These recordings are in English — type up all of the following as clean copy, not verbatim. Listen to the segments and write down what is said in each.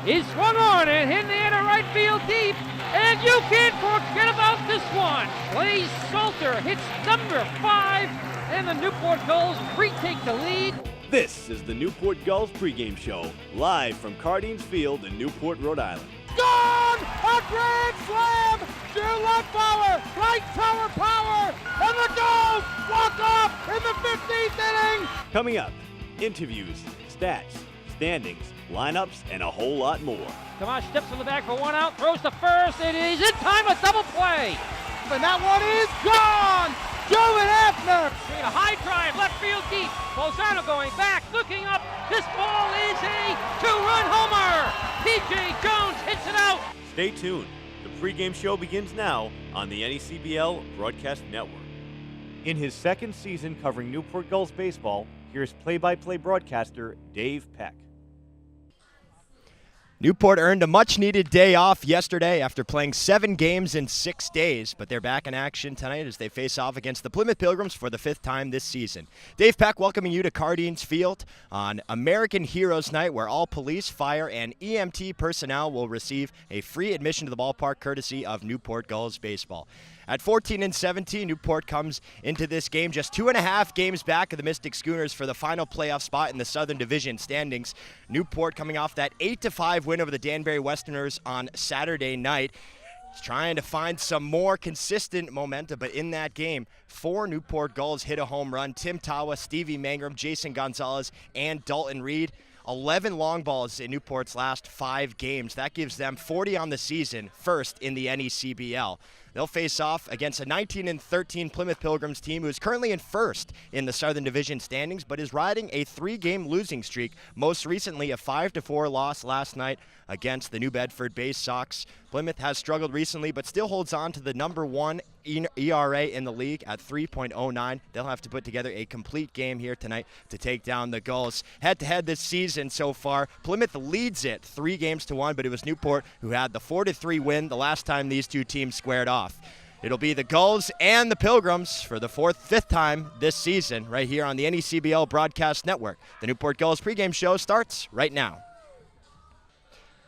He swung on and hit the air to right field deep. And you can't forget about this one. Blaze Salter hits number 5, and the Newport Gulls retake the lead. This is the Newport Gulls pregame show, live from Cardines Field in Newport, Rhode Island. Gone! A grand slam! To left power, right tower power, and the Gulls walk off in the 15th inning! Coming up, interviews, stats, standings, lineups, and a whole lot more. Tomas steps on the bag for one out, throws to first, and he's in time, a double play. And that one is gone! Joe Hefner! A high drive, left field deep. Bolzano going back, looking up. This ball is a two-run homer. P.J. Jones hits it out. Stay tuned. The pregame show begins now on the NECBL Broadcast Network. In his second season covering Newport Gulls baseball, here's play-by-play broadcaster Dave Peck. Newport earned a much-needed day off yesterday after playing 7 games in 6 days, but they're back in action tonight as they face off against the Plymouth Pilgrims for the 5th time this season. Dave Peck welcoming you to Cardines Field on American Heroes Night, where all police, fire, and EMT personnel will receive a free admission to the ballpark courtesy of Newport Gulls baseball. At 14-17, Newport comes into this game just 2.5 games back of the Mystic Schooners for the final playoff spot in the Southern Division standings. Newport coming off that 8-5 win over the Danbury Westerners on Saturday night. He's trying to find some more consistent momentum, but in that game, 4 Newport Gulls hit a home run. Tim Tawa, Stevie Mangrum, Jason Gonzalez, and Dalton Reed. 11 long balls in Newport's last 5 games. That gives them 40 on the season, first in the NECBL. They'll face off against a 19-13 Plymouth Pilgrims team who is currently in first in the Southern Division standings, but is riding a 3-game losing streak, most recently a 5-4 loss last night against the New Bedford Bay Sox. Plymouth has struggled recently, but still holds on to the number 1 ERA in the league at 3.09. They'll have to put together a complete game here tonight to take down the Gulls. Head-to-head this season so far, Plymouth leads it 3-1, but it was Newport who had the 4-3 win the last time these two teams squared off. It'll be the Gulls and the Pilgrims for the 5th time this season right here on the NECBL Broadcast Network. The Newport Gulls pregame show starts right now.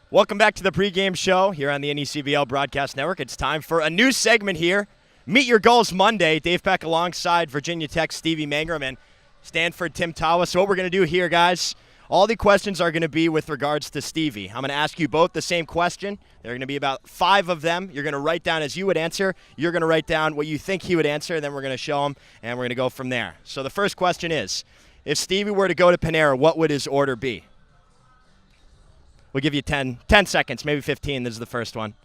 Welcome back to the pregame show here on the NECBL Broadcast Network. It's time for a new segment here. Meet Your Gulls Monday. Dave Peck alongside Virginia Tech's Stevie Mangrum and Stanford Tim Tawa. So what we're going to do here, guys, all the questions are going to be with regards to Stevie. I'm going to ask you both the same question. There are going to be about 5 of them. You're going to write down as you would answer. You're going to write down what you think he would answer. Then we're going to show him, and we're going to go from there. So the first question is, if Stevie were to go to Panera, what would his order be? We'll give you 10 seconds, maybe 15. This is the first one.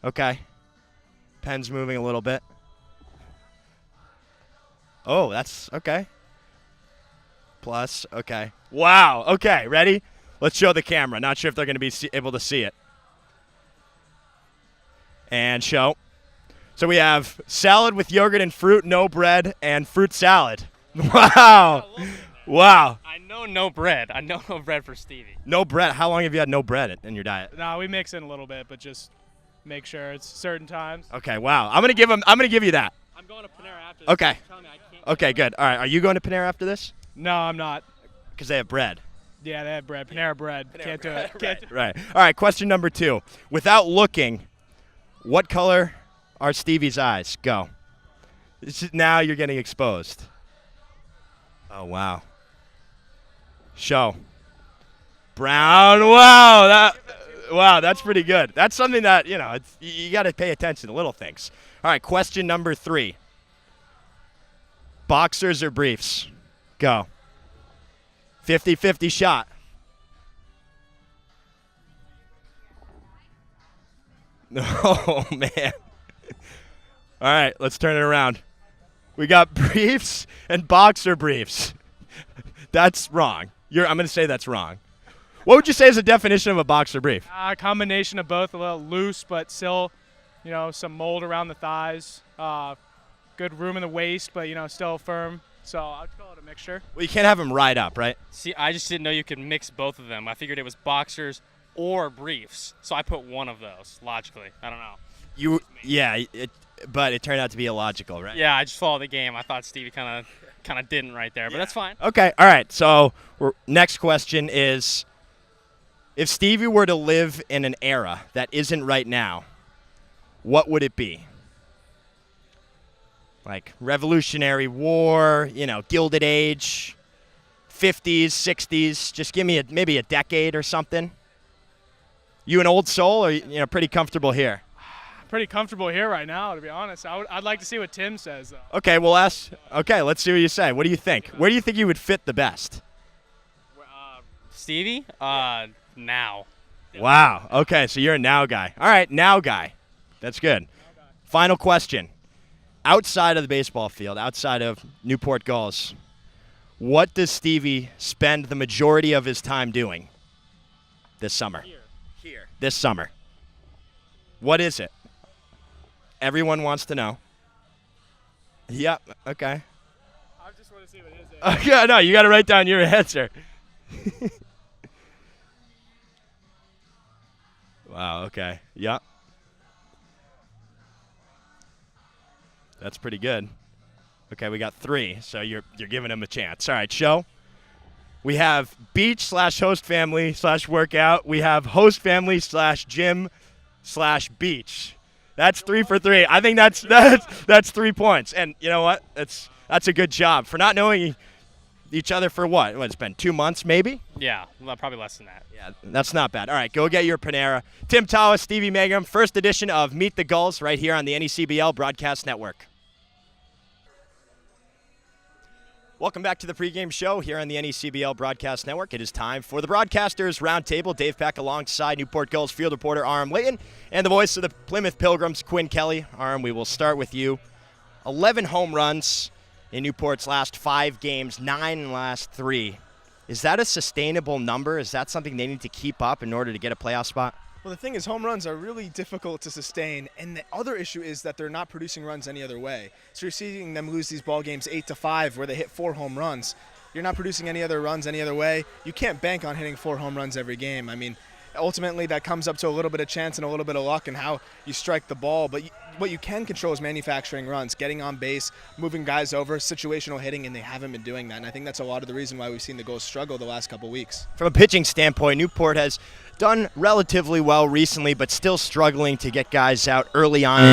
Okay. Pen's moving a little bit. Oh, that's okay. Plus, okay. Wow. Okay, ready? Let's show the camera. Not sure if they're going to be able to see it. And show. So we have salad with yogurt and fruit, no bread, and fruit salad. Wow. Wow. I know no bread. I know no bread for Stevie. No bread. How long have you had no bread in your diet? No, we mix in a little bit, but just make sure it's certain times. Okay, wow. I'm going to give you that. I'm going to Panera after this. Okay. Okay, good. All right, are you going to Panera after this? No, I'm not. Because they have bread. Yeah, they have bread. Panera bread. Can't do it. Can't do it. Right. All right, question number 2. Without looking, what color are Stevie's eyes? Go. Now you're getting exposed. Oh, wow. Show. Brown. Wow, that's pretty good. That's something that, you got to pay attention to little things. All right, question number 3. Boxers or briefs? Go. 50-50 shot. Oh, man. All right, let's turn it around. We got briefs and boxer briefs. That's wrong. I'm going to say that's wrong. What would you say is the definition of a boxer brief? A combination of both, a little loose, but still, some mold around the thighs. Good room in the waist, but, still firm. So I'd call it a mixture. Well, you can't have them ride up, right? See, I just didn't know you could mix both of them. I figured it was boxers or briefs, so I put one of those, logically. I don't know. But it turned out to be illogical, right? Yeah, I just followed the game. I thought Stevie kind of kind of didn't right there, but that's fine. Okay, all right. So next question is, if Stevie were to live in an era that isn't right now, what would it be? Like Revolutionary War, Gilded Age, 50s, 60s. Just give me maybe a decade or something. You an old soul, or pretty comfortable here? Pretty comfortable here right now, to be honest. I'd like to see what Tim says, though. Okay, we'll ask. Okay, let's see what you say. What do you think? Where do you think you would fit the best? Stevie? Now. Wow. Okay, so you're a now guy. All right, now guy. That's good. Final question. Outside of the baseball field, outside of Newport Gulls, what does Stevie spend the majority of his time doing this summer? Here. This summer. What is it? Everyone wants to know. Yep. Okay. I just want to see what it is. Okay, no, you got to write down your answer. Wow. Okay. Yep. That's pretty good. Okay, we got 3, so you're giving him a chance. All right, show. We have beach/host family/workout. We have host family/gym/beach. That's 3 for 3. I think that's 3 points. And you know what? That's a good job for not knowing each other for what? It's been 2 months, maybe? Yeah, probably less than that. Yeah, that's not bad. All right, go get your Panera. Tim Tawa, Stevie Mangum, first edition of Meet the Gulls right here on the NECBL Broadcast Network. Welcome back to the pregame show here on the NECBL Broadcast Network. It is time for the Broadcasters Roundtable. Dave Peck alongside Newport Gulls field reporter Aram Layton and the voice of the Plymouth Pilgrims, Quinn Kelly. Aram, we will start with you. 11 home runs in Newport's last 5 games, 9 in the last 3. Is that a sustainable number? Is that something they need to keep up in order to get a playoff spot? Well, the thing is, home runs are really difficult to sustain, and the other issue is that they're not producing runs any other way. So you're seeing them lose these ball games 8-5 where they hit 4 home runs. You're not producing any other runs any other way. You can't bank on hitting 4 home runs every game. I mean, ultimately that comes up to a little bit of chance and a little bit of luck and how you strike the ball. But what you can control is manufacturing runs, getting on base, moving guys over, situational hitting, and they haven't been doing that. And I think that's a lot of the reason why we've seen the Gulls struggle the last couple weeks. From a pitching standpoint, Newport has done relatively well recently, but still struggling to get guys out early on.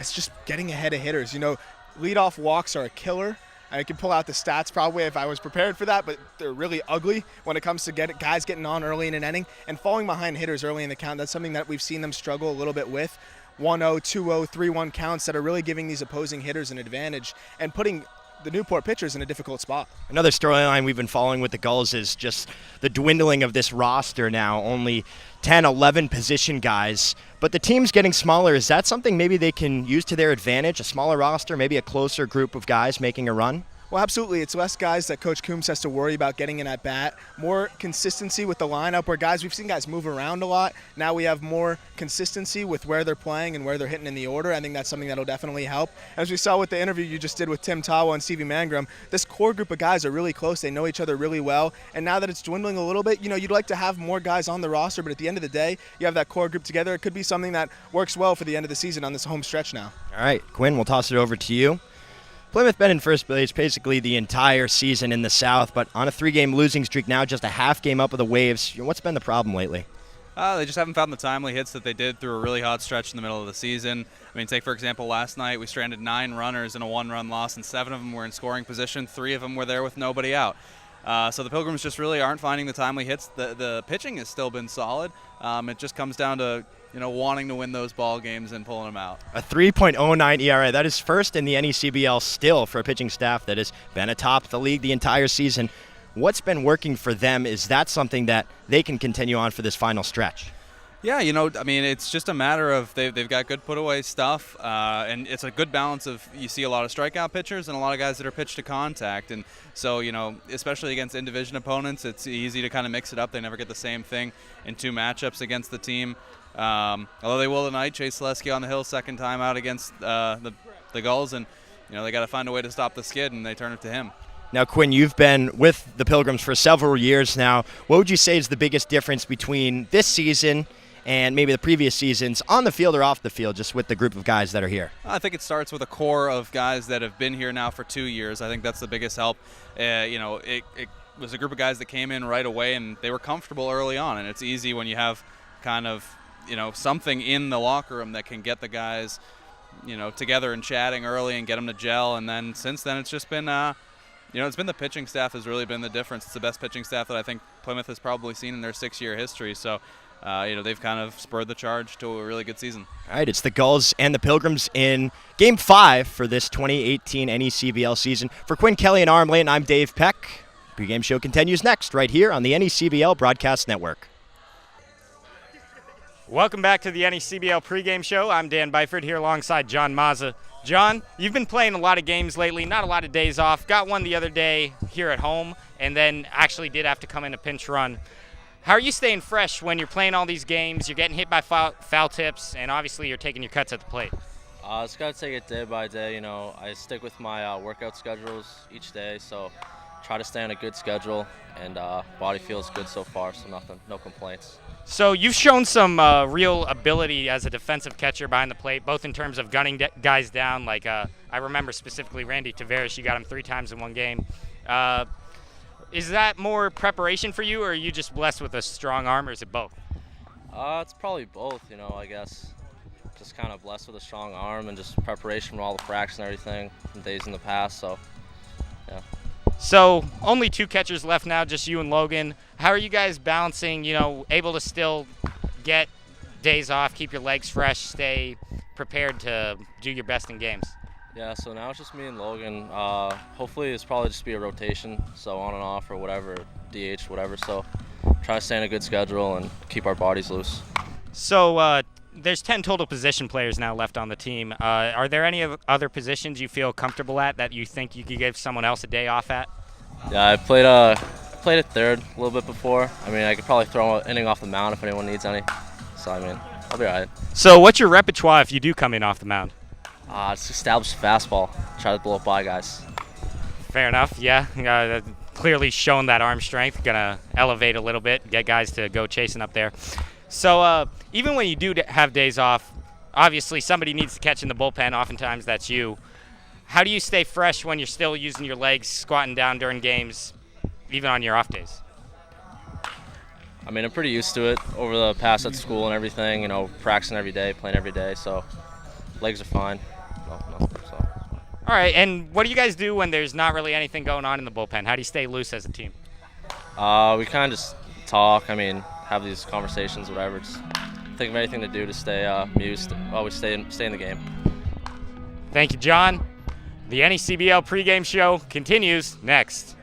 It's just getting ahead of hitters. Leadoff walks are a killer. I could pull out the stats probably if I was prepared for that, but they're really ugly when it comes to guys getting on early in an inning and falling behind hitters early in the count. That's something that we've seen them struggle a little bit with. 1-0, 2-0, 3-1 counts that are really giving these opposing hitters an advantage and putting the Newport pitchers in a difficult spot. Another storyline we've been following with the Gulls is just the dwindling of this roster now. Only 10, 11 position guys. But the team's getting smaller. Is that something maybe they can use to their advantage? A smaller roster, maybe a closer group of guys making a run? Well, absolutely. It's less guys that Coach Coombs has to worry about getting in at bat. More consistency with the lineup where we've seen guys move around a lot. Now we have more consistency with where they're playing and where they're hitting in the order. I think that's something that'll definitely help. As we saw with the interview you just did with Tim Tawa and Stevie Mangum, this core group of guys are really close. They know each other really well. And now that it's dwindling a little bit, you'd like to have more guys on the roster, but at the end of the day, you have that core group together. It could be something that works well for the end of the season on this home stretch now. All right, Quinn, we'll toss it over to you. Plymouth been in first place basically the entire season in the South, but on a 3-game losing streak now, just a half game up of the Waves. What's been the problem lately? They just haven't found the timely hits that they did through a really hot stretch in the middle of the season. I mean, take, for example, last night we stranded 9 runners in a 1-run loss, and 7 of them were in scoring position. 3 of them were there with nobody out. So the Pilgrims just really aren't finding the timely hits. The pitching has still been solid. It just comes down to wanting to win those ball games and pulling them out. A 3.09 ERA. That is first in the NECBL still for a pitching staff that has been atop the league the entire season. What's been working for them? Is that something that they can continue on for this final stretch? Yeah, it's just a matter of they've got good put-away stuff, and it's a good balance of you see a lot of strikeout pitchers and a lot of guys that are pitch to contact. And so, especially against in-division opponents, it's easy to kind of mix it up. They never get the same thing in 2 matchups against the team. Although they will tonight, Chase Selesky on the hill, second time out against the Gulls, and they got to find a way to stop the skid, and they turn it to him. Now, Quinn, you've been with the Pilgrims for several years now. What would you say is the biggest difference between this season and maybe the previous seasons on the field or off the field, just with the group of guys that are here? I think it starts with a core of guys that have been here now for 2 years. I think that's the biggest help. It was a group of guys that came in right away, and they were comfortable early on. And it's easy when you have kind of, something in the locker room that can get the guys, together and chatting early and get them to gel. And then since then, it's just been, it's been the pitching staff has really been the difference. It's the best pitching staff that I think Plymouth has probably seen in their 6-year history. So, they've kind of spurred the charge to a really good season. All right, it's the Gulls and the Pilgrims in Game 5 for this 2018 NECBL season. For Quinn Kelly and Aram Layton, I'm Dave Peck. Pre-game show continues next right here on the NECBL Broadcast Network. Welcome back to the NECBL pregame show. I'm Dan Byford here alongside John Mazza. John, you've been playing a lot of games lately, not a lot of days off. Got one the other day here at home, and then actually did have to come in a pinch run. How are you staying fresh when you're playing all these games, you're getting hit by foul tips, and obviously you're taking your cuts at the plate? Just got to take it day by day. I stick with my workout schedules each day, so try to stay on a good schedule, and body feels good so far, so no complaints. So you've shown some real ability as a defensive catcher behind the plate, both in terms of gunning guys down. Like I remember specifically Randy Tavares, you got him 3 times in one game. Is that more preparation for you, or are you just blessed with a strong arm, or is it both? It's probably both, I guess. Just kind of blessed with a strong arm and just preparation from all the practice and everything from days in the past, so yeah. So only 2 catchers left now, just you and Logan. How are you guys balancing, able to still get days off, keep your legs fresh, stay prepared to do your best in games? Yeah, so now it's just me and Logan. Hopefully it's probably just be a rotation, so on and off or whatever, DH, whatever. So try to stay on a good schedule and keep our bodies loose. So there's 10 total position players now left on the team. Are there any other positions you feel comfortable at that you think you could give someone else a day off at? Yeah, I played at third a little bit before. I could probably throw an inning off the mound if anyone needs any. So, I'll be all right. So what's your repertoire if you do come in off the mound? Just establish the fastball. Try to blow up by guys. Fair enough, yeah. Clearly shown that arm strength. Going to elevate a little bit, get guys to go chasing up there. So even when you do have days off, obviously somebody needs to catch in the bullpen. Oftentimes that's you. How do you stay fresh when you're still using your legs, squatting down during games, even on your off days? I'm pretty used to it over the past at school and everything, practicing every day, playing every day, so legs are fine. So. All right, and what do you guys do when there's not really anything going on in the bullpen? How do you stay loose as a team? We kind of just talk, have these conversations, whatever. Just think of anything to do to stay amused, always stay in the game. Thank you, John. The NECBL pregame show continues next.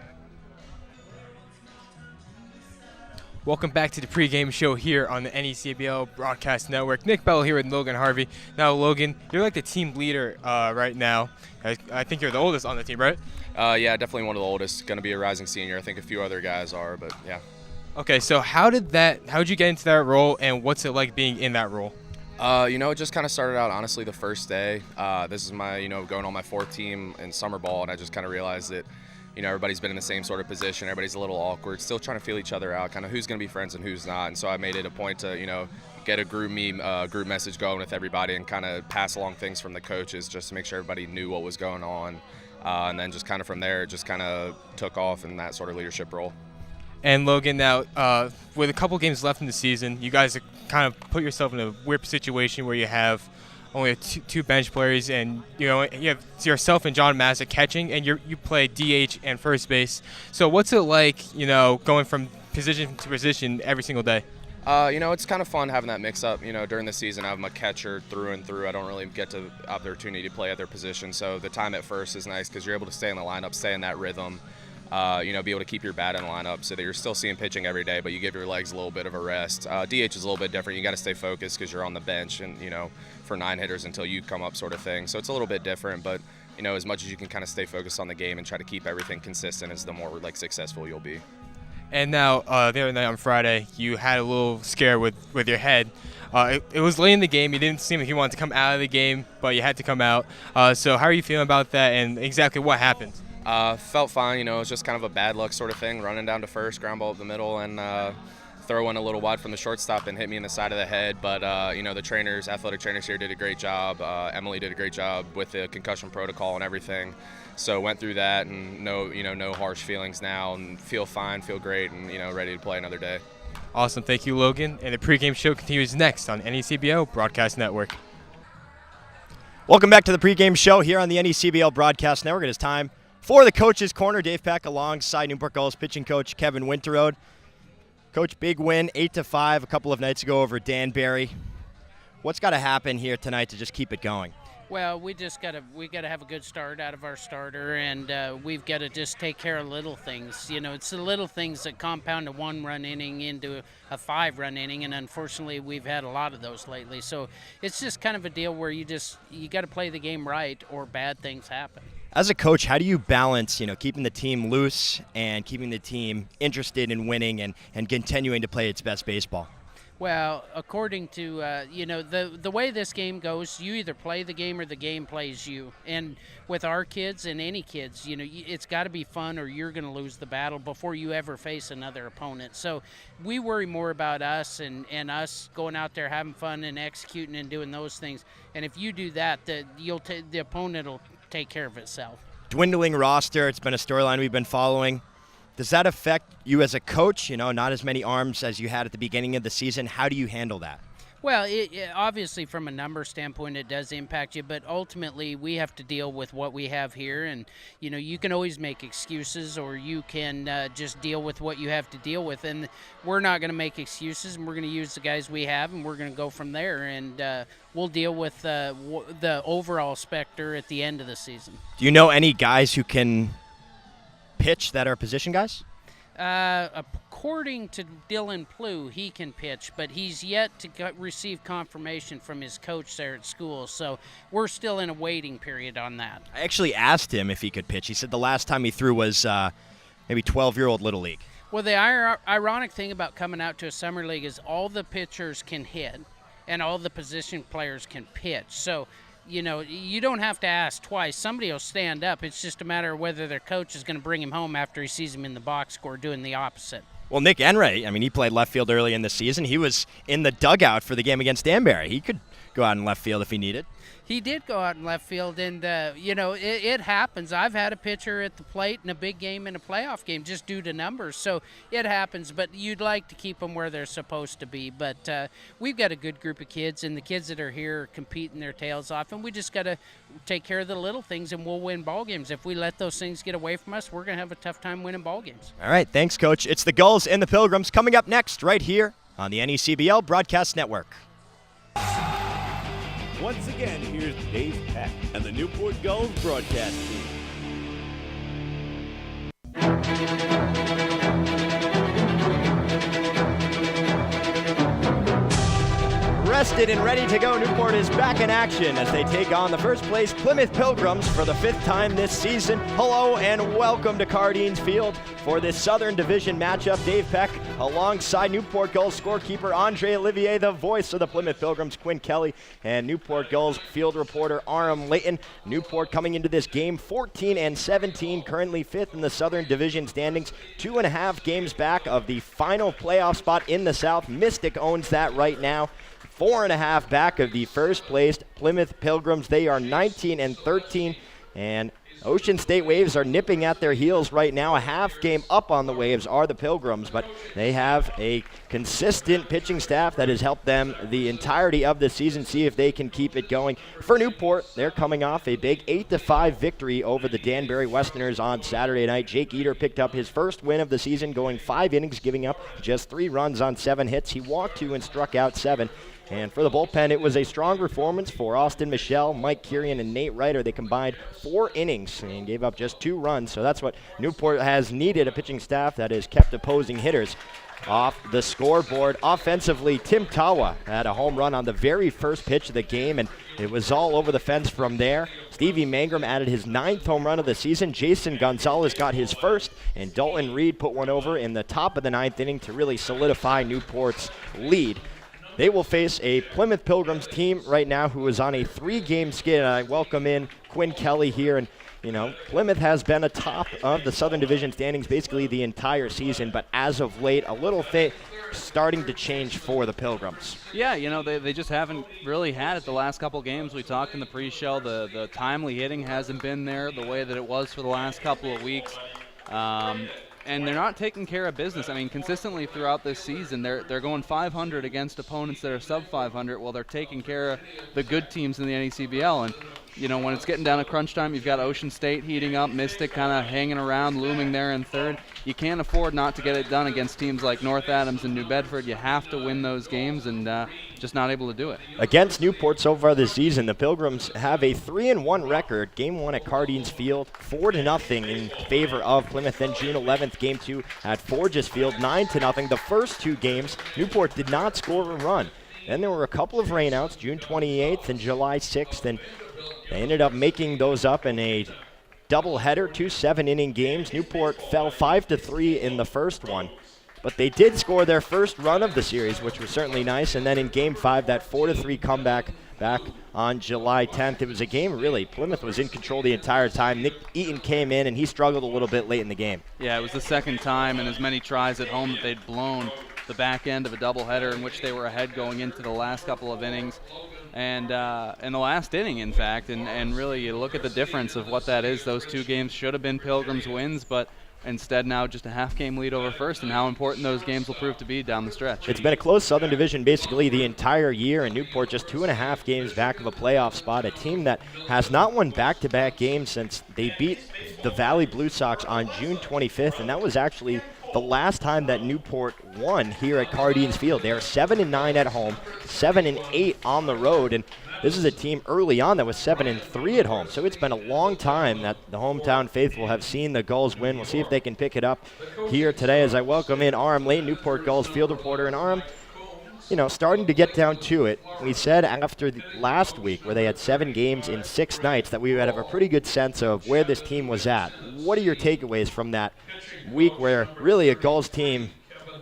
Welcome back to the pregame show here on the NECBL Broadcast Network. Nick Bell here with Logan Harvey. Now, Logan, you're like the team leader right now. I think you're the oldest on the team, right? Yeah, definitely one of the oldest. Going to be a rising senior. I think a few other guys are, but yeah. Okay, so how'd you get into that role, and what's it like being in that role? It just kind of started out, honestly, the first day. This is my, going on my 4th team in summer ball, and I just kind of realized that, everybody's been in the same sort of position. Everybody's a little awkward, still trying to feel each other out, kind of who's going to be friends and who's not. And so I made it a point to, get a group message going with everybody and kind of pass along things from the coaches just to make sure everybody knew what was going on. And then just kind of from there, it just kind of took off in that sort of leadership role. And Logan, now with a couple games left in the season, you guys have kind of put yourself in a weird situation where you have only two bench players, and you have yourself and John Mazza catching, and you play DH and first base. So what's it like, going from position to position every single day? It's kind of fun having that mix-up. During the season, I'm a catcher through and through. I don't really get the opportunity to play other positions, so the time at first is nice because you're able to stay in the lineup, stay in that rhythm. Be able to keep your bat in the lineup so that you're still seeing pitching every day, but you give your legs a little bit of a rest. DH is a little bit different. You got to stay focused because you're on the bench and, for 9 hitters until you come up sort of thing. So it's a little bit different, but, as much as you can kind of stay focused on the game and try to keep everything consistent is the more, successful you'll be. And now, the other night on Friday, you had a little scare with your head. It was late in the game. You didn't seem like you wanted to come out of the game, but you had to come out. So how are you feeling about that, and exactly what happened? Felt fine, it was just kind of a bad luck sort of thing, running down to first, ground ball up the middle, and throw went a little wide from the shortstop and hit me in the side of the head. But the athletic trainers here did a great job. Emily did a great job with the concussion protocol and everything. So went through that, and no harsh feelings now, and feel fine, feel great, and ready to play another day. Awesome. Thank you, Logan. And the pregame show continues next on NECBL Broadcast Network. Welcome back to the pregame show here on the NECBL Broadcast Network. It is time for the Coach's Corner. Dave Peck alongside Newport Gulls pitching coach Kevin Winterode. Coach, big win, 8-5 a couple of nights ago over Danbury. What's got to happen here tonight to just keep it going? Well, we gotta have a good start out of our starter, and we've got to just take care of little things. It's the little things that compound a 1-run inning into a 5-run inning, and unfortunately, we've had a lot of those lately. So it's just kind of a deal where you got to play the game right, or bad things happen. As a coach, how do you balance, keeping the team loose and keeping the team interested in winning and continuing to play its best baseball? Well, according to, the way this game goes, you either play the game or the game plays you. And with our kids and any kids, it's got to be fun or you're going to lose the battle before you ever face another opponent. So we worry more about us and us going out there having fun and executing and doing those things. And if you do that, the opponent will take care of itself. Dwindling roster, it's been a storyline we've been following. Does that affect you as a coach? Not as many arms as you had at the beginning of the season. How do you handle that? Well, obviously from a number standpoint, it does impact you, but ultimately we have to deal with what we have here. And, you can always make excuses, or you can just deal with what you have to deal with. And we're not going to make excuses, and we're going to use the guys we have, and we're going to go from there. And we'll deal with the overall specter at the end of the season. Do you know any guys who can pitch that are position guys? According to Dylan Plew, he can pitch, but he's yet to receive confirmation from his coach there at school, so we're still in a waiting period on that. I actually asked him if he could pitch. He said the last time he threw was maybe 12-year-old Little League. Well, the ironic thing about coming out to a summer league is all the pitchers can hit and all the position players can pitch. So you don't have to ask twice. Somebody will stand up. It's just a matter of whether their coach is going to bring him home after he sees him in the box score doing the opposite. Well, Nick Enray, he played left field early in the season. He was in the dugout for the game against Danbury. He could go out in left field if he needed. He did go out in left field, and, it happens. I've had a pitcher at the plate in a big game and a playoff game just due to numbers. So it happens, but you'd like to keep them where they're supposed to be. But we've got a good group of kids, and the kids that are here are competing their tails off, and we just got to take care of the little things, and we'll win ball games. If we let those things get away from us, we're going to have a tough time winning ball games. All right, thanks, Coach. It's the Gulls and the Pilgrims coming up next right here on the NECBL Broadcast Network. Once again, here's Dave Peck and the Newport Gulls broadcast team. Rested and ready to go, Newport is back in action as they take on the first place Plymouth Pilgrims for the 5th time this season. Hello and welcome to Cardines Field for this Southern Division matchup. Dave Peck alongside Newport Gulls scorekeeper Andre Olivier, the voice of the Plymouth Pilgrims, Quinn Kelly, and Newport Gulls field reporter Aram Layton. Newport coming into this game 14-17, currently 5th in the Southern Division standings, 2.5 games back of the final playoff spot in the South. Mystic owns that right now. 4.5 back of the first placed Plymouth Pilgrims. They are 19-13, and Ocean State Waves are nipping at their heels right now. A half game up on the Waves are the Pilgrims, but they have a consistent pitching staff that has helped them the entirety of the season. See if they can keep it going. For Newport, they're coming off a big 8-5 victory over the Danbury Westerners on Saturday night. Jake Eater picked up his first win of the season, going 5 innings, giving up just 3 runs on 7 hits. He walked 2 and struck out 7. And for the bullpen, it was a strong performance for Austin Michelle, Mike Kirian, and Nate Ryder. They combined 4 innings and gave up just 2 runs. So that's what Newport has needed, a pitching staff that has kept opposing hitters off the scoreboard. Offensively, Tim Tawa had a home run on the very first pitch of the game, and it was all over the fence from there. Stevie Mangrum added his 9th home run of the season. Jason Gonzalez got his first, and Dalton Reed put one over in the top of the 9th inning to really solidify Newport's lead. They will face a Plymouth Pilgrims team right now who is on a 3-game skid. And I welcome in Quinn Kelly here. And, Plymouth has been atop of the Southern Division standings basically the entire season. But as of late, a little starting to change for the Pilgrims? Yeah, they just haven't really had it the last couple games. We talked in the pre-show. The timely hitting hasn't been there the way that it was for the last couple of weeks. And they're not taking care of business. I mean, consistently throughout this season, they're going 500 against opponents that are sub 500 while they're taking care of the good teams in the NECBL. And when it's getting down to crunch time, you've got Ocean State heating up, Mystic kind of hanging around, looming there in third. You can't afford not to get it done against teams like North Adams and New Bedford. You have to win those games, and just not able to do it. Against Newport so far this season, the Pilgrims have a 3-1 record. Game 1 at Cardines Field, 4-0 in favor of Plymouth. Then June 11th, Game 2 at Forges Field, 9-0. The first 2 games, Newport did not score a run. Then there were a couple of rainouts, June 28th and July 6th, and they ended up making those up in a doubleheader, 2 7-inning games. Newport fell 5-3 in the first one, but they did score their first run of the series, which was certainly nice. And then in Game 5, that 4-3 comeback back on July 10th. It was a game, really, Plymouth was in control the entire time. Nick Eaton came in, and he struggled a little bit late in the game. Yeah, it was the second time in as many tries at home that they'd blown the back end of a doubleheader in which they were ahead going into the last couple of innings. And in the last inning, in fact, and really you look at the difference of what that is. Those 2 games should have been Pilgrims wins, but instead now just a half-game lead over first, and how important those games will prove to be down the stretch. It's been a close Southern Division basically the entire year, and Newport just 2.5 games back of a playoff spot, a team that has not won back-to-back games since they beat the Valley Blue Sox on June 25th, and that was actually the last time that Newport won here at Cardines Field. They are 7-9 at home, 7-8 on the road, and this is a team early on that was 7-3 at home. So it's been a long time that the hometown faithful have seen the Gulls win. We'll see if they can pick it up here today as I welcome in Aram Lane, Newport Gulls field reporter. And Aram, starting to get down to it. We said after last week, where they had 7 games in 6 nights, that we would have a pretty good sense of where this team was at. What are your takeaways from that week where really a Gulls team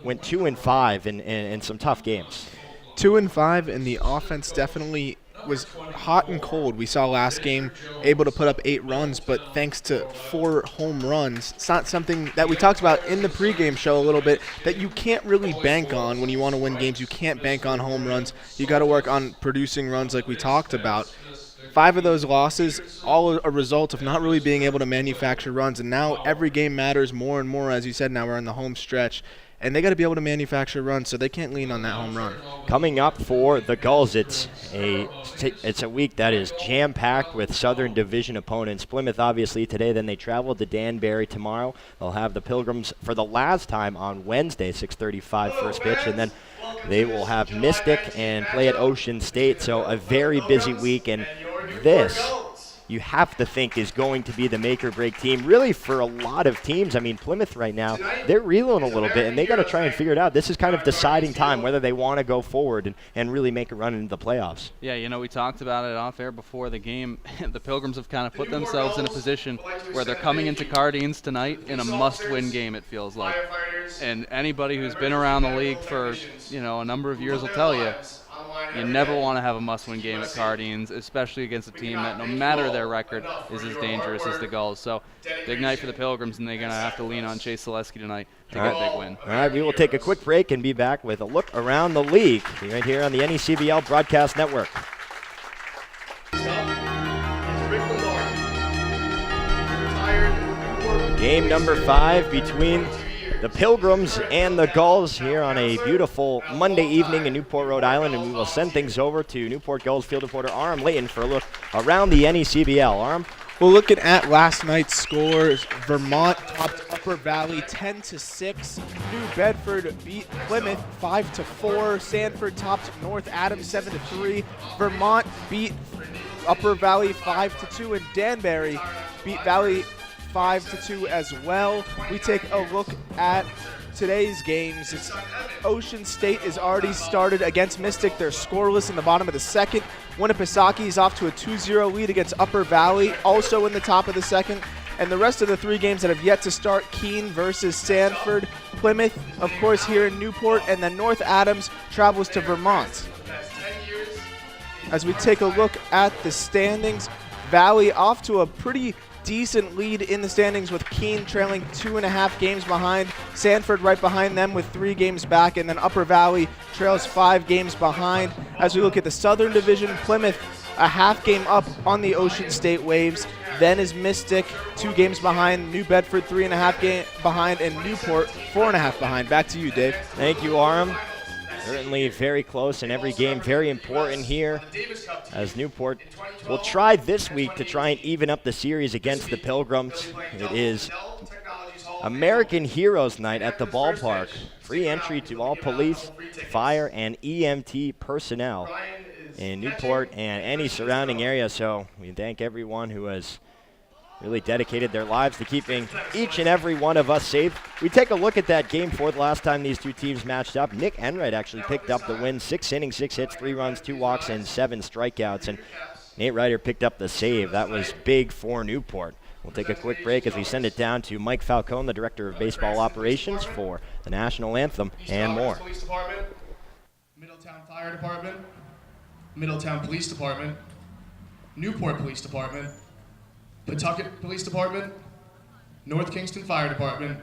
went 2-5 in some tough games? 2-5, and the offense definitely was hot and cold. We saw last game able to put up 8 runs, but thanks to 4 home runs, it's not something that we talked about in the pregame show a little bit, that you can't really bank on when you want to win games. You can't bank on home runs. You got to work on producing runs like we talked about. 5 of those losses, all a result of not really being able to manufacture runs, and now every game matters more and more. As you said, now we're in the home stretch, and they got to be able to manufacture runs, so they can't lean on that home run. Coming up for the Gulls, it's a week that is jam-packed with Southern Division opponents. Plymouth, obviously, today. Then they travel to Danbury tomorrow. They'll have the Pilgrims for the last time on Wednesday, 6:35 first pitch, and then they will have Mystic and play at Ocean State. So a very busy week, and this, you have to think, is going to be the make-or-break team, really, for a lot of teams. I mean, Plymouth right now, they're reeling a little bit, and they got to try and figure it out. This is kind of deciding time whether they want to go forward and really make a run into the playoffs. Yeah, we talked about it off air before the game. The Pilgrims have kind of put themselves in a position where they're coming into Cardines tonight in a must-win game, it feels like. And anybody who's been around the league for, a number of years will tell you, you never want to have a must-win game at Cardines, especially against a team that, no matter their record, is as dangerous as the Gulls. So, big night for the Pilgrims, and they're going to have to lean on Chase Selesky tonight to get a big win. All right, we will take a quick break and be back with a look around the league right here on the NECBL Broadcast Network. Game number 5 between the Pilgrims and the Gulls here on a beautiful Monday evening in Newport, Rhode Island, and we will send things over to Newport Gulls field reporter Aram Layton for a look around the NECBL. Aram? Well, looking at last night's scores, Vermont topped Upper Valley 10-6. New Bedford beat Plymouth 5-4. Sanford topped North Adams 7-3. Vermont beat Upper Valley 5-2, and Danbury beat Valley 5-2 as well. We take a look at today's games. It's Ocean State is already started against Mystic. They're scoreless in the bottom of the second. Winnipesaukee is off to a 2-0 lead against Upper Valley, also in the top of the second. And the rest of the 3 games that have yet to start, Keene versus Sanford, Plymouth, of course, here in Newport, and then North Adams travels to Vermont. As we take a look at the standings, Valley off to a pretty decent lead in the standings with Keene trailing 2.5 games behind. Sanford right behind them with 3 games back, and then Upper Valley trails 5 games behind. As we look at the Southern Division, Plymouth a half game up on the Ocean State Waves. Then is Mystic 2 games behind, New Bedford 3.5 game behind, and Newport 4.5 behind. Back to you, Dave. Thank you, Aram. Certainly very close in every game, very important here as Newport will try this week to try and even up the series against the Pilgrims. It is American Heroes Night at the ballpark. Free entry to all police, fire, and EMT personnel in Newport and any surrounding area. So we thank everyone who has really dedicated their lives to keeping each and every one of us safe. We take a look at that game for the last time these two teams matched up. Nick Enright actually picked up the win, 6 innings, 6 hits, 3 runs, 2 walks, and 7 strikeouts. And Nate Ryder picked up the save. That was big for Newport. We'll take a quick break as we send it down to Mike Falcone, the Director of Baseball Operations, for the National Anthem and more. Police Department, Middletown Fire Department, Middletown Police Department, Newport Police Department, Pawtucket Police Department, North Kingston Fire Department,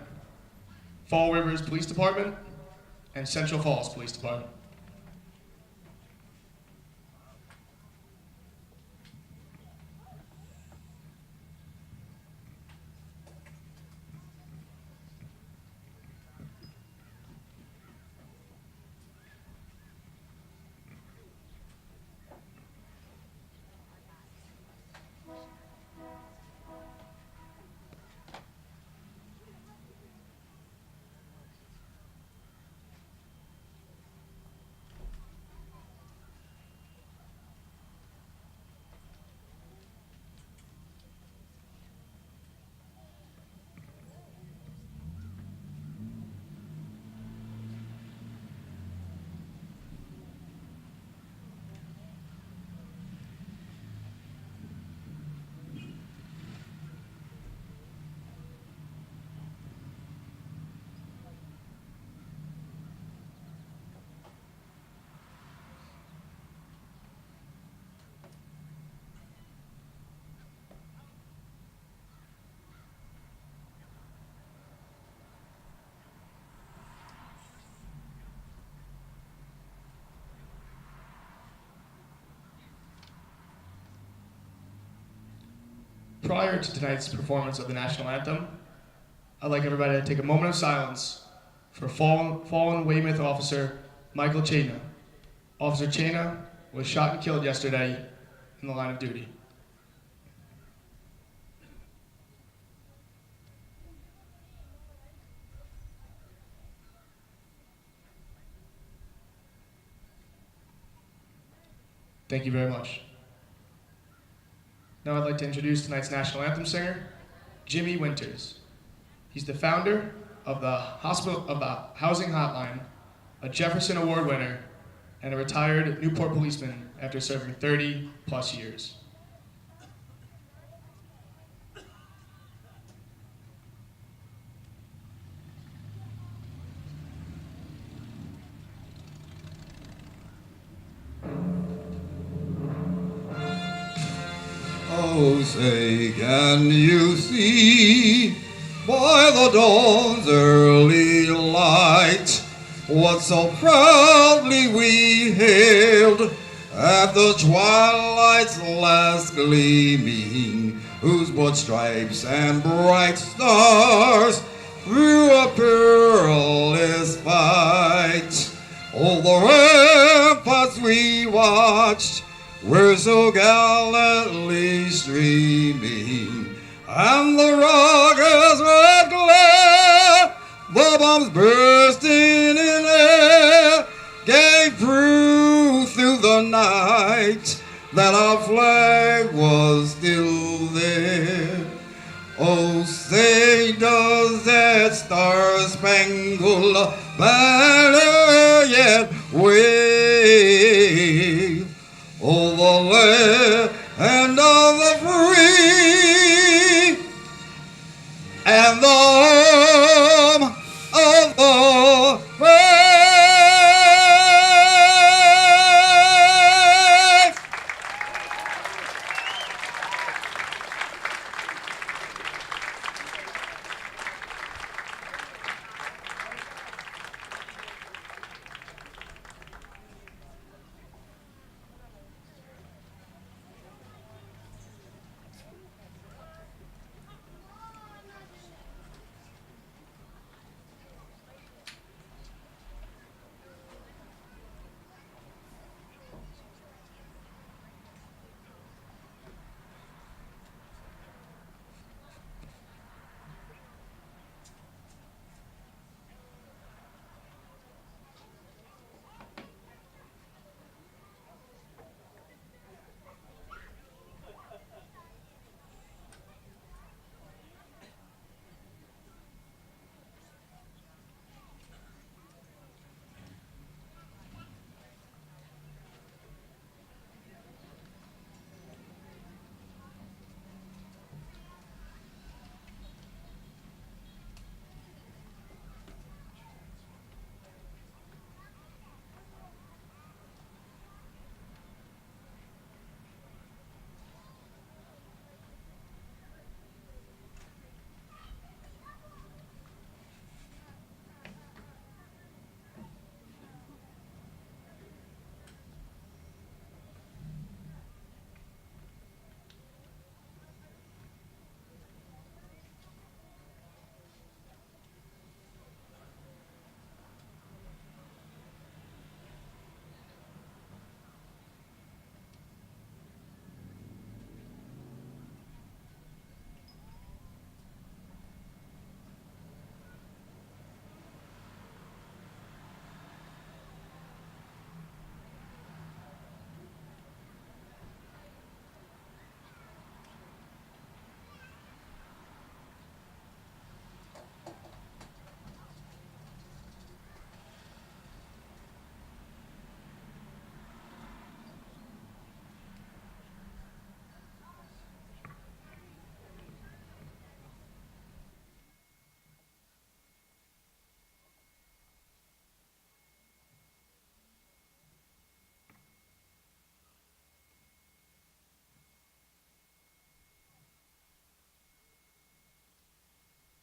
Fall Rivers Police Department, and Central Falls Police Department. Prior to tonight's performance of the National Anthem, I'd like everybody to take a moment of silence for fallen Weymouth officer Michael Chena. Officer Chena was shot and killed yesterday in the line of duty. Thank you very much. Now I'd like to introduce tonight's National Anthem singer, Jimmy Winters. He's the founder of the Housing Hotline, a Jefferson Award winner, and a retired Newport policeman after serving 30 plus years. Oh, say, can you see by the dawn's early light what so proudly we hailed at the twilight's last gleaming, whose broad stripes and bright stars through a perilous fight? All the ramparts we watched were so gallantly streaming, and the rocket's red glare, the bombs bursting in air, gave proof through the night that our flag was still there. Oh, say does that star-spangled banner yet wave over the land of the free and the home of the brave.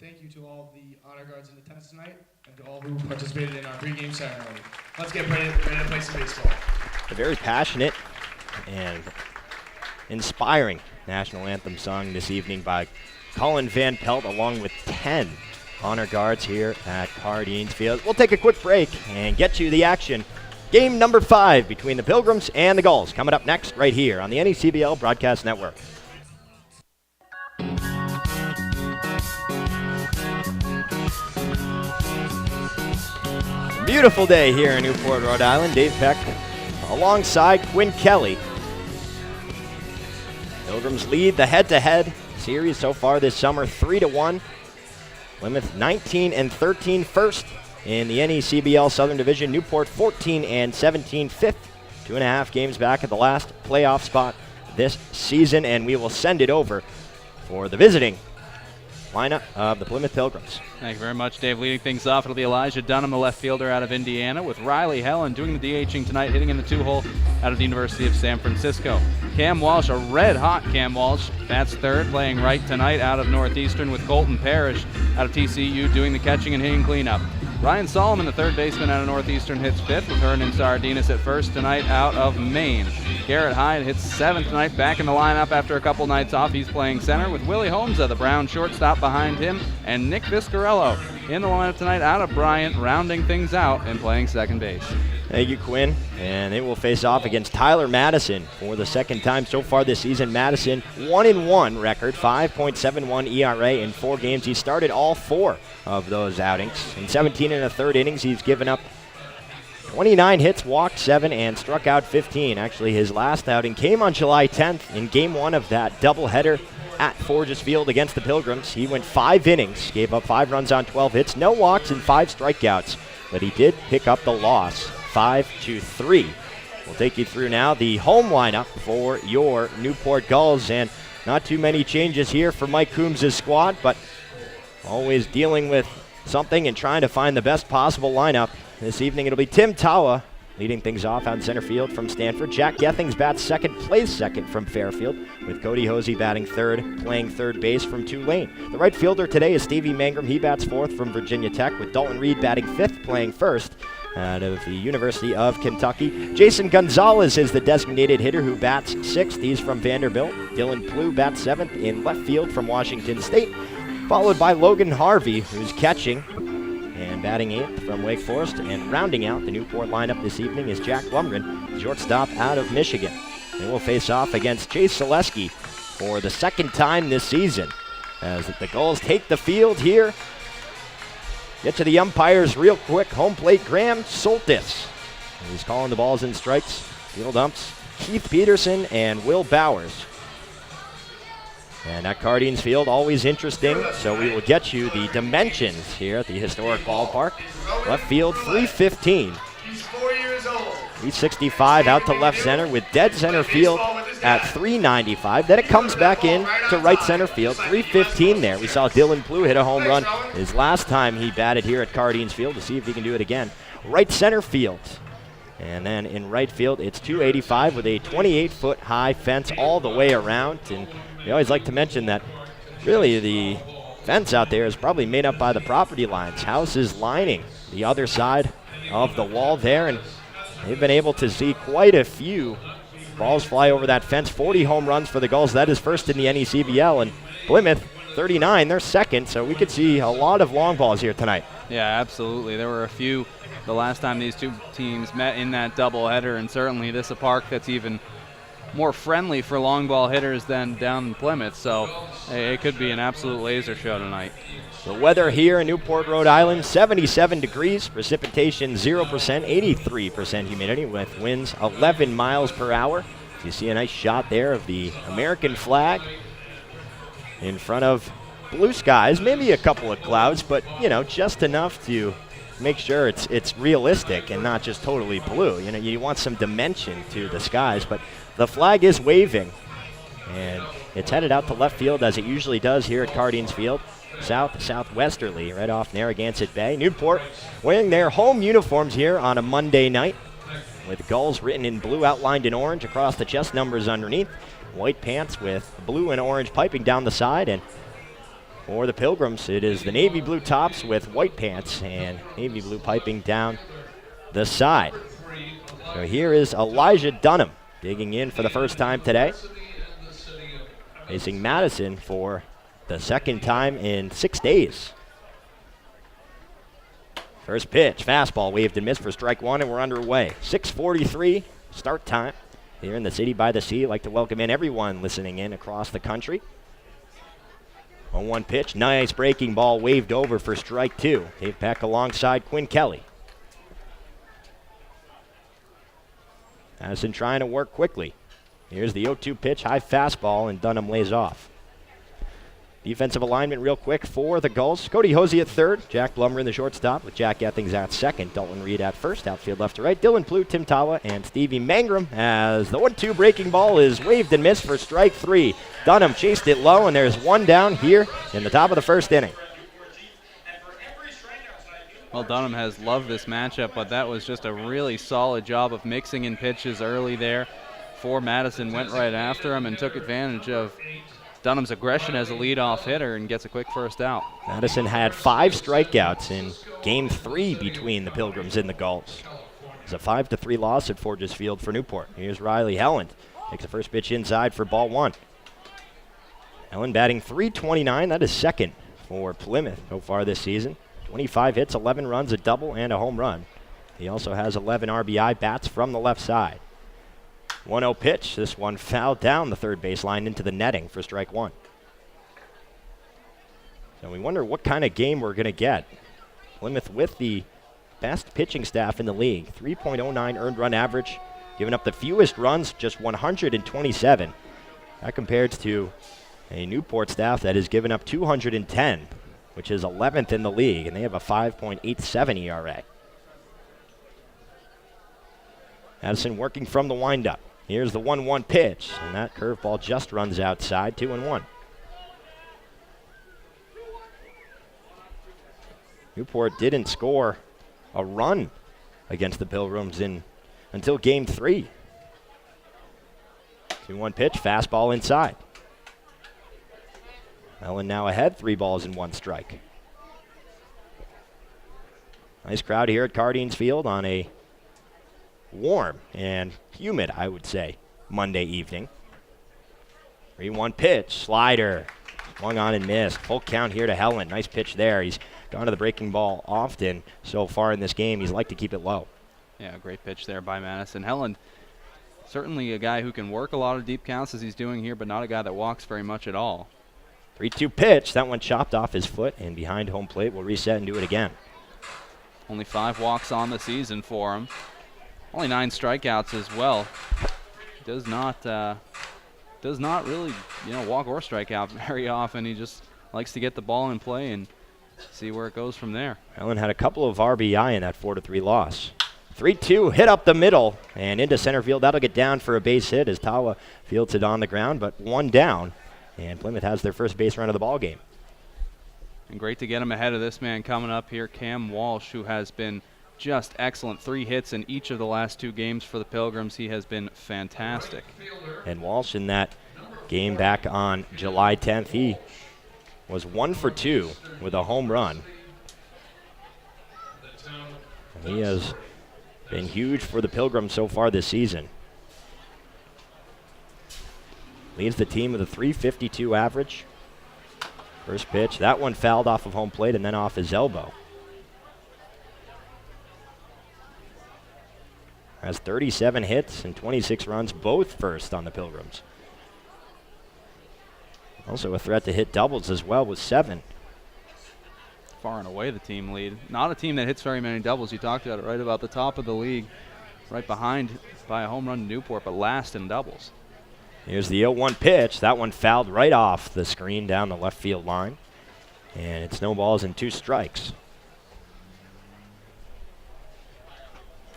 Thank you to all the honor guards in attendance tonight and to all who participated in our pregame ceremony. Let's get ready to play some baseball. A very passionate and inspiring national anthem sung this evening by Colin Van Pelt along with 10 honor guards here at Cardines Field. We'll take a quick break and get you the action. Game number 5 between the Pilgrims and the Gulls coming up next right here on the NECBL Broadcast Network. Beautiful day here in Newport, Rhode Island. Dave Peck alongside Quinn Kelly. Pilgrims lead the head-to-head series so far this summer 3-1. Plymouth 19-13 first in the NECBL Southern Division. Newport 14-17 fifth. 2.5 games back at the last playoff spot this season, and we will send it over for the visiting lineup of the Plymouth Pilgrims. Thank you very much, Dave. Leading things off, it'll be Elijah Dunham, the left fielder out of Indiana, with Riley Helen doing the DHing tonight, hitting in the 2-hole out of the University of San Francisco. Cam Walsh, a red-hot Cam Walsh, bats third, playing right tonight out of Northeastern, with Colton Parrish out of TCU doing the catching and hitting cleanup. Ryan Solomon, the third baseman out of Northeastern, hits fifth, with Hernan Sardinas at first tonight out of Maine. Garrett Hyde hits seventh tonight, back in the lineup after a couple nights off. He's playing center with Willie Holmesa, the Brown shortstop, behind him, and Nick Viscarello in the lineup tonight out of Bryant, rounding things out and playing second base. Thank you, Quinn. And they will face off against Tyler Madison for the second time so far this season. Madison, 1-1 record, 5.71 ERA in 4 games. He started all 4 of those outings. In 17 1/3 innings, he's given up 29 hits, walked 7, and struck out 15. Actually, his last outing came on July 10th in Game 1 of that doubleheader at Forges Field against the Pilgrims. He went 5 innings, gave up 5 runs on 12 hits, no walks, and 5 strikeouts. But he did pick up the loss, 5-3. We'll take you through now the home lineup for your Newport Gulls, and not too many changes here for Mike Coombs' squad, but always dealing with something and trying to find the best possible lineup. This evening it'll be Tim Tawa leading things off out in center field from Stanford. Jack Gethings bats second, plays second from Fairfield, with Cody Hosey batting third, playing third base from Tulane. The right fielder today is Stevie Mangrum. He bats fourth from Virginia Tech, with Dalton Reed batting fifth, playing first out of the University of Kentucky. Jason Gonzalez is the designated hitter who bats sixth. He's from Vanderbilt. Dylan Plew bats seventh in left field from Washington State, followed by Logan Harvey, who's catching and batting 8th from Wake Forest. And rounding out the Newport lineup this evening is Jack Lumgren, shortstop out of Michigan. They will face off against Chase Selesky for the second time this season, as the Gulls take the field here. Get to the umpires real quick. Home plate, Graham Soltis. He's calling the balls and strikes. Field umps, Keith Peterson and Will Bowers. And at Cardines Field, always interesting, so we will get you the dimensions here at the historic ballpark. Left field, 315. He's 4 years old. 365 out to left center, with dead center field at 395. Then it comes back in to right center field, 315 there. We saw Dylan Plew hit a home run his last time he batted here at Cardines Field. To see if he can do it again. Right center field. And then in right field, it's 285 with a 28-foot high fence all the way around. And we always like to mention that really the fence out there is probably made up by the property lines. Houses lining the other side of the wall there, and they've been able to see quite a few balls fly over that fence. 40 home runs for the Gulls. That is first in the NECBL, and Plymouth 39, they're second, so we could see a lot of long balls here tonight. Yeah, absolutely. There were a few the last time these two teams met in that doubleheader, and certainly this a park that's even more friendly for long ball hitters than down in Plymouth, so it could be an absolute laser show tonight. The weather here in Newport, Rhode Island, 77 degrees, precipitation 0%, 83% humidity, with winds 11 miles per hour. You see a nice shot there of the American flag in front of blue skies, maybe a couple of clouds, but you know, just enough to make sure it's realistic and not just totally blue. You know, you want some dimension to the skies, but the flag is waving, and it's headed out to left field as it usually does here at Cardines Field. Southwesterly, right off Narragansett Bay. Newport wearing their home uniforms here on a Monday night, with Gulls written in blue outlined in orange across the chest numbers underneath. White pants with blue and orange piping down the side, and For the Pilgrims, it is the navy blue tops with white pants and navy blue piping down the side. So here is Elijah Dunham digging in for the first time today, facing Madison for the second time in 6 days. First pitch, fastball waved and missed for strike one, and we're underway. 6:43 start time here in the City by the Sea. I'd like to welcome in everyone listening in across the country. 0-1 pitch, nice breaking ball waved over for strike two. Dave Peck alongside Quinn Kelly. Madison trying to work quickly. Here's the 0-2 pitch, high fastball, and Dunham lays off. Defensive alignment real quick for the Gulls. Cody Hosey at third, Jack Blummer in the shortstop with Jack Ethings at second, Dalton Reed at first, outfield left to right, Dylan Plouffe, Tim Tawa, and Stevie Mangrum as the 1-2 breaking ball is waved and missed for strike three. Dunham chased it low, and there's one down here in the top of the first inning. Well, Dunham has loved this matchup, but that was just a really solid job of mixing in pitches early there for Madison. Went right after him and took advantage of Dunham's aggression as a leadoff hitter and gets a quick first out. Madison had 5 strikeouts in Game 3 between the Pilgrims and the Gulls. It's a 5-3 loss at Forges Field for Newport. Here's Riley Helland. Takes the first pitch inside for ball one. Helland batting .329. That is second for Plymouth so far this season. 25 hits, 11 runs, a double, and a home run. He also has 11 RBI, bats from the left side. 1-0 pitch. This one fouled down the third baseline into the netting for strike one. So we wonder what kind of game we're going to get. Plymouth with the best pitching staff in the league. 3.09 earned run average, giving up the fewest runs, just 127. That compares to a Newport staff that has given up 210, which is 11th in the league, and they have a 5.87 ERA. Madison working from the windup. Here's the 1-1 pitch, and that curveball just runs outside, 2-1. Newport didn't score a run against the Pilgrims until Game 3. 2-1 pitch, fastball inside. Ellen now ahead, 3 balls and 1 strike. Nice crowd here at Cardines Field on a warm and humid, I would say, Monday evening. 3-1 pitch, slider, swung on and missed. Full count here to Helland. Nice pitch there. He's gone to the breaking ball often so far in this game. He's liked to keep it low. Yeah, great pitch there by Madison. Helland, certainly a guy who can work a lot of deep counts as he's doing here, but not a guy that walks very much at all. 3-2 pitch. That one chopped off his foot and behind home plate. Will reset and do it again. Only 5 walks on the season for him. Only 9 strikeouts as well. Does not really, walk or strike out very often. He just likes to get the ball in play and see where it goes from there. Allen had a couple of RBI in that 4-3 loss. 3-2 hit up the middle and into center field. That'll get down for a base hit as Tawa fields it on the ground, but 1 down, and Plymouth has their first base run of the ball game. And great to get him ahead of this man coming up here, Cam Walsh, who has been just excellent. 3 hits in each of the last 2 games for the Pilgrims. He has been fantastic. And Walsh in that game back on July 10th, he was 1 for 2 with a home run. He has been huge for the Pilgrims so far this season. Leads the team with a .352 average. First pitch, that one fouled off of home plate and then off his elbow. Has 37 hits and 26 runs, both first on the Pilgrims. Also a threat to hit doubles as well with 7. Far and away the team lead. Not a team that hits very many doubles. You talked about it, right about the top of the league. Right behind by a home run to Newport, but last in doubles. Here's the 0-1 pitch. That one fouled right off the screen down the left field line. And it snowballs in 2 strikes.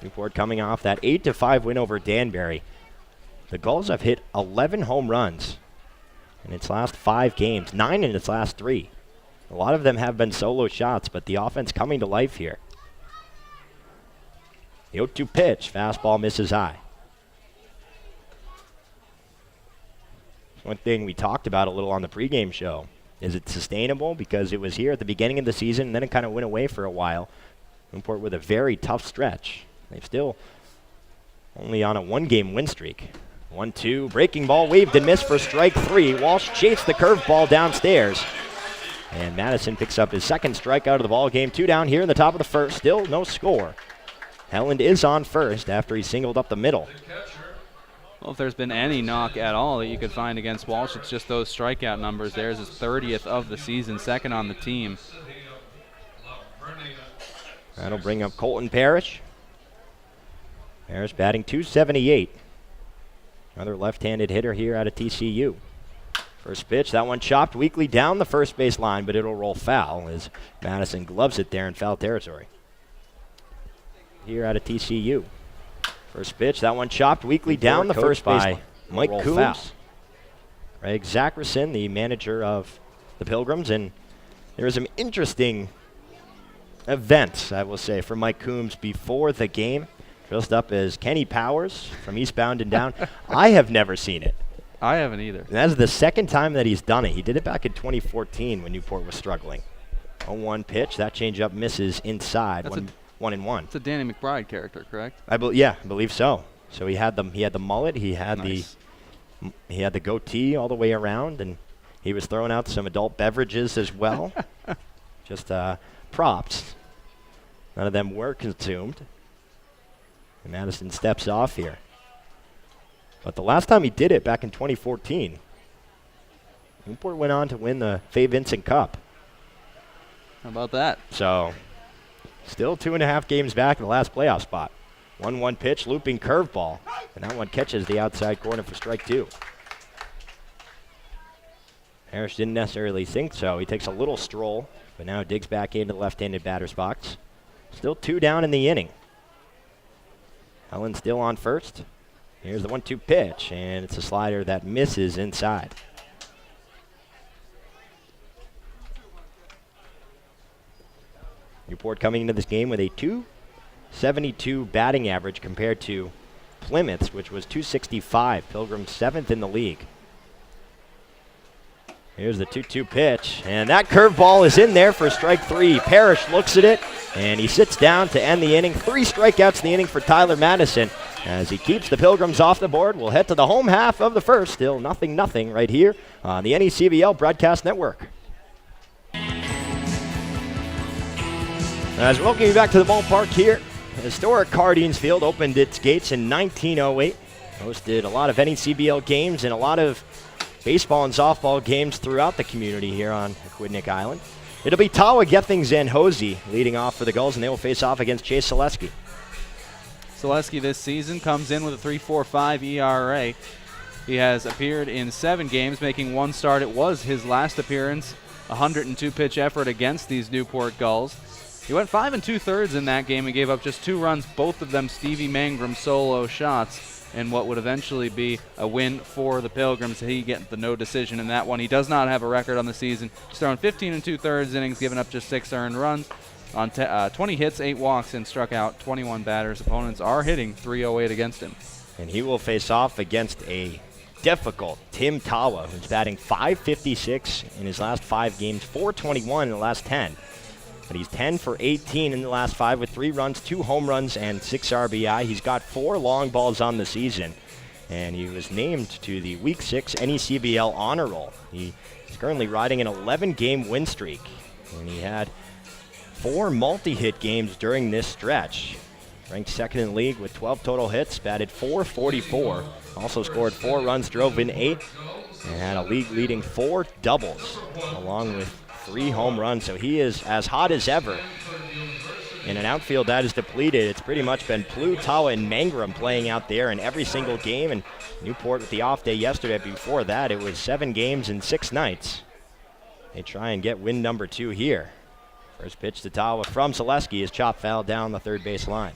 Newport coming off that 8-5 win over Danbury. The Gulls have hit 11 home runs in its last 5 games, 9 in its last 3. A lot of them have been solo shots, but the offense coming to life here. The 0-2 pitch, fastball misses high. One thing we talked about a little on the pregame show, Is it sustainable? Because it was here at the beginning of the season, and then it kind of went away for a while. Newport with a very tough stretch. They've still only on a 1-game win streak. 1-2, breaking ball, waved and missed for strike 3. Walsh chased the curveball downstairs. And Madison picks up his second strikeout of the ball game. 2 down here in the top of the first. Still no score. Helland is on first after he singled up the middle. Well, if there's been any knock at all that you could find against Walsh, it's just those strikeout numbers. There's his 30th of the season, second on the team. That'll bring up Colton Parrish. Parrish batting .278. Another left-handed hitter here out of TCU. First pitch, that one chopped weakly down the first base line, but it'll roll foul as Madison gloves it there in foul territory. Here out of TCU. First pitch, that one chopped weakly down the first base line. Mike Coombs. Greg Zacharson, the manager of the Pilgrims, and there were some interesting events, I will say, for Mike Coombs before the game. Dressed up as Kenny Powers from Eastbound and Down. I have never seen it. I haven't either. And that's the second time that he's done it. He did it back in 2014 when Newport was struggling. 0-1 pitch. That changeup misses inside. That's 1-1. It's a Danny McBride character, correct? Yeah, I believe so. So he had the mullet. He had the goatee all the way around, and he was throwing out some adult beverages as well. Just props. None of them were consumed. And Madison steps off here. But the last time he did it, back in 2014, Newport went on to win the Fay Vincent Cup. How about that? So, still 2.5 games back in the last playoff spot. 1-1 pitch, looping curveball. And that one catches the outside corner for strike 2. Parrish didn't necessarily think so. He takes a little stroll, but now digs back into the left-handed batter's box. Still 2 down in the inning. Helland still on first. Here's the 1-2 pitch, and it's a slider that misses inside. Newport coming into this game with a .272 batting average compared to Plymouth's, which was .265. Pilgrims 7th in the league. Here's the 2-2 pitch, and that curveball is in there for strike 3. Parrish looks at it, and he sits down to end the inning. 3 strikeouts in the inning for Tyler Madison. As he keeps the Pilgrims off the board, we'll head to the home half of the first. Still 0-0 right here on the NECBL Broadcast Network. As we welcome you back to the ballpark here, historic Cardines Field opened its gates in 1908. Hosted a lot of NECBL games and a lot of baseball and softball games throughout the community here on Aquidneck Island. It'll be Tawa, Gethings, and Hosey leading off for the Gulls, and they will face off against Chase Selesky. Selesky this season comes in with a 3.45 ERA. He has appeared in 7 games, making 1 start. It was his last appearance, a 102-pitch effort against these Newport Gulls. He went 5 2/3 in that game and gave up just 2 runs, both of them Stevie Mangrum solo shots, and what would eventually be a win for the Pilgrims. He gets the no decision in that one. He does not have a record on the season. He's thrown 15 2/3 innings, giving up just 6 earned runs. On 20 hits, 8 walks, and struck out 21 batters. Opponents are hitting .308 against him. And he will face off against a difficult Tim Tawa, who's batting .556 in his last 5 games, .421 in the last 10. But he's 10 for 18 in the last 5 with 3 runs, 2 home runs, and 6 RBI. He's got 4 long balls on the season, and he was named to the Week 6 NECBL Honor Roll. He's currently riding an 11-game win streak, and he had 4 multi-hit games during this stretch. Ranked 2nd in the league with 12 total hits, batted .444. Also scored 4 runs, drove in 8, and had a league-leading 4 doubles, along with 3 home runs. So he is as hot as ever. In an outfield that is depleted, it's pretty much been Plu, Tawa, and Mangrum playing out there in every single game. And Newport with the off day yesterday. Before that, it was 7 games and 6 nights. They try and get win number 2 here. First pitch to Tawa from Selesky is chopped foul down the third base line.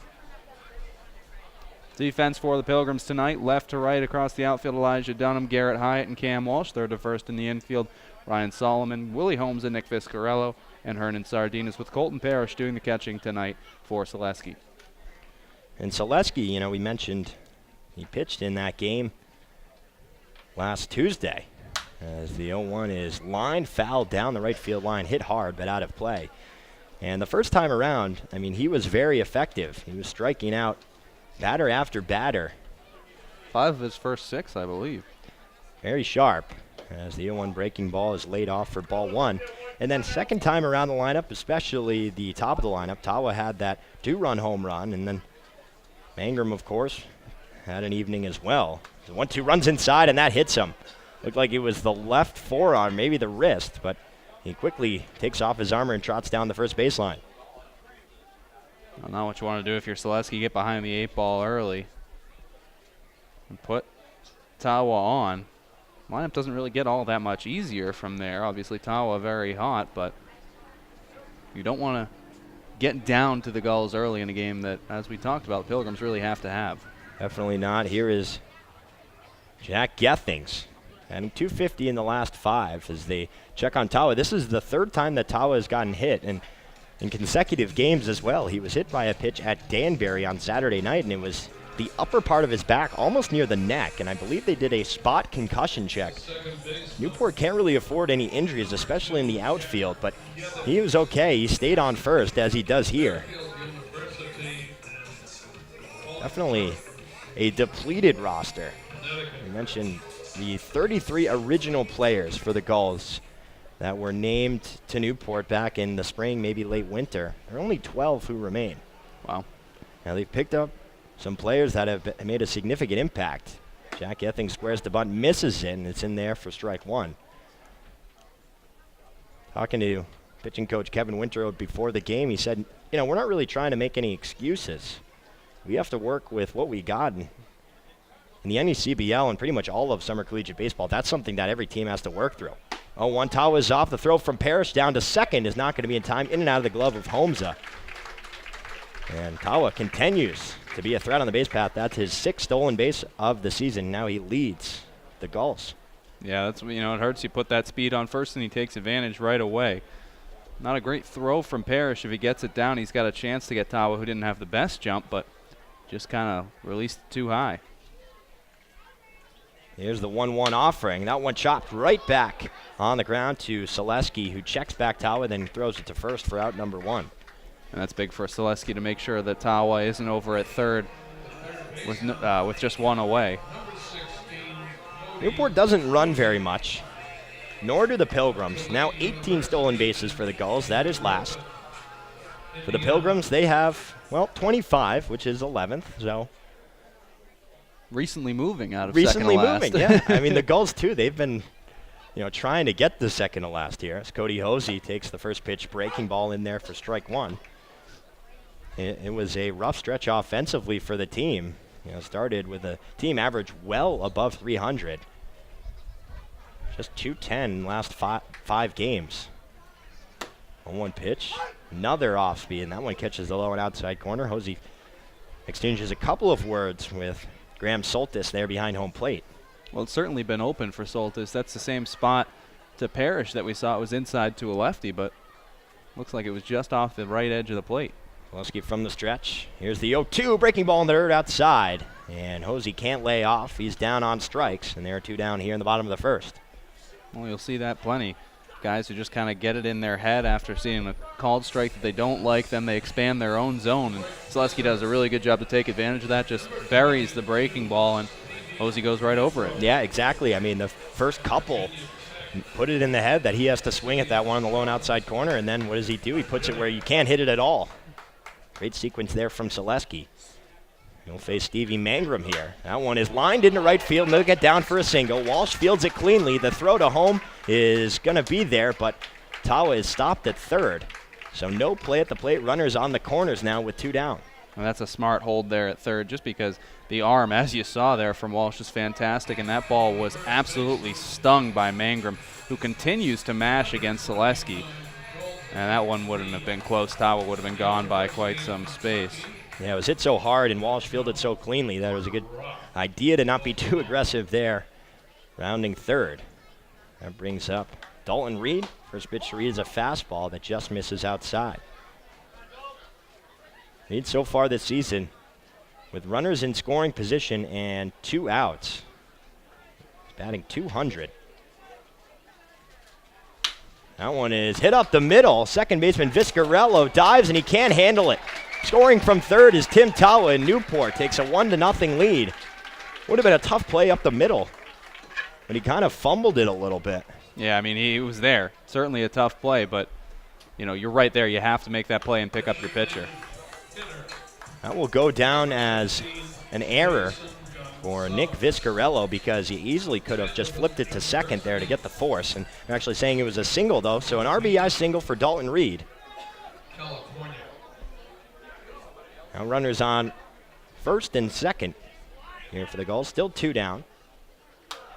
Defense for the Pilgrims tonight, left to right across the outfield, Elijah Dunham, Garrett Hyatt, and Cam Walsh. Third to first in the infield, Ryan Solomon, Willie Holmes, and Nick Viscarello, and Hernan Sardinas, with Colton Parrish doing the catching tonight for Selesky. And Selesky, we mentioned he pitched in that game last Tuesday. as the 0-1 is lined foul down the right field line, hit hard but out of play. And the first time around, I mean, he was very effective. He was striking out batter after batter. 5 of his first 6, I believe. Very sharp as the 0-1 breaking ball is laid off for ball 1. And then second time around the lineup, especially the top of the lineup, Tawa had that 2-run home run. And then Mangrum, of course, had an evening as well. So 1-2 runs inside, and that hits him. Looked like it was the left forearm, maybe the wrist, but he quickly takes off his armor and trots down the first baseline. Well, not what you want to do if you're Selesky. Get behind the 8 ball early and put Tawa on. Lineup doesn't really get all that much easier from there. Obviously, Tawa very hot, but you don't want to get down to the Gulls early in a game that, as we talked about, the Pilgrims really have to have. Definitely not. Here is Jack Gethings, adding 250 in the last 5 as they check on Tawa. This is the 3rd time that Tawa has gotten hit, and in consecutive games as well. He was hit by a pitch at Danbury on Saturday night, and it was the upper part of his back, almost near the neck, and I believe they did a spot concussion check. Newport can't really afford any injuries, especially in the outfield, but he was okay. He stayed on first, as he does here. Definitely a depleted roster. We mentioned the 33 original players for the Gulls that were named to Newport back in the spring, maybe late winter. There are only 12 who remain. Wow. Now they've picked up some players that have made a significant impact. Jack Ething squares the bunt, misses it, and it's in there for strike 1. Talking to pitching coach Kevin Winterode before the game, he said, we're not really trying to make any excuses. We have to work with what we got. In the NECBL and pretty much all of summer collegiate baseball, that's something that every team has to work through. 0-1, Tawa is off. The throw from Parrish down to second is not going to be in time. In and out of the glove of Holmza. And Tawa continues to be a threat on the base path. That's his 6th stolen base of the season. Now he leads the Gulls. Yeah, that's it hurts. You put that speed on first, and he takes advantage right away. Not a great throw from Parrish. If he gets it down, he's got a chance to get Tawa, who didn't have the best jump, but just kind of released it too high. Here's the 1-1 offering. That one chopped right back on the ground to Selesky, who checks back Tawa, then throws it to first for out number 1. And that's big for Selesky to make sure that Tawa isn't over at third with just 1 away. Newport doesn't run very much, nor do the Pilgrims. Now 18 stolen bases for the Gulls. That is last. For the Pilgrims, they have, 25, which is 11th. So recently moving out of second to last. Recently moving, yeah. I mean, the Gulls, too, they've been trying to get the second to last here. As Cody Hosey takes the first pitch, breaking ball in there for strike 1. It was a rough stretch offensively for the team. Started with a team average well above 300. Just 210 in the last 5 games. 1-1 pitch, another off speed, and that one catches the low and outside corner. Hosey exchanges a couple of words with Graham Soltis there behind home plate. Well, it's certainly been open for Soltis. That's the same spot to Parrish that we saw. It was inside to a lefty, but looks like it was just off the right edge of the plate. Selesky from the stretch. Here's the 0-2, breaking ball in the dirt outside. And Hosey can't lay off. He's down on strikes, and there are 2 down here in the bottom of the first. Well, you'll see that plenty. Guys who just kind of get it in their head after seeing a called strike that they don't like, then they expand their own zone. And Selesky does a really good job to take advantage of that, just buries the breaking ball, and Hosey goes right over it. Yeah, exactly. I mean, the first couple put it in the head that he has to swing at that one on the lone outside corner, and then what does he do? He puts it where you can't hit it at all. Great sequence there from Selesky. He'll face Stevie Mangrum here. That one is lined into right field, and they'll get down for a single. Walsh fields it cleanly. The throw to home is going to be there, but Tawa is stopped at third. So no play at the plate. Runners on the corners now with 2 down. And that's a smart hold there at third, just because the arm, as you saw there from Walsh, is fantastic, and that ball was absolutely stung by Mangrum, who continues to mash against Selesky. And that one wouldn't have been close. Tawa would have been gone by quite some space. Yeah, it was hit so hard, and Walsh fielded so cleanly that it was a good idea to not be too aggressive there. Rounding third. That brings up Dalton Reed. First pitch to Reed is a fastball that just misses outside. Reed so far this season with runners in scoring position and 2 outs. He's batting .200. That one is hit up the middle. Second baseman Vizcarello dives, and he can't handle it. Scoring from third is Tim Tawa, and Newport takes a 1-0 lead. Would have been a tough play up the middle, but he kind of fumbled it a little bit. Yeah, I mean, he was there. Certainly a tough play, but, you're right there. You have to make that play and pick up your pitcher. That will go down as an error for Nick Vizcarello because he easily could have just flipped it to second there to get the force. And they're actually saying it was a single, though, so an RBI single for Dalton Reed. Now runners on first and second here for the Gulls. Still 2 down.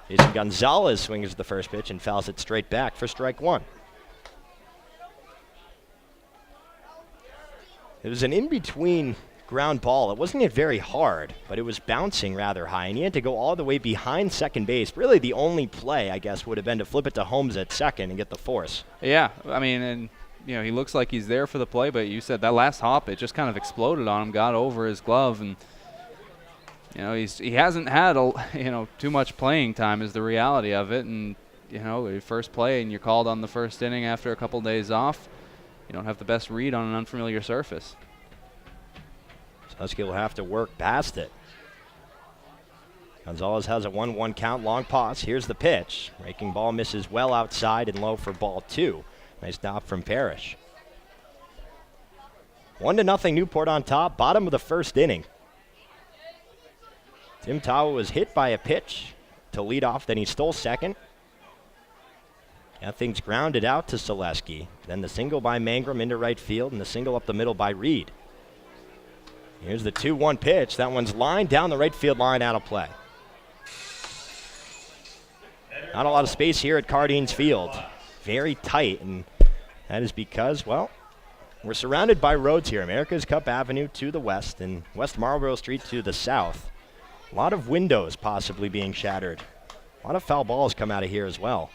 Jason Gonzalez swings the first pitch and fouls it straight back for strike 1. It was an in-between ground ball. It wasn't hit very hard, but it was bouncing rather high, and he had to go all the way behind second base. Really the only play, I guess, would have been to flip it to Holmes at second and get the force. Yeah, I mean, and he looks like he's there for the play, but you said that last hop, it just kind of exploded on him, got over his glove, and he hasn't had too much playing time is the reality of it. And your first play and you're called on the first inning after a couple days off, you don't have the best read on an unfamiliar surface. Husky will have to work past it. Gonzalez has a 1-1 count, long pause. Here's the pitch. Breaking ball misses well outside and low for ball 2. Nice stop from Parrish. 1-0 Newport on top, bottom of the first inning. Tim Tawa was hit by a pitch to lead off, then he stole second. Got things grounded out to Selesky. Then the single by Mangrum into right field and the single up the middle by Reed. Here's the 2-1 pitch. That one's lined down the right field line, out of play. Not a lot of space here at Cardines Field. Very tight, and that is because, well, we're surrounded by roads here. America's Cup Avenue to the west and West Marlborough Street to the south. A lot of windows possibly being shattered. A lot of foul balls come out of here as well.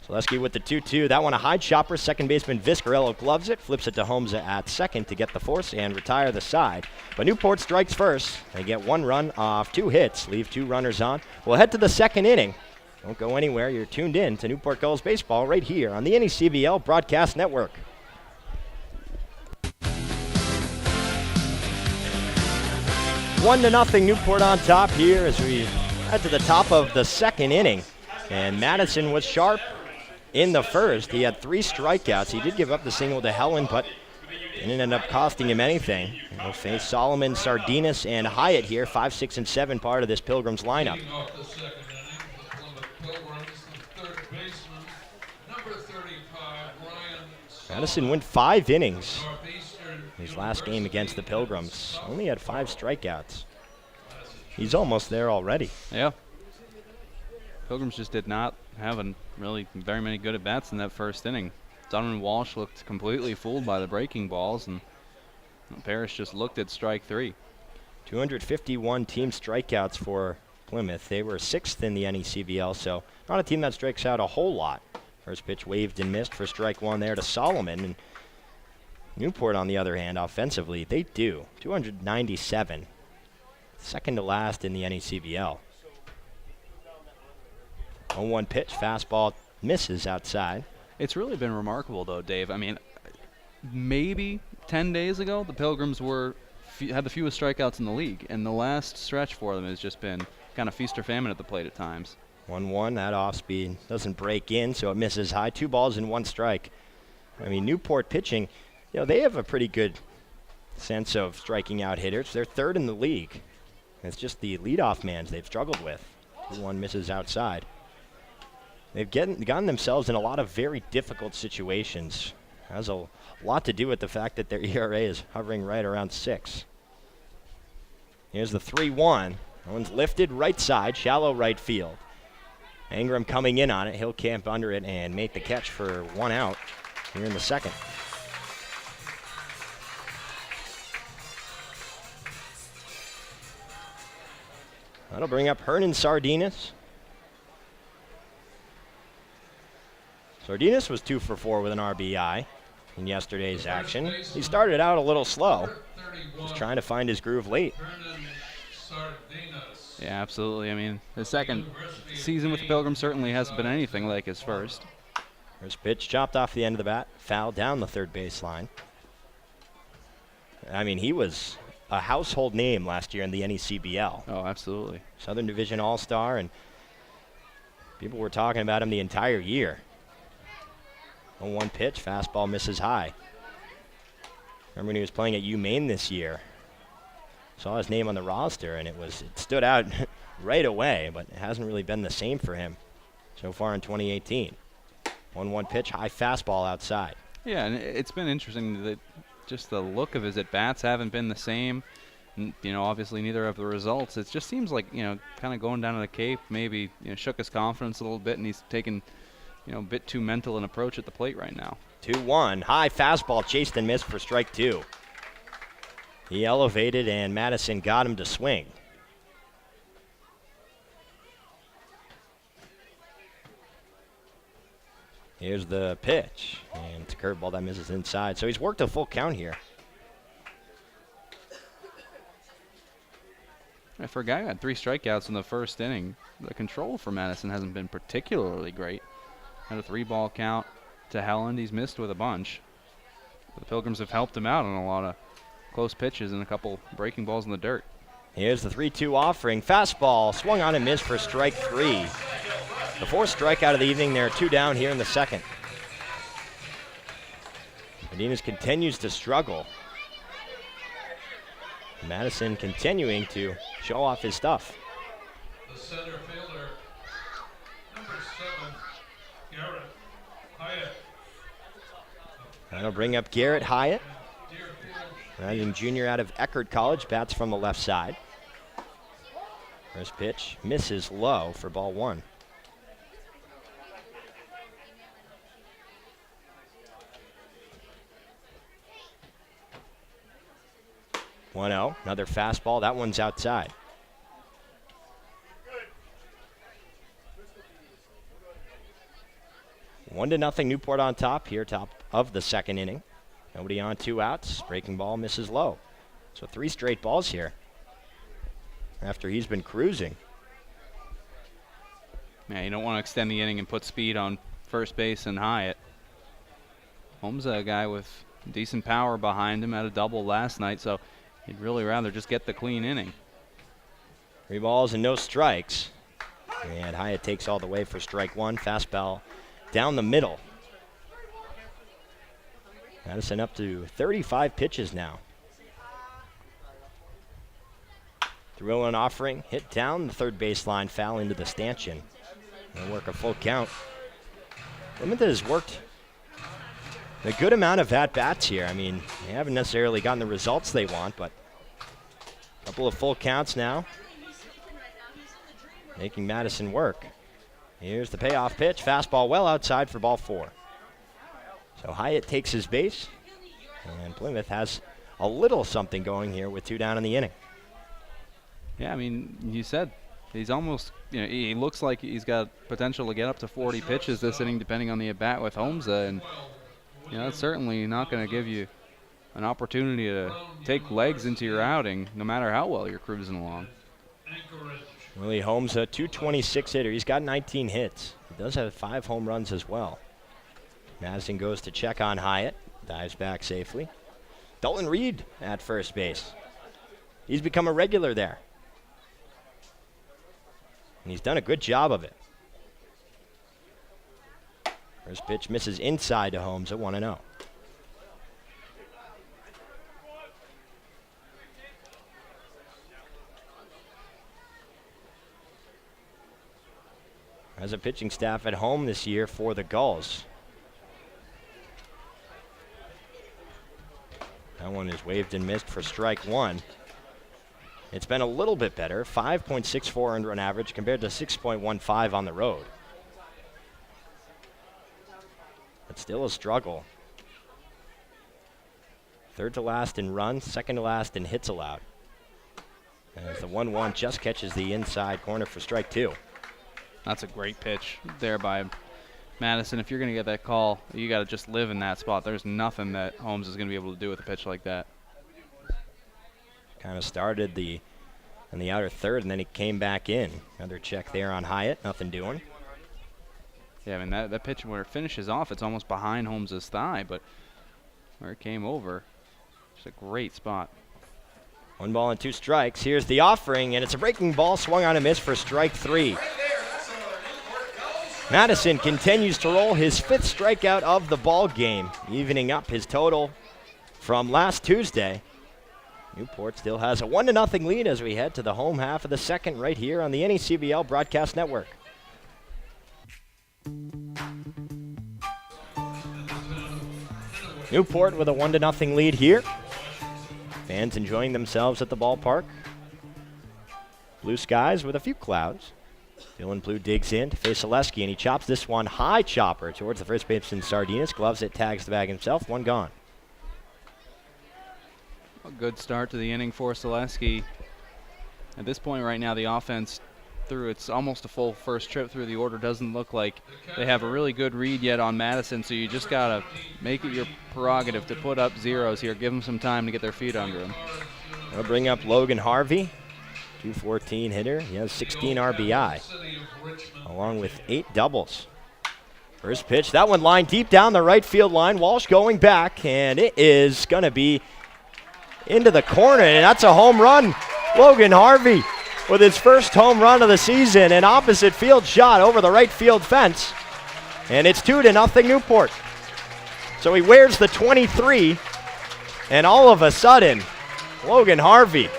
Selesky with the 2-2. That one a high chopper. Second baseman Vizcarello gloves it, flips it to Holmes at second to get the force and retire the side. But Newport strikes first. They get 1 run off 2 hits, leave 2 runners on. We'll head to the second inning. Don't go anywhere. You're tuned in to Newport Gulls baseball right here on the NECBL Broadcast Network. One to nothing, Newport on top here as we head to the top of the second inning. And Madison was sharp in the first. He had 3 strikeouts. He did give up the single to Helen, but didn't end up costing him anything. He'll face Solomon, Sardinas, and Hyatt here, 5, 6, and 7 part of this Pilgrims lineup. Madison went 5 innings. His last game against the Pilgrims only had 5 strikeouts. He's almost there already. Yeah. Pilgrims just did not have really very many good at-bats in that first inning. Donovan Walsh looked completely fooled by the breaking balls, and Parrish just looked at strike 3. 251 team strikeouts for Plymouth. They were 6th in the NECBL, so not a team that strikes out a whole lot. First pitch waved and missed for strike 1 there to Solomon. And Newport, on the other hand, offensively, they do. 297. Second to last in the NECBL. 0-1 pitch, fastball misses outside. It's really been remarkable, though, Dave. I mean, maybe 10 days ago, the Pilgrims had the fewest strikeouts in the league, and the last stretch for them has just been kind of feast or famine at the plate at times. 1-1, that off-speed doesn't break in, so it misses high. 2 balls and 1 strike. I mean, Newport pitching, they have a pretty good sense of striking out hitters. They're 3rd in the league. It's just the leadoff mans they've struggled with. 2-1 misses outside. They've gotten themselves in a lot of very difficult situations. It has a lot to do with the fact that their ERA is hovering right around 6. Here's the 3-1. That one's lifted right side, shallow right field. Ingram coming in on it. He'll camp under it and make the catch for 1 out here in the second. That'll bring up Hernan Sardinas. Sardinas was 2 for 4 with an RBI in yesterday's action. He started out a little slow. He's trying to find his groove late. Yeah, absolutely. I mean, his second season with the Pilgrims certainly hasn't been anything like his first. First pitch chopped off the end of the bat, foul down the third baseline. I mean, he was a household name last year in the NECBL. Oh, absolutely. Southern Division All-Star, and people were talking about him the entire year. 0-1 pitch, fastball misses high. Remember when he was playing at UMaine this year? Saw his name on the roster, and it stood out right away, but it hasn't really been the same for him so far in 2018. 1-1 pitch, high fastball outside. Yeah, and it's been interesting that just the look of his at-bats haven't been the same. Obviously neither of the results. It just seems like, kind of going down to the Cape, maybe shook his confidence a little bit, and he's taken, a bit too mental an approach at the plate right now. 2-1, high fastball chased and missed for strike 2. He elevated, and Madison got him to swing. Here's the pitch, and it's a curveball that misses inside. So he's worked a full count here. For a guy who had 3 strikeouts in the first inning, the control for Madison hasn't been particularly great. Had a 3-ball count to Helland. He's missed with a bunch. The Pilgrims have helped him out on a lot of close pitches and a couple breaking balls in the dirt. Here's the 3-2 offering. Fastball swung on and missed for strike 3. The 4th strikeout of the evening. There are 2 down here in the second. Medina continues to struggle. Madison continuing to show off his stuff. The center fielder, number 7, Garrett Hyatt. That'll bring up Garrett Hyatt. Rising junior out of Eckerd College, bats from the left side. First pitch misses low for ball 1. Another fastball. That one's outside. One to nothing. Newport on top here, top of the second inning. Nobody on, 2 outs. Breaking ball misses low. So 3 straight balls here after he's been cruising. Yeah, you don't want to extend the inning and put speed on first base and Hyatt. Holmes, a guy with decent power behind him, had a double last night, so he'd really rather just get the clean inning. 3 balls and no strikes. And Hyatt takes all the way for strike 1. Fastball down the middle. Madison up to 35 pitches now. Throw an offering, hit down the third baseline, foul into the stanchion. They'll work a full count. Plymouth has worked a good amount of at-bats here. I mean, they haven't necessarily gotten the results they want, but a couple of full counts now, making Madison work. Here's the payoff pitch. Fastball well outside for ball 4. So Hyatt takes his base, and Plymouth has a little something going here with 2 down in the inning. Yeah, I mean, you said he's almost, he looks like he's got potential to get up to 40 pitches this inning, depending on the at-bat with Holmesa, and that's certainly not going to give you an opportunity to take legs into your outing, no matter how well you're cruising along. Willie Holmes, a .226 hitter. He's got 19 hits. He does have 5 home runs as well. Madison goes to check on Hyatt. Dives back safely. Dalton Reed at first base. He's become a regular there. And he's done a good job of it. First pitch misses inside to Holmes at 1-0. As a pitching staff at home this year for the Gulls. That one is waved and missed for strike 1. It's been a little bit better, 5.64 earned run average compared to 6.15 on the road. But still a struggle. Third to last in runs, second to last in hits allowed. As the 1-1 just catches the inside corner for strike 2. That's a great pitch there by Madison. If you're going to get that call, you got to just live in that spot. There's nothing that Holmes is going to be able to do with a pitch like that. Kind of started the in the outer third, and then he came back in. Another check there on Hyatt, nothing doing. Yeah, I mean, that pitch where it finishes off, it's almost behind Holmes' thigh, but where it came over, it's a great spot. 1 ball and 2 strikes. Here's the offering, and it's a breaking ball, swung on a miss for strike 3. Madison continues to roll his 5th strikeout of the ball game, evening up his total from last Tuesday. Newport still has a 1-0 lead as we head to the home half of the second right here on the NECBL Broadcast Network. Newport with a 1-0 lead here. Fans enjoying themselves at the ballpark. Blue skies with a few clouds. Dylan Blue digs in to face Oleski, and he chops this one high chopper towards the first baseman Sardinas. Gloves it, tags the bag himself. 1 gone. A good start to the inning for Selesky. At this point right now, the offense, through its almost a full first trip through the order, doesn't look like they have a really good read yet on Madison, so you just got to make it your prerogative to put up zeros here. Give them some time to get their feet under them. I'll bring up Logan Harvey, 214 hitter. He has 16 RBI, along with 8 doubles. First pitch, that one lined deep down the right field line. Walsh going back, and it is going to be into the corner, and that's a home run. Logan Harvey with his first home run of the season, an opposite field shot over the right field fence, and it's 2-0 Newport. So he wears the 23, and all of a sudden, Logan Harvey,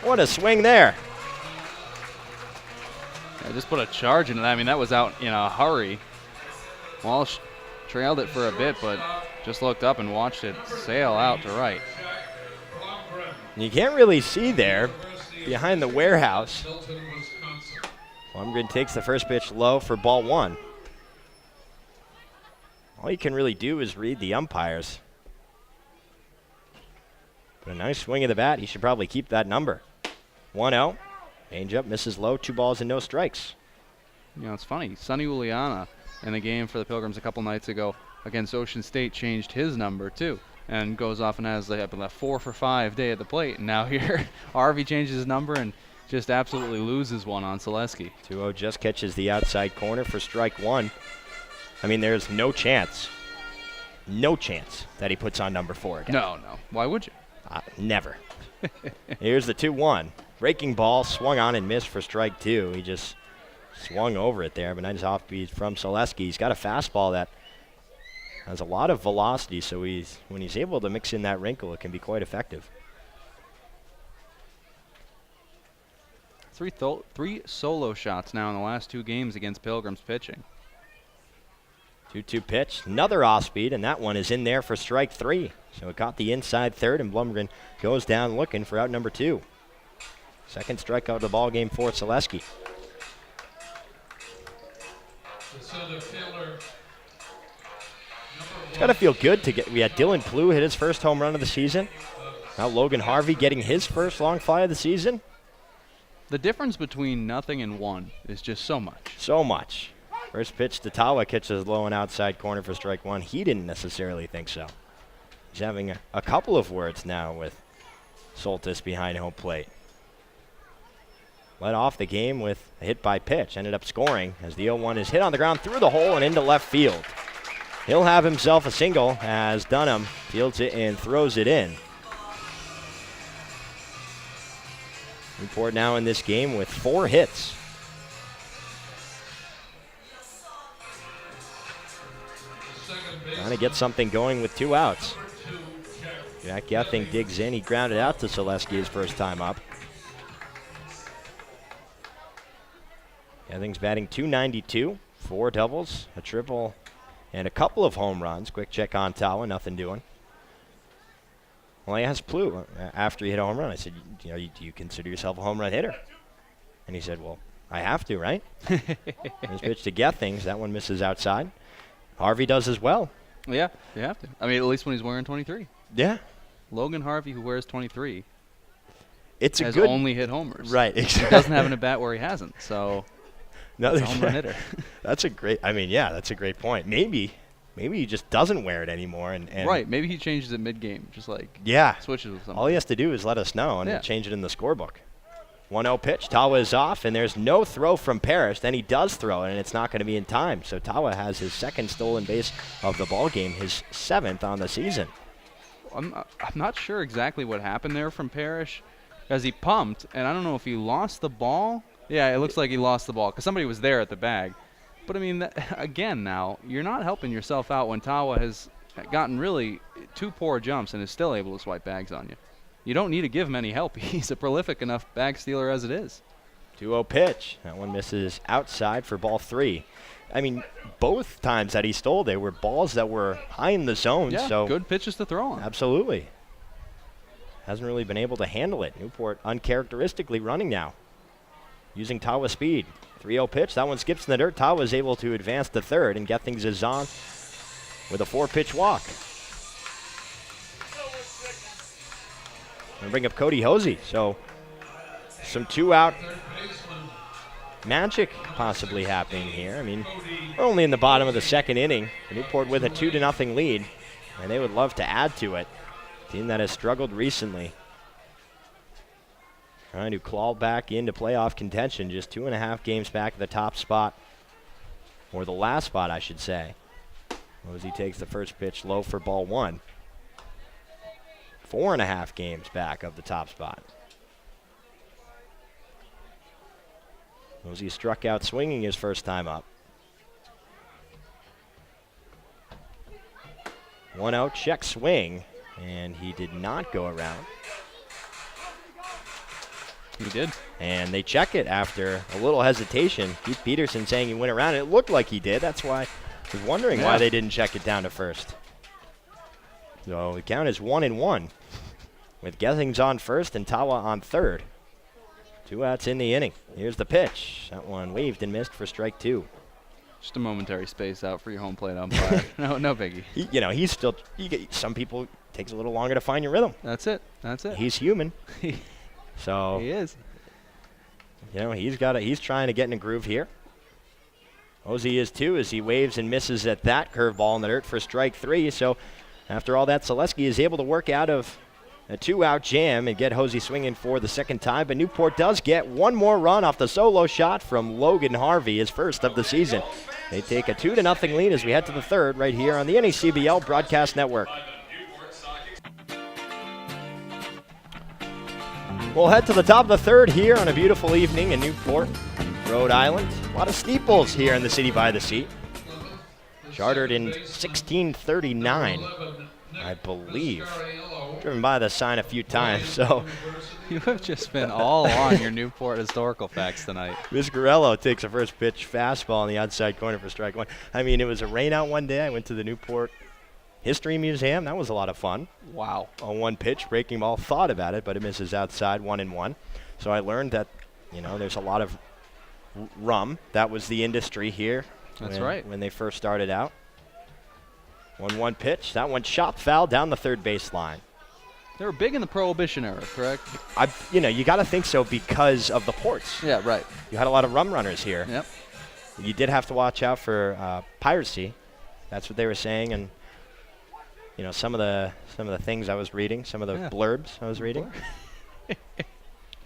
what a swing there. Yeah, just put a charge into that. I mean, that was out in a hurry. Walsh trailed it for a bit, but just looked up and watched it sail out to right. You can't really see there behind the warehouse. Blumgren takes the first pitch low for ball 1. All you can really do is read the umpires. But a nice swing of the bat. He should probably keep that number. 1-0. Changeup misses low. 2 balls and no strikes. You know, it's funny. Sonny Uliana in the game for the Pilgrims a couple nights ago against Ocean State changed his number too, and goes off and has a 4-for-5 day at the plate. And now here, Harvey changes his number and just absolutely loses one on Selesky. 2-0 just catches the outside corner for strike 1. I mean, there's no chance that he puts on number 4 again. No. Why would you? Never. Here's the 2-1. Breaking ball, swung on and missed for strike 2. He just swung over it there, but nice offbeat from Selesky. He's got a fastball that has a lot of velocity, so when he's able to mix in that wrinkle, it can be quite effective. 3 solo shots now in the last 2 games against Pilgrims pitching. 2-2 pitch, another off-speed, and that one is in there for strike 3. So it caught the inside third, and Blumgren goes down looking for out number 2. Second strikeout of the ball game for Selesky. It's got to feel good to get. We had Dylan Plew hit his first home run of the season. Now Logan Harvey getting his first long fly of the season. The difference between nothing and 1 is just so much. So much. First pitch to Tawa catches low and outside corner for strike 1. He didn't necessarily think so. He's having a couple of words now with Soltis behind home plate. Led off the game with a hit by pitch. Ended up scoring as the 0-1 is hit on the ground through the hole and into left field. He'll have himself a single as Dunham fields it and throws it in. Newport now in this game with 4 hits. Trying to get something going with 2 outs. Jack Gething digs in. He grounded out to Selesky his first time up. Gething's batting .292, 4 doubles, a triple, and a couple of home runs. Quick check on Tawa, nothing doing. Well, I asked Plew after he hit a home run. I said, do you consider yourself a home run hitter? And he said, well, I have to, right? His pitch to Gethings, that one misses outside. Harvey does as well. Yeah, you have to. I mean, at least when he's wearing 23. Yeah. Logan Harvey, who wears 23, has only hit homers. Right, exactly. He doesn't have an at-bat where he hasn't, so he's a home run hitter. That's a great point. Maybe maybe he just doesn't wear it anymore. And right, maybe he changes it mid-game, just like switches with something. All he has to do is let us know, and Yeah. we'll change it in the scorebook. 1-0 pitch. Tawa is off, and there's no throw from Parrish. Then he does throw it, and it's not going to be in time. So Tawa has his second stolen base of the ball game, his 7th on the season. I'm not sure exactly what happened there from Parrish, as he pumped, and I don't know if he lost the ball. Yeah, it looks like he lost the ball because somebody was there at the bag. But, I mean, again now, you're not helping yourself out when Tawa has gotten really 2 poor jumps and is still able to swipe bags on you. You don't need to give him any help. He's a prolific enough bag stealer as it is. 2-0 pitch. That one misses outside for ball 3. I mean, both times that he stole, they were balls that were high in the zone. Yeah, so good pitches to throw on. Absolutely. Hasn't really been able to handle it. Newport uncharacteristically running now, using Tawa's speed. 3-0 pitch. That one skips in the dirt. Tawa is able to advance to third and get things on with a 4-pitch walk. And bring up Cody Hosey. So some 2-out magic possibly happening here. I mean, we're only in the bottom of the 2nd inning. Newport with a 2-0 lead, and they would love to add to it. Team that has struggled recently. Trying to claw back into playoff contention, just 2.5 games back at the top spot, or the last spot, I should say. Hosey takes the first pitch low for ball 1. 4.5 games back of the top spot. Hosey struck out swinging his first time up. 1-0 check swing, and he did not go around. He did. And they check it after a little hesitation. Keith Peterson saying he went around. It looked like he did. That's why I was wondering why they didn't check it down to first. So the count is 1-1 with Gethings on first and Tawa on third. 2 outs in the inning. Here's the pitch. That one waved and missed for strike 2. Just a momentary space out for your home plate umpire. No biggie. He's still. Some people it takes a little longer to find your rhythm. That's it. He's human. So he is. He's trying to get in a groove here. Hosey is too, as he waves and misses at that curveball in the dirt for strike 3. So after all that, Selesky is able to work out of a 2-out jam and get Hosey swinging for the 2nd time. But Newport does get one more run off the solo shot from Logan Harvey, his first of the season. They take a 2-0 lead as we head to the 3rd right here on the NECBL Broadcast Network. We'll head to the top of the 3rd here on a beautiful evening in Newport, Rhode Island. A lot of steeples here in the city by the sea. Chartered in 1639, I believe. Driven by the sign a few times, so. You have just been all on your Newport historical facts tonight. Vizcarello takes a first pitch fastball on the outside corner for strike 1. I mean, it was a rain out one day. I went to the Newport History Museum. That was a lot of fun. Wow. On 1 pitch, breaking ball, thought about it, but it misses outside, 1-1. So I learned that, there's a lot of rum. That was the industry here. That's right. When they first started out. 1-1 pitch. That one chopped foul down the third baseline. They were big in the Prohibition era, correct? You got to think so because of the ports. Yeah, right. You had a lot of rum runners here. Yep. You did have to watch out for piracy. That's what they were saying, and some of the things I was reading, some of the blurbs I was reading.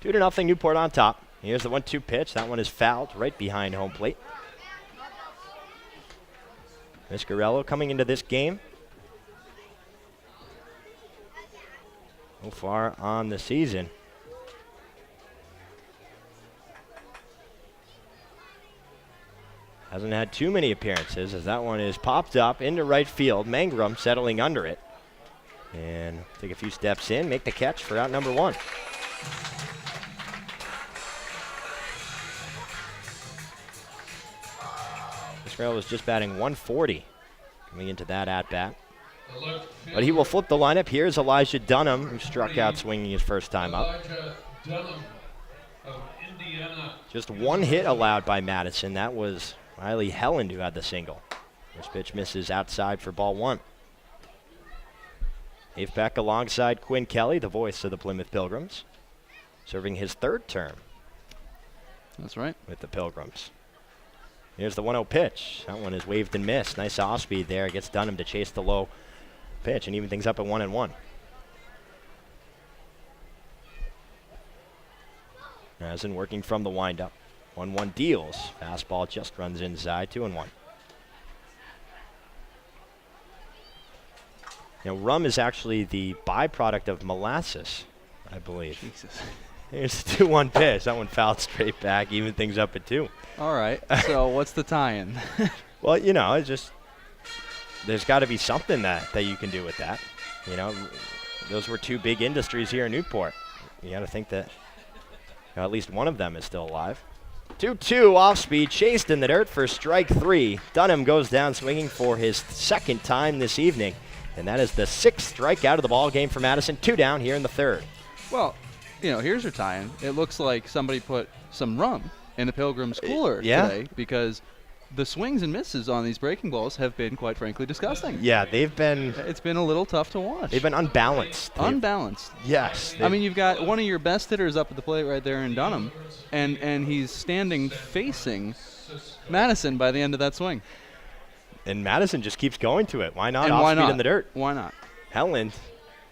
2-0 Newport on top. Here's the 1-2 pitch. That one is fouled right behind home plate. Vizcarello coming into this game. So far on the season. Hasn't had too many appearances as that one is popped up into right field. Mangrum settling under it. And take a few steps in, make the catch for out number 1. Vizcarello was just batting 140 coming into that at-bat. But he will flip the lineup. Here's Elijah Dunham, who struck out swinging his first time up. Elijah Dunham of Indiana. Just 1 hit allowed by Madison. That was Riley Helland who had the single. This pitch misses outside for ball 1. Dave Peck alongside Quinn Kelly, the voice of the Plymouth Pilgrims, serving his 3rd term. That's right. With the Pilgrims. Here's the 1-0 pitch. That one is waved and missed. Nice off speed there. Gets Dunham to chase the low pitch and even things up at 1-1. Madison working from the windup. 1-1 deals. Fastball just runs inside. 2-1. Now, rum is actually the byproduct of molasses, I believe. Jesus. Here's the 2-1 pitch. That one fouled straight back, even things up at 2. All right. So what's the tie-in? Well, it's just there's got to be something that you can do with that. Those were 2 big industries here in Newport. You got to think that at least one of them is still alive. 2-2 off speed, chased in the dirt for strike 3. Dunham goes down swinging for his 2nd time this evening, and that is the 6th strikeout of the ball game for Madison. 2 down here in the 3rd. Well, here's your tie-in. It looks like somebody put some rum in the Pilgrims cooler today, because the swings and misses on these breaking balls have been, quite frankly, disgusting. Yeah, it's been a little tough to watch. They've been unbalanced. Yes. I mean, you've got one of your best hitters up at the plate right there in Dunham, and he's standing facing Madison by the end of that swing. And Madison just keeps going to it. Why not? And off why speed not? in the dirt. Why not? Helen,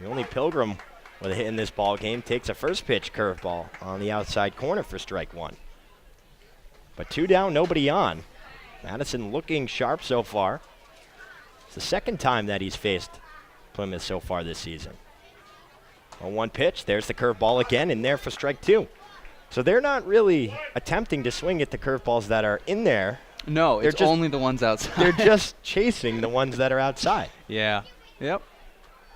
the only Pilgrim with a hit in this ball game, takes a first pitch curveball on the outside corner for strike 1. But 2 down, nobody on. Madison looking sharp so far. It's the 2nd time that he's faced Plymouth so far this season. 1 pitch, there's the curveball again, in there for strike 2. So they're not really attempting to swing at the curveballs that are in there. No, it's only the ones outside. They're just chasing the ones that are outside. Yeah. Yep.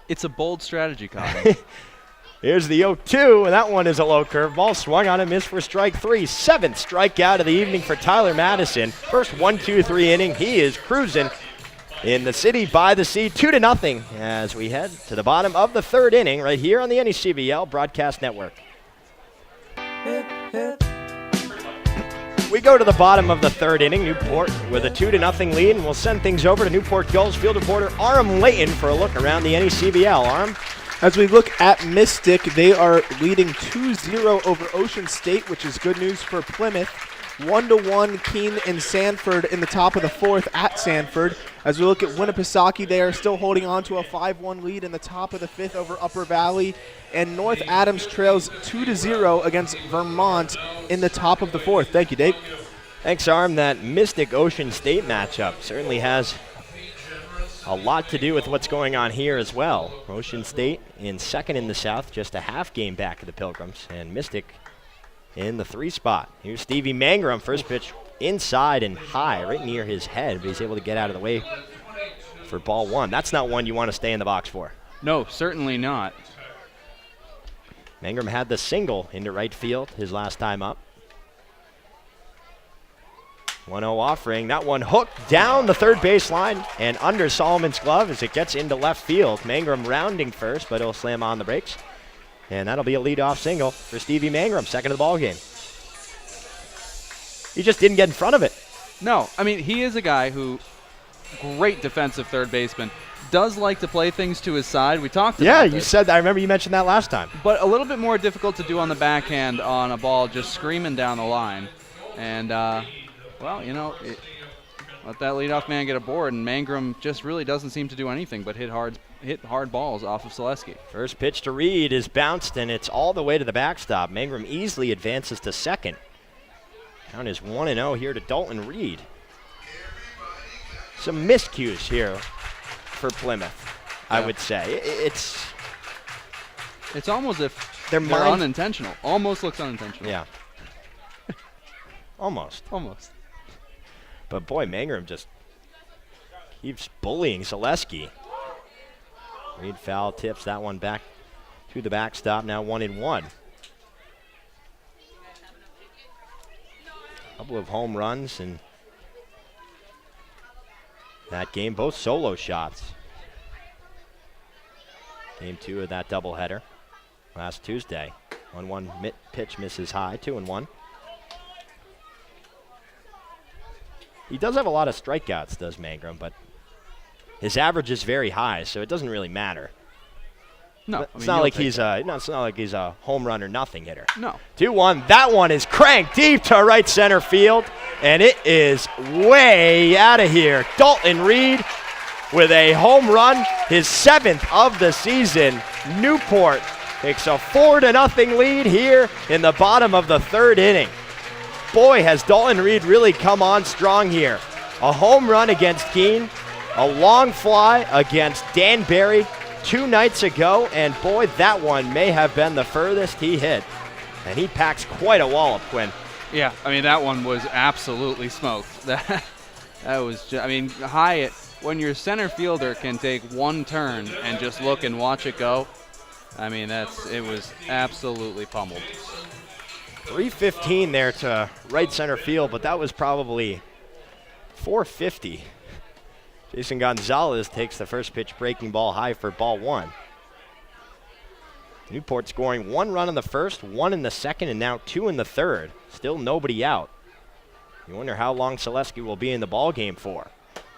It's a bold strategy, Colin. Here's the 0-2, and that one is a low curveball. Swung on and missed for strike 3. 7th strikeout of the evening for Tyler Madison. First 1-2-3 inning. He is cruising in the city by the sea, 2-0 as we head to the bottom of the 3rd inning right here on the NECBL Broadcast Network. We go to the bottom of the 3rd inning. Newport with a 2-0 lead, and we'll send things over to Newport Gulls field reporter Aram Layton for a look around the NECBL. Aram? As we look at Mystic, they are leading 2-0 over Ocean State, which is good news for Plymouth. 1-1 Keene and Sanford in the top of the 4th at Sanford. As we look at Winnipesaukee, they are still holding on to a 5-1 lead in the top of the 5th over Upper Valley. And North Adams trails 2-0 against Vermont in the top of the 4th. Thank you, Dave. Thanks, Arm. That Mystic Ocean State matchup certainly has a lot to do with what's going on here as well. Ocean State in 2nd in the South, just a half game back of the Pilgrims, and Mystic in the 3 spot. Here's Stevie Mangrum, first pitch inside and high, right near his head, but he's able to get out of the way for ball 1. That's not one you want to stay in the box for. No, certainly not. Mangrum had the single into right field his last time up. 1-0 offering. That one hooked down the 3rd baseline and under Solomon's glove as it gets into left field. Mangrum rounding first, but he'll slam on the brakes. And that'll be a leadoff single for Stevie Mangrum, 2nd of the ball game. He just didn't get in front of it. No, I mean, he is a guy who, great defensive 3rd baseman, does like to play things to his side. We talked about Yeah, this. you said that. I remember you mentioned that last time. But a little bit more difficult to do on the backhand on a ball just screaming down the line. And, well, let that leadoff man get aboard, and Mangrum just really doesn't seem to do anything but hit hard balls off of Selesky. First pitch to Reed is bounced, and it's all the way to the backstop. Mangrum easily advances to 2nd. Count is 1-0 here to Dalton Reed. Some miscues here for Plymouth, I would say. It's almost as if they're unintentional. Almost looks unintentional. Yeah. Almost. But boy, Mangrum just keeps bullying Selesky. Reed foul tips that one back to the backstop. Now 1-1. Couple of home runs in that game, both solo shots. Game 2 of that doubleheader last Tuesday. 1-1 pitch misses high, 2-1. He does have a lot of strikeouts, does Mangrum, but his average is very high, so it doesn't really matter. No, it's not like he's a home run or nothing hitter. No. 2-1. That one is cranked deep to right center field. and it is way out of here. Dalton Reed with a home run, his 7th of the season. Newport takes a 4-0 lead here in the bottom of the 3rd inning. Boy, has Dalton Reed really come on strong here. A home run against Keene, a long fly against Danbury 2 nights ago, and boy, that one may have been the furthest he hit. And he packs quite a wallop, Quinn. Yeah, I mean, that one was absolutely smoked. That was just, I mean, Hyatt, when your center fielder can take one turn and just look and watch it go, I mean, it was absolutely pummeled. 315 there to right center field, but that was probably 450. Jason Gonzalez takes the first pitch breaking ball high for ball 1. Newport scoring 1 run in the first, 1 in the second, and now 2 in the third. Still nobody out. You wonder how long Selesky will be in the ball game for.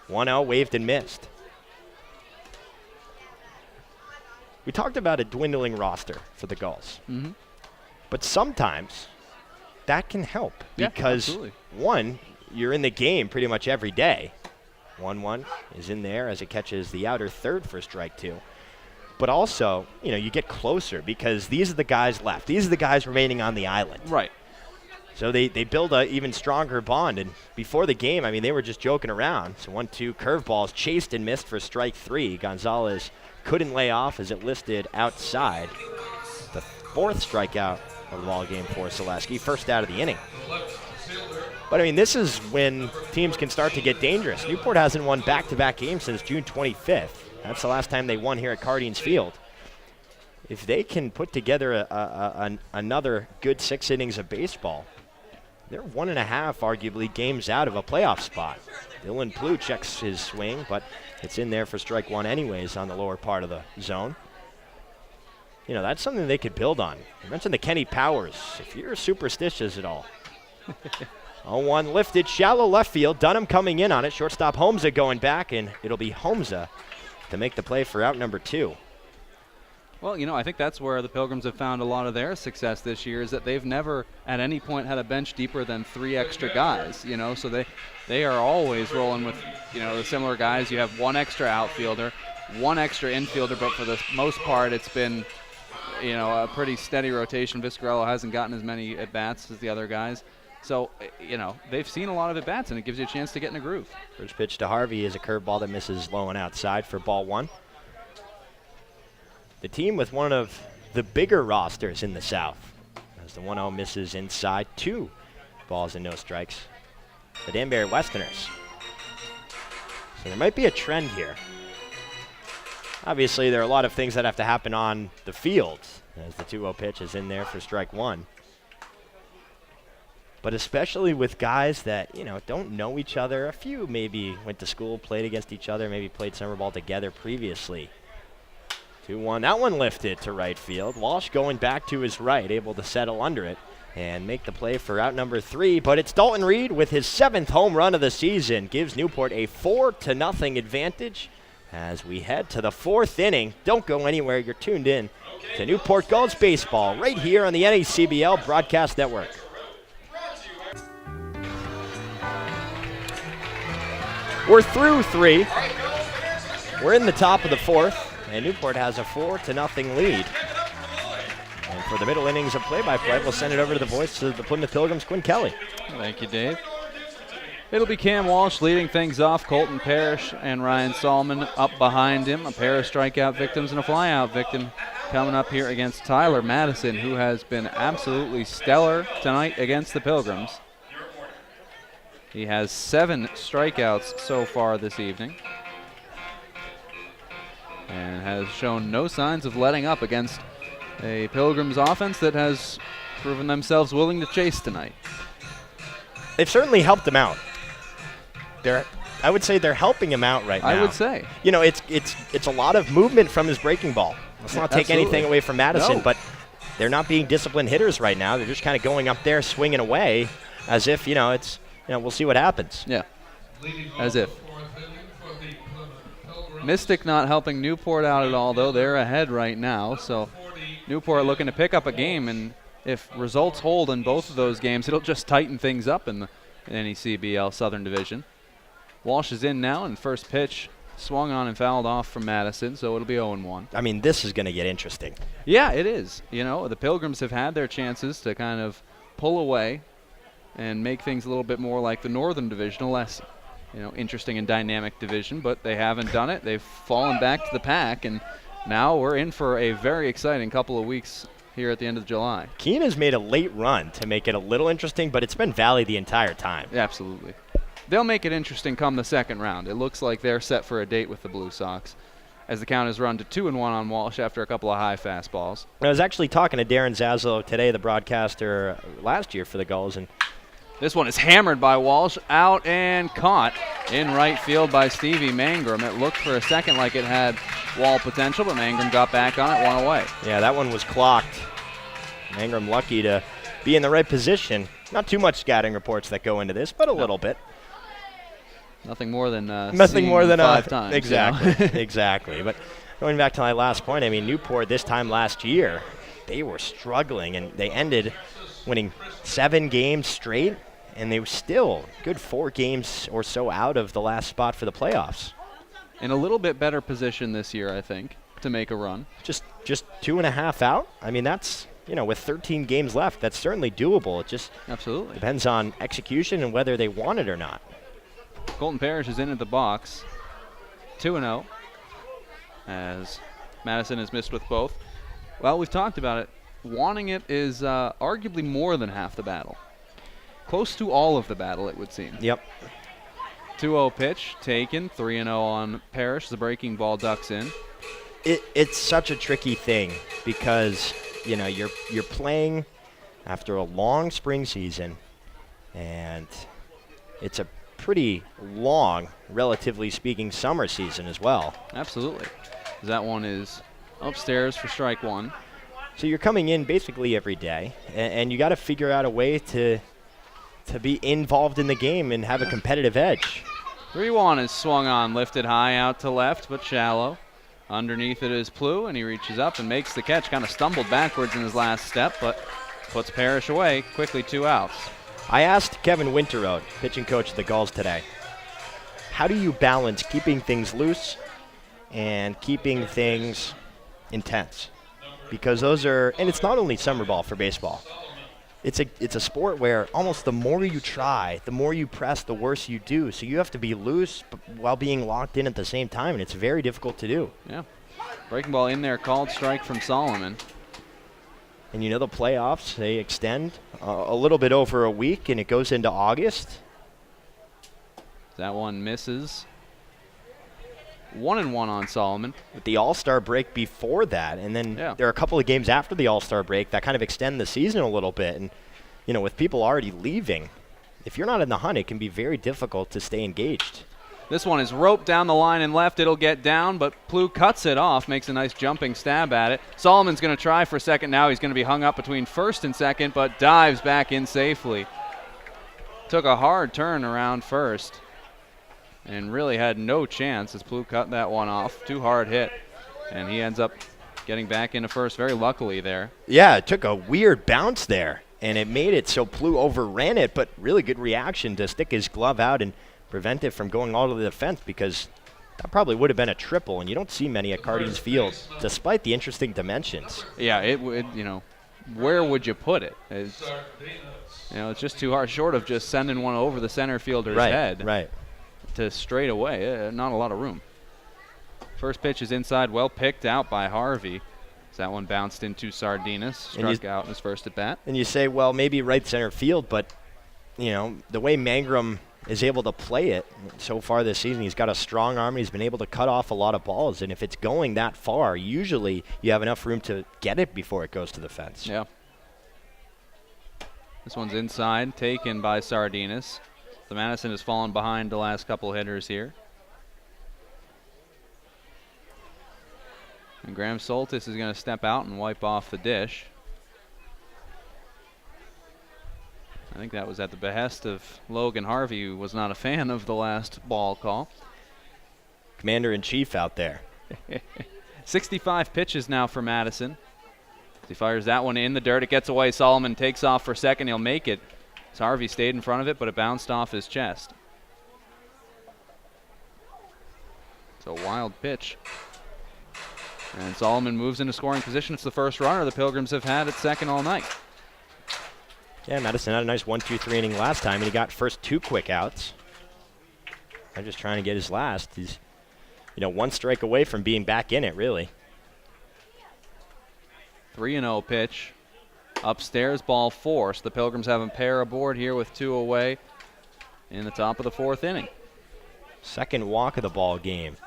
1-0, waved and missed. We talked about a dwindling roster for the Gulls. Mm-hmm. But sometimes that can help because, absolutely. one, you're in the game pretty much every day. 1-1 is in there as it catches the outer third for strike 2. But also, you get closer because these are the guys left. These are the guys remaining on the island. Right. So they build an even stronger bond. And before the game, I mean, they were just joking around. So 1-2 curveballs chased and missed for strike 3. Gonzalez couldn't lay off as it listed outside. The 4th strikeout of the ball game for Selesky, first out of the inning. But, I mean, this is when teams can start to get dangerous. Newport hasn't won back-to-back games since June 25th. That's the last time they won here at Cardines Field. If they can put together another good 6 innings of baseball, they're 1.5, arguably, games out of a playoff spot. Dylan Plew checks his swing, but it's in there for strike 1 anyways on the lower part of the zone. That's something they could build on. I mentioned the Kenny Powers. If you're superstitious at all. 0-1 lifted, shallow left field. Dunham coming in on it. Shortstop Homza going back, and it'll be Homza to make the play for out number 2. Well, I think that's where the Pilgrims have found a lot of their success this year is that they've never at any point had a bench deeper than 3 extra guys, so they are always rolling with, the similar guys. You have 1 extra outfielder, 1 extra infielder, but for the most part it's been, a pretty steady rotation. Viscarello hasn't gotten as many at-bats as the other guys. So, they've seen a lot of at-bats, and it gives you a chance to get in a groove. First pitch to Harvey is a curveball that misses low and outside for ball 1. The team with one of the bigger rosters in the South, as the 1-0 misses inside. 2 balls and no strikes. The Danbury Westerners. So there might be a trend here. Obviously, there are a lot of things that have to happen on the field, as the 2-0 pitch is in there for strike 1. But especially with guys that, don't know each other. A few maybe went to school, played against each other, maybe played summer ball together previously. 2-1, that one lifted to right field. Walsh going back to his right, able to settle under it and make the play for out number 3. But it's Dalton Reed with his 7th home run of the season. Gives Newport a 4-0 advantage as we head to the 4th inning. Don't go anywhere. You're tuned in to Newport Gulls baseball right here on the NECBL Broadcast Network. We're through 3. We're in the top of the 4th. And Newport has a 4-0 lead. And for the middle innings of play-by-play, we'll send it over to the voice of the Plymouth Pilgrims, Quinn Kelly. Thank you, Dave. It'll be Cam Walsh leading things off. Colton Parrish and Ryan Solomon up behind him. A pair of strikeout victims and a flyout victim coming up here against Tyler Madison, who has been absolutely stellar tonight against the Pilgrims. He has 7 strikeouts so far this evening, and has shown no signs of letting up against a Pilgrims offense that has proven themselves willing to chase tonight. They've certainly helped him out. I would say they're helping him out right now. I would say. It's a lot of movement from his breaking ball. Let's not take anything away from Madison, but they're not being disciplined hitters right now. They're just kind of going up there, swinging away, as if, we'll see what happens. Yeah, as if. Mystic not helping Newport out at all, though. They're ahead right now, so Newport looking to pick up a game, and if results hold in both of those games, it'll just tighten things up in NECBL Southern Division. Walsh is in now, and first pitch swung on and fouled off from Madison, so it'll be 0-1. I mean, this is going to get interesting. Yeah, it is. You know, the Pilgrims have had their chances to kind of pull away and make things a little bit more like the Northern Division, a less, interesting and dynamic division, but they haven't done it. They've fallen back to the pack, and now we're in for a very exciting couple of weeks here at the end of July. Keene has made a late run to make it a little interesting, but it's been Valley the entire time. Absolutely. They'll make it interesting come the second round. It looks like they're set for a date with the Blue Sox, as the count has run to 2-1 on Walsh after a couple of high fastballs. I was actually talking to Darren Zaslow today, the broadcaster last year for the Gulls, and this one is hammered by Walsh, out and caught in right field by Stevie Mangrum. It looked for a second like it had wall potential, but Mangrum got back on it, one away. Yeah, that one was clocked. Mangrum lucky to be in the right position. Not too much scouting reports that go into this, but a little bit. Nothing more than nothing more than 5 times. Exactly, exactly. But going back to my last point, I mean, Newport this time last year, they were struggling, and they ended winning 7 games straight, and they were still good 4 games or so out of the last spot for the playoffs. In a little bit better position this year, I think, to make a run. Just 2.5 out? I mean, that's, with 13 games left, that's certainly doable. It just absolutely depends on execution and whether they want it or not. Colton Parrish is in at the box, 2-0, as Madison has missed with both. Well, we've talked about it. Wanting it is arguably more than half the battle. Close to all of the battle, it would seem. Yep. 2-0 pitch taken, 3-0 on Parrish. The breaking ball ducks in. It's such a tricky thing because, you're playing after a long spring season, and it's a pretty long, relatively speaking, summer season as well. Absolutely. That one is upstairs for strike one. So you're coming in basically every day, and you got to figure out a way to be involved in the game and have a competitive edge. 3-1 is swung on, lifted high out to left, but shallow. Underneath it is Plew, and he reaches up and makes the catch. Kind of stumbled backwards in his last step, but puts Parrish away. Quickly 2 outs. I asked Kevin Winterroad, pitching coach of the Gulls today, how do you balance keeping things loose and keeping things intense? Because those are, and it's not only summer ball for baseball. It's a sport where almost the more you try, the more you press, the worse you do. So you have to be loose while being locked in at the same time, and it's very difficult to do. Yeah. Breaking ball in there, called strike from Solomon. And the playoffs, they extend a little bit over a week, and it goes into August. That one misses. 1-1 on Solomon. With the All-Star break before that, and then there are a couple of games after the All-Star break that kind of extend the season a little bit. And, with people already leaving, if you're not in the hunt, it can be very difficult to stay engaged. This one is roped down the line and left. It'll get down, but Plew cuts it off, makes a nice jumping stab at it. Solomon's going to try for second now. He's going to be hung up between first and second, but dives back in safely. Took a hard turn around first and really had no chance as Plew cut that one off. Too hard hit, and he ends up getting back into first very luckily there. Yeah, it took a weird bounce there, and it made it so Plew overran it, but really good reaction to stick his glove out and prevent it from going all to the fence, because that probably would have been a triple, and you don't see many at Cardines Field, despite the interesting dimensions. Yeah, it would, where would you put it? It's just too hard, short of just sending one over the center fielder's head. Right. To straight away, not a lot of room. First pitch is inside, well picked out by Harvey. So that one bounced into Sardinas, struck out in his first at bat. And you say, well, maybe right center field, but, the way Mangrum is able to play it so far this season, he's got a strong arm, and he's been able to cut off a lot of balls. And if it's going that far, usually you have enough room to get it before it goes to the fence. Yeah. This one's inside, taken by Sardinas. So Madison has fallen behind the last couple hitters here. And Graham Soltis is going to step out and wipe off the dish. I think that was at the behest of Logan Harvey, who was not a fan of the last ball call. Commander-in-Chief out there. 65 pitches now for Madison. He fires that one in the dirt. It gets away. Solomon takes off for second. He'll make it. So Harvey stayed in front of it, but it bounced off his chest. It's a wild pitch. And Solomon moves into scoring position. It's the first runner the Pilgrims have had at second all night. Yeah, Madison had a nice 1-2-3 inning last time, and he got first 2 quick outs. I'm just trying to get his last. He's, 1 strike away from being back in it, really. 3-0 pitch. Upstairs, ball 4. So the Pilgrims have a pair aboard here with 2 away in the top of the 4th inning. Second walk of the ball game.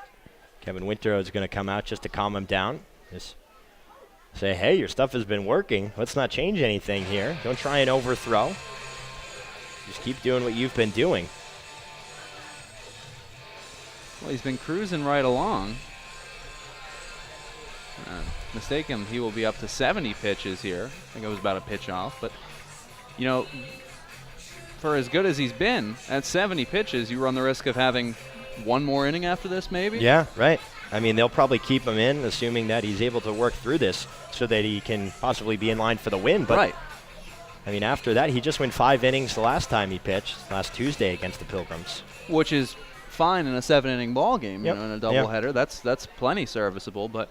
Kevin Winter is going to come out just to calm him down. Just say, hey, your stuff has been working. Let's not change anything here. Don't try and overthrow. Just keep doing what you've been doing. Well, he's been cruising right along. Mistaken, he will be up to 70 pitches here. I think it was about a pitch off. But, for as good as he's been, at 70 pitches, you run the risk of having one more inning after this, maybe? Yeah, right. I mean, they'll probably keep him in, assuming that he's able to work through this so that he can possibly be in line for the win. But, right. I mean, after that, he just went 5 innings the last time he pitched, last Tuesday against the Pilgrims. Which is fine in a 7-inning ball game, Yep. in a doubleheader. That's plenty serviceable, but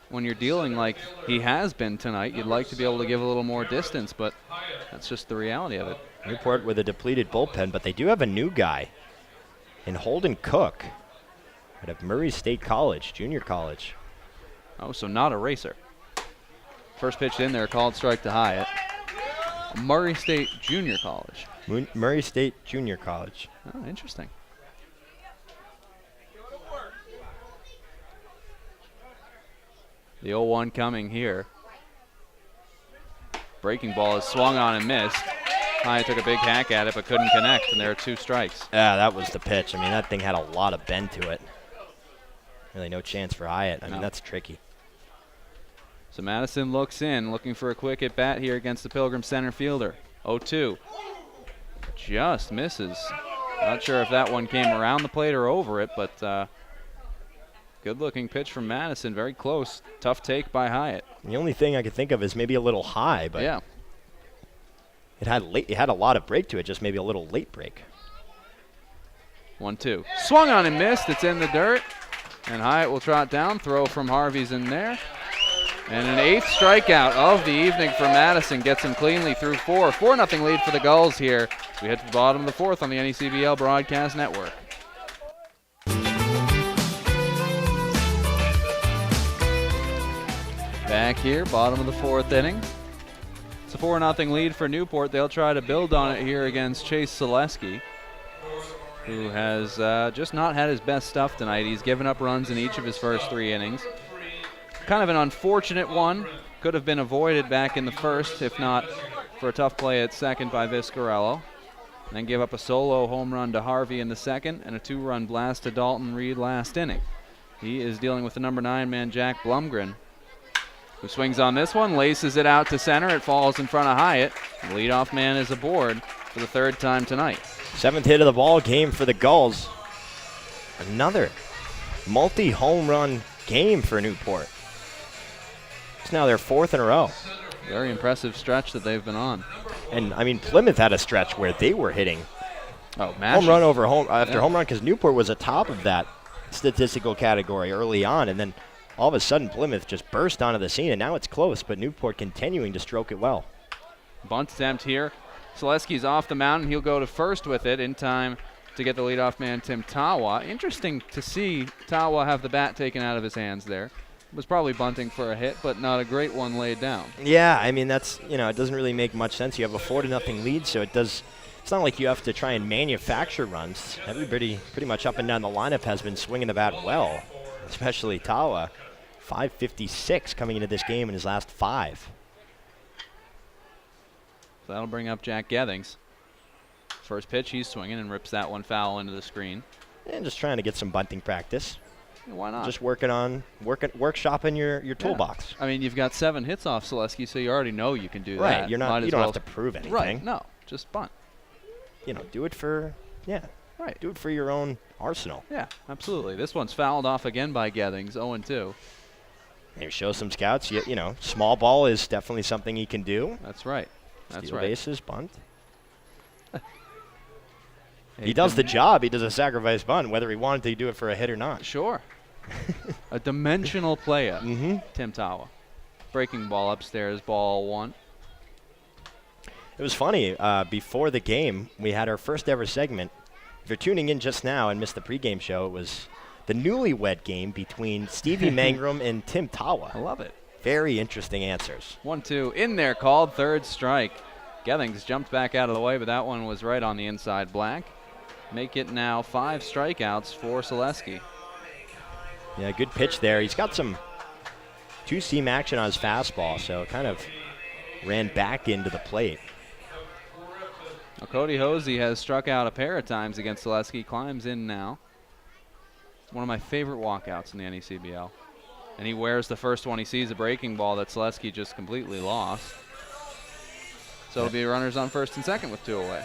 when you're dealing like he has been tonight, you'd like to be able to give a little more distance, but that's just the reality of it. Newport with a depleted bullpen, but they do have a new guy in Holden Cook out of Murray State College, junior college. Oh, so not a racer. First pitch in there, called strike to Hyatt. Murray State Junior College. Murray State Junior College. Oh, interesting. The 0-1 coming here. Breaking ball is swung on and missed. Hyatt took a big hack at it but couldn't connect, and there are 2 strikes. Yeah, that was the pitch. I mean, that thing had a lot of bend to it. Really no chance for Hyatt. I mean, that's tricky. So Madison looks in, looking for a quick at bat here against the Pilgrim center fielder. 0-2. Just misses. Not sure if that one came around the plate or over it, but good looking pitch from Madison. Very close. Tough take by Hyatt. The only thing I could think of is maybe a little high, but yeah. It had a lot of break to it, just maybe a little late break. 1-2. Swung on and missed. It's in the dirt. And Hyatt will trot down. Throw from Harvey's in there. And an 8th strikeout of the evening for Madison gets him cleanly through 4. 4-0 lead for the Gulls here. We head to the bottom of the 4th on the NECBL Broadcast Network. Back here, bottom of the 4th inning. It's a 4-0 lead for Newport. They'll try to build on it here against Chase Selesky, who has just not had his best stuff tonight. He's given up runs in each of his first 3 innings. Kind of an unfortunate one. Could have been avoided back in the first, if not for a tough play at second by Viscarello. Then give up a solo home run to Harvey in the second and a 2-run blast to Dalton Reed last inning. He is dealing with the number 9 man, Jack Blumgren, who swings on this one, laces it out to center. It falls in front of Hyatt. The leadoff man is aboard for the 3rd time tonight. 7th hit of the ball game for the Gulls. Another multi-home run game for Newport. It's now their 4th in a row. Very impressive stretch that they've been on. And, I mean, Plymouth had a stretch where they were hitting home run over home after home run because Newport was atop of that statistical category early on, and then all of a sudden Plymouth just burst onto the scene, and now it's close, but Newport continuing to stroke it well. Bunt attempt here. Selesky's off the mound, and he'll go to first with it in time to get the leadoff man, Tim Tawa. Interesting to see Tawa have the bat taken out of his hands there. Was probably bunting for a hit, but not a great one laid down. Yeah, I mean, that's, it doesn't really make much sense. You have a 4-0 lead, so it's not like you have to try and manufacture runs. Everybody pretty much up and down the lineup has been swinging the bat well, especially Tawa. 556 coming into this game in his last 5. So that'll bring up Jack Gethings. First pitch, he's swinging and rips that one foul into the screen. And just trying to get some bunting practice. Why not? Just workshopping your toolbox. I mean, you've got 7 hits off Selesky, so you already know you can do right. that. You don't have to prove anything. Right. No, just bunt. Do it for Right. Do it for your own arsenal. Yeah, absolutely. This one's fouled off again by Gethings, 0-2. Maybe show some scouts. Small ball is definitely something he can do. That's right. That's Steal right. bases, bunt. He does the job. He does a sacrifice bunt, whether he wanted to do it for a hit or not. Sure. A dimensional player, Tim Tawa. Breaking ball upstairs, ball 1. It was funny. Before the game, we had our first ever segment. If you're tuning in just now and missed the pregame show, it was the newlywed game between Stevie Mangrum and Tim Tawa. I love it. Very interesting answers. 1-2 in there, called, third strike. Gethings jumped back out of the way, but that one was right on the inside black. Make it now 5 strikeouts for Selesky. Yeah, good pitch there. He's got some two-seam action on his fastball, so it kind of ran back into the plate. Well, Cody Hosey has struck out a pair of times against Selesky, climbs in now. One of my favorite walkouts in the NECBL. And he wears the first one. He sees a breaking ball that Selesky just completely lost. So it'll be runners on first and second with 2 away.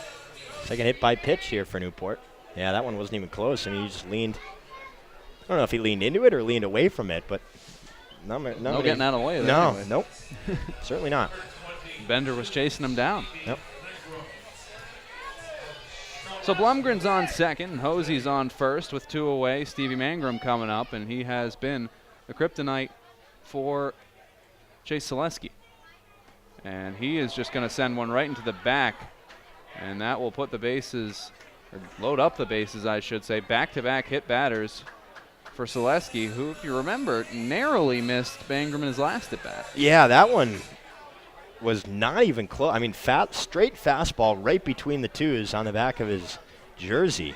Second hit by pitch here for Newport. Yeah, that one wasn't even close. I mean, he just leaned. I don't know if he leaned into it or leaned away from it, but no getting out of the way of that. No, anyway. nope. Certainly not. Bender was chasing him down. Yep. So Blumgren's on second, and Hosey's on first with 2 away. Stevie Mangrum coming up, and he has been the kryptonite for Chase Selesky. And he is just going to send one right into the back, and that will put the bases, or load up the bases, I should say, back-to-back hit batters for Selesky, who, if you remember, narrowly missed Mangrum in his last at-bat. Yeah, that one was not even close. I mean, straight fastball right between the twos on the back of his jersey.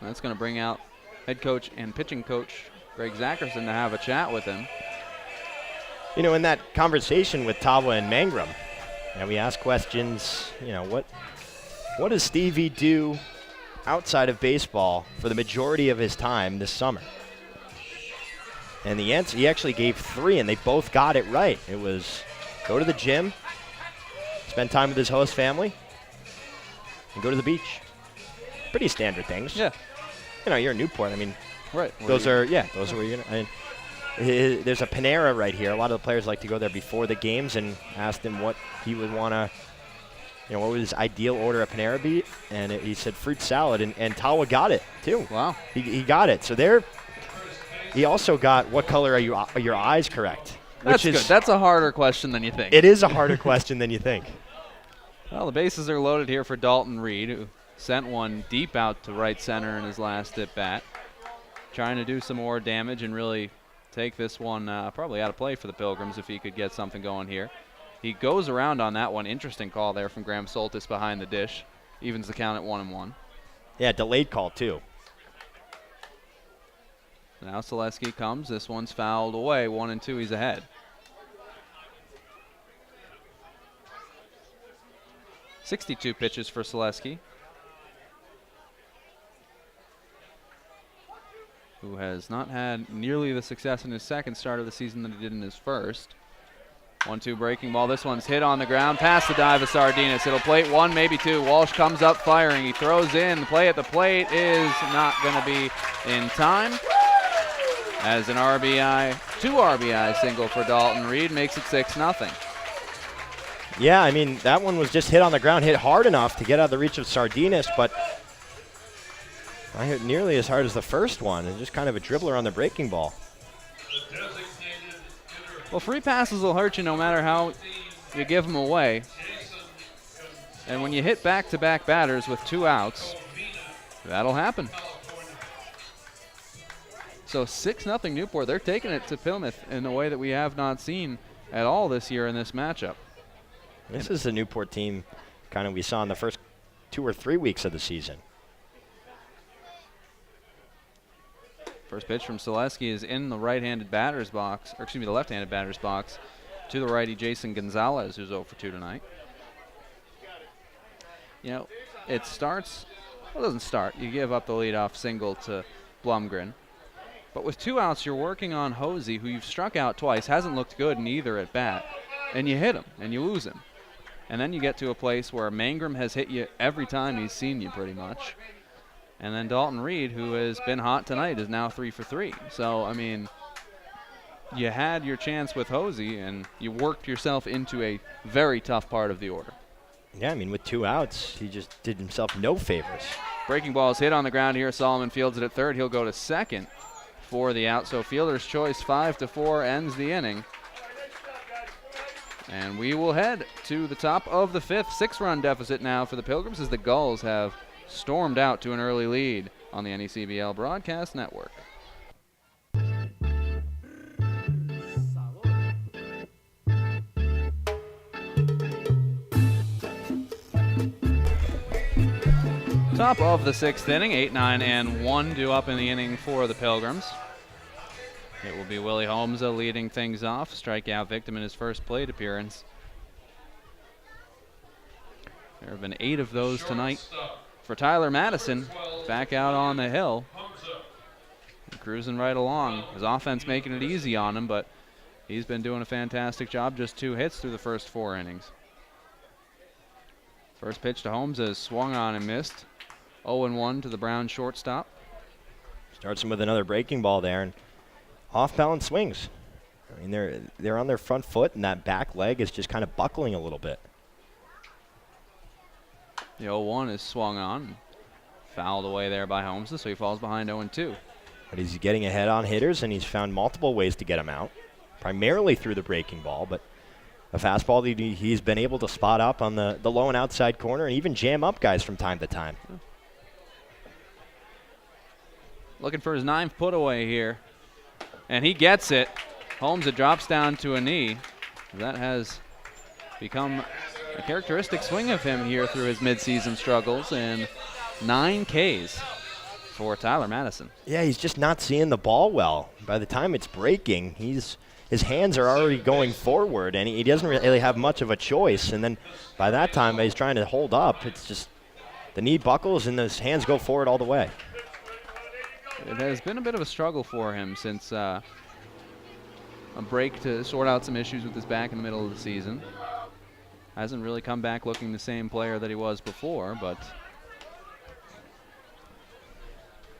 That's going to bring out head coach and pitching coach Greg Zackerson to have a chat with him. You know, in that conversation with Tawa and Mangrum, we asked questions, what does Stevie do outside of baseball for the majority of his time this summer? And the answer, he actually gave 3, and they both got it right. It was go to the gym, spend time with his host family, and go to the beach. Pretty standard things. Yeah. You're in Newport. I mean, right. Those are where you're going to. I mean, there's a Panera right here. A lot of the players like to go there before the games, and asked him what he would want to, what would his ideal order at Panera be, and he said fruit salad, and Tawa got it too. Wow. He got it. So he also got what color are your eyes correct? That's good. That's a harder question than you think. It is a harder question than you think. Well, the bases are loaded here for Dalton Reed, who sent one deep out to right center in his last at bat, trying to do some more damage and really take this one probably out of play for the Pilgrims if he could get something going here. He goes around on that one. Interesting call there from Graham Soltis behind the dish. Evens the count at 1-1. Yeah, delayed call too. Now Selesky comes. This one's fouled away. 1-2. He's ahead. .62 pitches for Selesky, who has not had nearly the success in his second start of the season that he did in his first. 1-2 breaking ball. This one's hit on the ground past the dive of Sardinas. It'll plate 1, maybe 2. Walsh comes up firing. He throws in. The play at the plate is not going to be in time. As an RBI, 2 RBI single for Dalton Reed makes it 6-0. Yeah, I mean, that one was just hit on the ground, hit hard enough to get out of the reach of Sardinas, but I hit nearly as hard as the first one, and just kind of a dribbler on the breaking ball. Well, free passes will hurt you no matter how you give them away. And when you hit back-to-back batters with 2 outs, that'll happen. So 6-0 Newport. They're taking it to Plymouth in a way that we have not seen at all this year in this matchup. This is the Newport team kind of we saw in the first 2 or 3 weeks of the season. First pitch from Selesky is in the right-handed batter's box, or excuse me, the left-handed batter's box, to the righty Jason Gonzalez, who's 0 for 2 tonight. It starts, well, it doesn't start. You give up the leadoff single to Blumgren. But with 2 outs, you're working on Hosey, who you've struck out twice, hasn't looked good in either at bat, and you hit him, and you lose him. And then you get to a place where Mangrum has hit you every time he's seen you pretty much. And then Dalton Reed, who has been hot tonight, is now 3 for 3. So, I mean, you had your chance with Hosey, and you worked yourself into a very tough part of the order. Yeah, I mean, with 2 outs, he just did himself no favors. Breaking ball is hit on the ground here. Solomon fields it at third. He'll go to second for the out. So fielder's choice, 5-4, ends the inning. And we will head to the top of the 5th. 6-run deficit now for the Pilgrims as the Gulls have stormed out to an early lead on the NECBL Broadcast Network. Top of the 6th inning, 8, 9, and 1 due up in the inning for the Pilgrims. It will be Willie Holmza leading things off, strikeout victim in his first plate appearance. There have been 8 of those tonight for Tyler Madison, back out on the hill. Cruising right along. His offense making it easy on him, but he's been doing a fantastic job. Just 2 hits through the first 4 innings. First pitch to Holmza is swung on and missed. 0-1 to the Brown shortstop. Starts him with another breaking ball there, and off-balance swings. I mean, they're on their front foot, and that back leg is just kind of buckling a little bit. The 0-1 is swung on, fouled away there by Holmza, so he falls behind 0-2. But he's getting ahead on hitters, and he's found multiple ways to get him out, primarily through the breaking ball, but a fastball that he's been able to spot up on the low and outside corner and even jam up guys from time to time. Looking for his 9th put away here, and he gets it. Holmza drops down to a knee. That has become a characteristic swing of him here through his midseason struggles, and 9 Ks for Tyler Madison. Yeah, he's just not seeing the ball well. By the time it's breaking, his hands are already going forward, and he doesn't really have much of a choice. And then by that time, he's trying to hold up. It's just the knee buckles, and his hands go forward all the way. It has been a bit of a struggle for him since a break to sort out some issues with his back in the middle of the season. Hasn't really come back looking the same player that he was before, but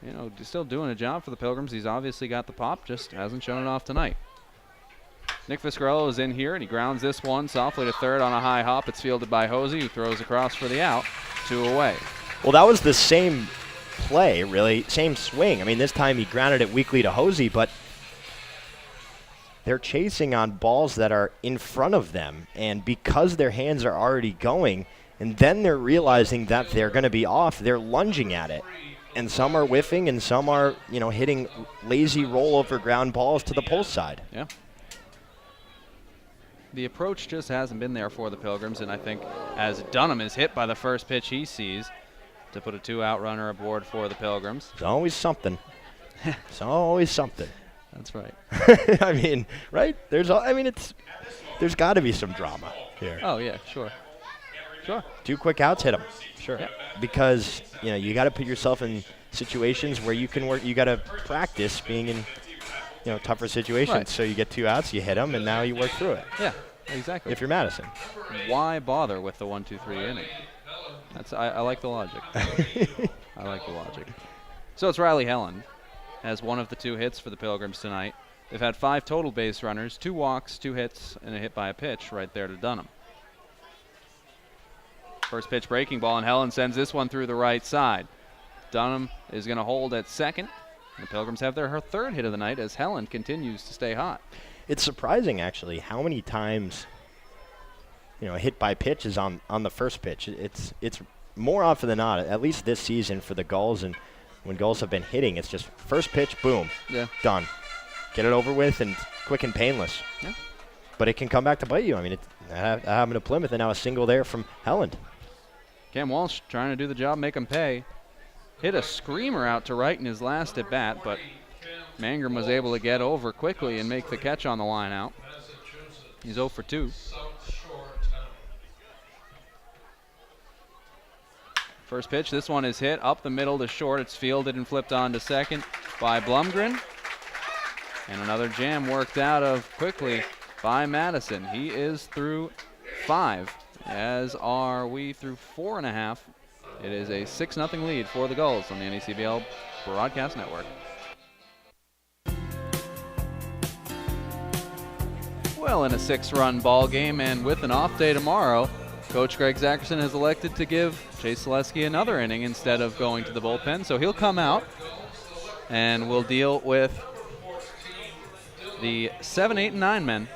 you know, still doing a job for the Pilgrims. He's obviously got the pop, just hasn't shown it off tonight. Nick Viscarello is in here, and he grounds this one softly to third on a high hop. It's fielded by Hosey, who throws across for the out, 2 away. Well, that was the same play, really, same swing. I mean, this time he grounded it weakly to Hosey, but they're chasing on balls that are in front of them, and because their hands are already going, and then they're realizing that they're going to be off, they're lunging at it. And some are whiffing, and some are, you know, hitting lazy rollover ground balls to the pull side. Yeah. The approach just hasn't been there for the Pilgrims, and I think as Dunham is hit by the first pitch he sees to put a 2-out runner aboard for the Pilgrims. It's always something. It's always something. That's right. I mean, right? There's got to be some drama here. Oh, yeah, sure. Sure. 2 quick outs, hit them. Sure. Yeah. Because, you know, you got to put yourself in situations where you can work. You got to practice being in, you know, tougher situations. Right. So you get 2 outs, you hit them, and now you work through it. Yeah, exactly. If you're Madison. Why bother with the 1-2-3 inning? I like the logic. I like the logic. So it's Riley Helland has one of the 2 hits for the Pilgrims tonight. They've had 5 total base runners, 2 walks, 2 hits, and a hit by a pitch right there to Dunham. First pitch breaking ball, and Helland sends this one through the right side. Dunham is going to hold at second. The Pilgrims have their 3rd hit of the night as Helland continues to stay hot. It's surprising, actually, how many times, you know, a hit by pitch is on the first pitch. It's more often than not, at least this season for the Gulls, and when Gulls have been hitting, it's just first pitch, boom, yeah, done. Get it over with and quick and painless. Yeah. But it can come back to bite you. I mean, that happened to Plymouth, and now a single there from Helland. Cam Walsh trying to do the job, make him pay. Hit a screamer out to right in his last at bat, but Mangrum was able to get over quickly and make the catch on the line out. He's 0 for 2. First pitch, this one is hit up the middle to short. It's fielded and flipped on to second by Blumgren. And another jam worked out of quickly by Madison. He is through 5, as are we through 4.5. It is a 6-0 lead for the Gulls on the NECBL Broadcast Network. Well, in a 6-run ball game and with an off day tomorrow, Coach Greg Zackerson has elected to give Chase Selesky another inning instead of going to the bullpen, so he'll come out and we'll deal with the 7, 8, and 9 men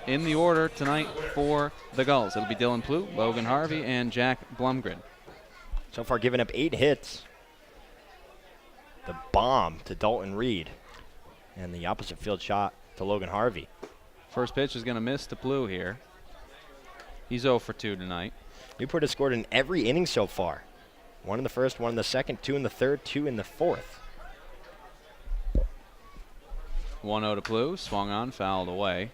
in the order tonight for the Gulls. It'll be Dylan Plouffe, Logan Harvey, and Jack Blumgren. So far giving up 8 hits. The bomb to Dalton Reed. And the opposite field shot to Logan Harvey. First pitch is going to miss to Plouffe here. He's 0 for 2 tonight. Newport has scored in every inning so far. 1 in the first, 1 in the second, 2 in the third, 2 in the fourth. 1-0 to Plouffe, swung on, fouled away.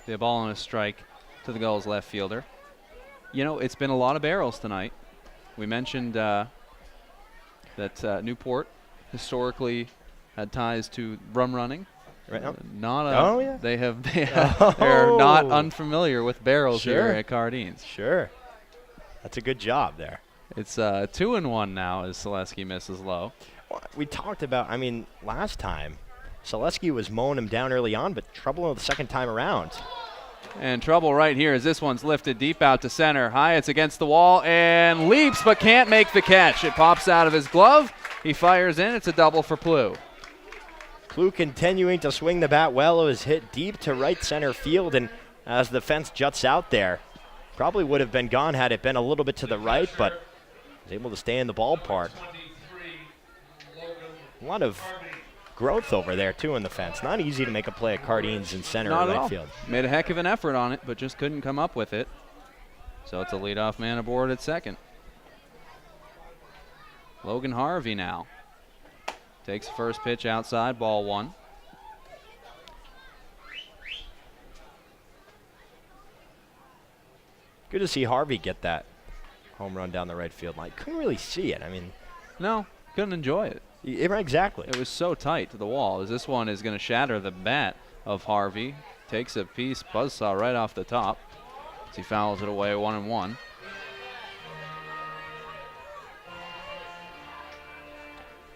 The ball on a strike to the Gulls left fielder. You know, it's been a lot of barrels tonight. We mentioned that Newport historically had ties to rum running. Right now? Yeah. They're not unfamiliar with barrels here at Cardines. Sure. That's a good job there. It's 2-1 now as Selesky misses low. Well, we talked about, last time, Selesky was mowing him down early on, but trouble the second time around. And trouble right here as this one's lifted deep out to center. Hyatt's against the wall and leaps but can't make the catch. It pops out of his glove. He fires in. It's a double for Plouffe. Plouffe continuing to swing the bat well. It was hit deep to right center field, and as the fence juts out there, probably would have been gone had it been a little bit to the right, but was able to stay in the ballpark. A lot of growth over there, too, in the fence. Not easy to make a play at Cardines in center or right field. Made a heck of an effort on it, but just couldn't come up with it. So it's a leadoff man aboard at second. Logan Harvey now takes the first pitch outside, ball 1. Good to see Harvey get that home run down the right field line. Couldn't really see it. No, couldn't enjoy it. Exactly. It was so tight to the wall as this one is going to shatter the bat of Harvey. Takes a piece, buzzsaw right off the top as he fouls it away, 1-1.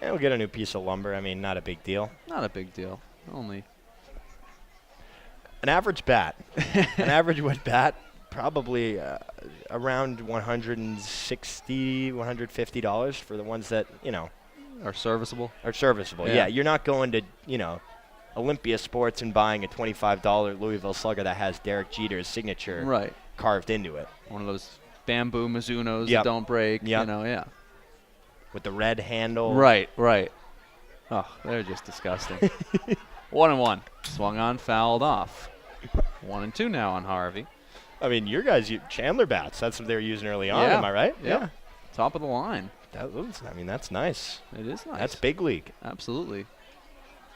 And we'll get a new piece of lumber. Not a big deal. Not a big deal. Only an average bat. An average wood bat, probably around $160, $150 for the ones that, are serviceable. Yeah, you're not going to, Olympia Sports and buying a $25 Louisville Slugger that has Derek Jeter's signature carved into it. One of those bamboo Mizunos that don't break. Yeah. With the red handle. Right. Oh, they're just disgusting. 1-1. Swung on, fouled off. 1-2 now on Harvey. Your guys use Chandler bats. That's what they were using early on, am I right? Yeah. Top of the line. That's nice. It is nice. That's big league. Absolutely.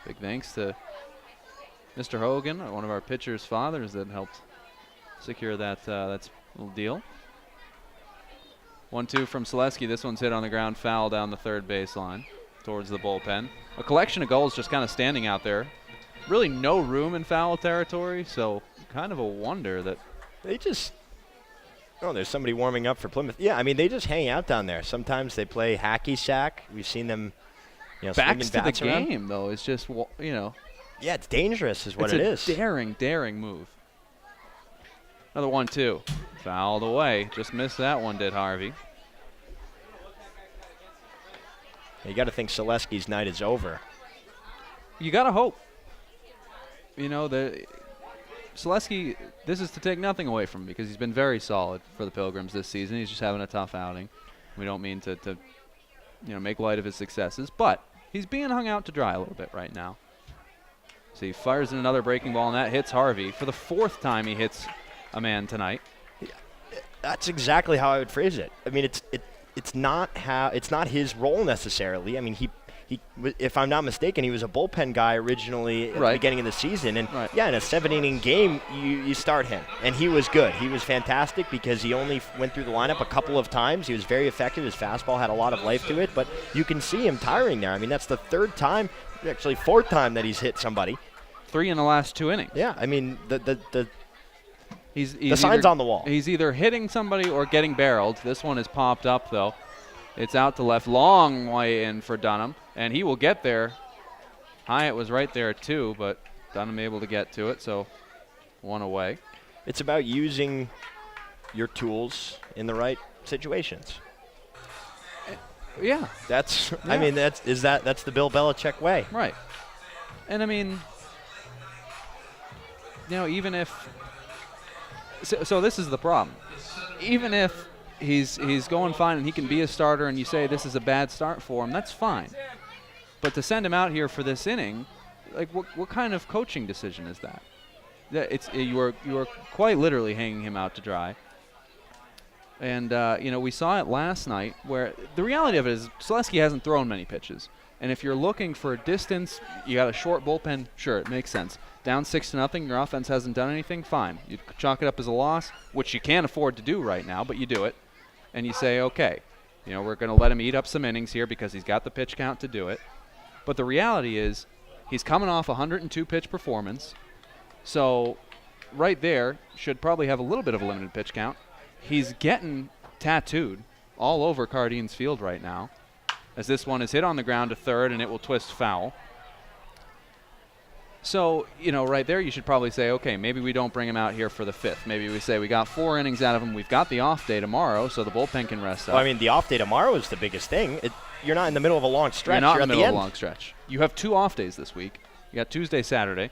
Big thanks to Mr. Hogan, one of our pitcher's fathers that helped secure that little deal. 1-2 from Selesky. This one's hit on the ground, foul down the third baseline towards the bullpen. A collection of goals just kind of standing out there. Really no room in foul territory, so kind of a wonder that they just... Oh, there's somebody warming up for Plymouth. Yeah, they just hang out down there. Sometimes they play hacky sack. We've seen them, backs to the around. game, though. It's just, Yeah, it's dangerous is what it is. It's a daring move. Another 1-2. Fouled away. Just missed that one, did Harvey. You got to think Selesky's night is over. You got to hope. Selesky, this is to take nothing away from him because he's been very solid for the Pilgrims this season. He's just having a tough outing. We don't mean to make light of his successes, but he's being hung out to dry a little bit right now. So he fires in another breaking ball, and that hits Harvey. For the 4th time he hits a man tonight. That's exactly how I would phrase it. It's not his role necessarily. He if I'm not mistaken, he was a bullpen guy originally at the beginning of the season. And, in a 7-inning game, you start him. And he was good. He was fantastic because he only went through the lineup a couple of times. He was very effective. His fastball had a lot of life to it. But you can see him tiring there. That's the 4th time that he's hit somebody. 3 in the last 2 innings. Yeah, the He's sign's on the wall. He's either hitting somebody or getting barreled. This one is popped up, though. It's out to left, long way in for Dunham, and he will get there. Hyatt was right there, too, but Dunham able to get to it, so 1 away. It's about using your tools in the right situations. Yeah. That's Yeah. I mean that's the Bill Belichick way. Right. And I mean, even if so this is the problem. Even if he's going fine and he can be a starter and you say this is a bad start for him, that's fine. But to send him out here for this inning, like what kind of coaching decision is that? You are quite literally hanging him out to dry. And we saw it last night where the reality of it is Selesky hasn't thrown many pitches. And if you're looking for distance, you got a short bullpen, sure, it makes sense. Down 6-0, your offense hasn't done anything, fine. You chalk it up as a loss, which you can't afford to do right now, but you do it. And you say, okay, we're going to let him eat up some innings here because he's got the pitch count to do it. But the reality is he's coming off a 102-pitch performance. So right there should probably have a little bit of a limited pitch count. He's getting tattooed all over Cardin's field right now as this one is hit on the ground to third and it will twist foul. So, right there you should probably say, okay, maybe we don't bring him out here for the fifth. Maybe we say we got 4 innings out of him. We've got the off day tomorrow so the bullpen can rest up. Well, I mean, the off day tomorrow is the biggest thing. You're not in the middle of a long stretch. You're not in at the middle the of end. a long stretch. You have 2 off days this week. You got Tuesday, Saturday.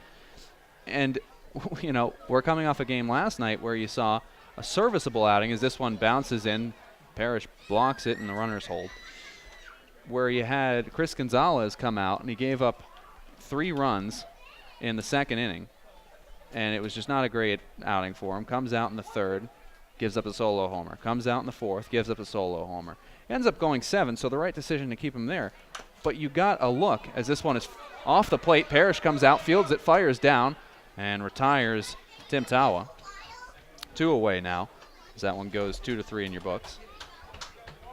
And, we're coming off a game last night where you saw a serviceable outing as this one bounces in. Parrish blocks it and the runners hold. Where you had Chris Gonzalez come out and he gave up 3 runs in the second inning. And it was just not a great outing for him. Comes out in the third, gives up a solo homer. Comes out in the fourth, gives up a solo homer. Ends up going 7, so the right decision to keep him there. But you got a look as this one is off the plate. Parrish comes out, fields it, fires down, and retires Tim Tawa. 2 away now, as that one goes 2-3 in your books.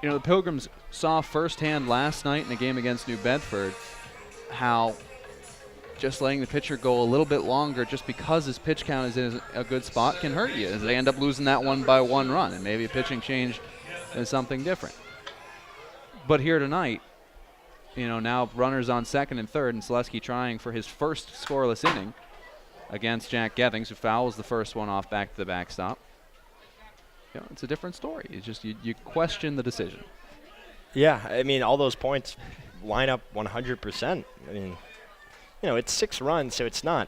The Pilgrims saw firsthand last night in a game against New Bedford how just letting the pitcher go a little bit longer just because his pitch count is in a good spot can hurt you as they end up losing that one by 1 run, and maybe a pitching change is something different. But here tonight, now runners on second and third, and Selesky trying for his first scoreless inning against Jack Gethings, who fouls the first one off back to the backstop. It's a different story. It's just you question the decision. Yeah, I mean, all those points line up 100%. I mean, it's 6 runs, so it's not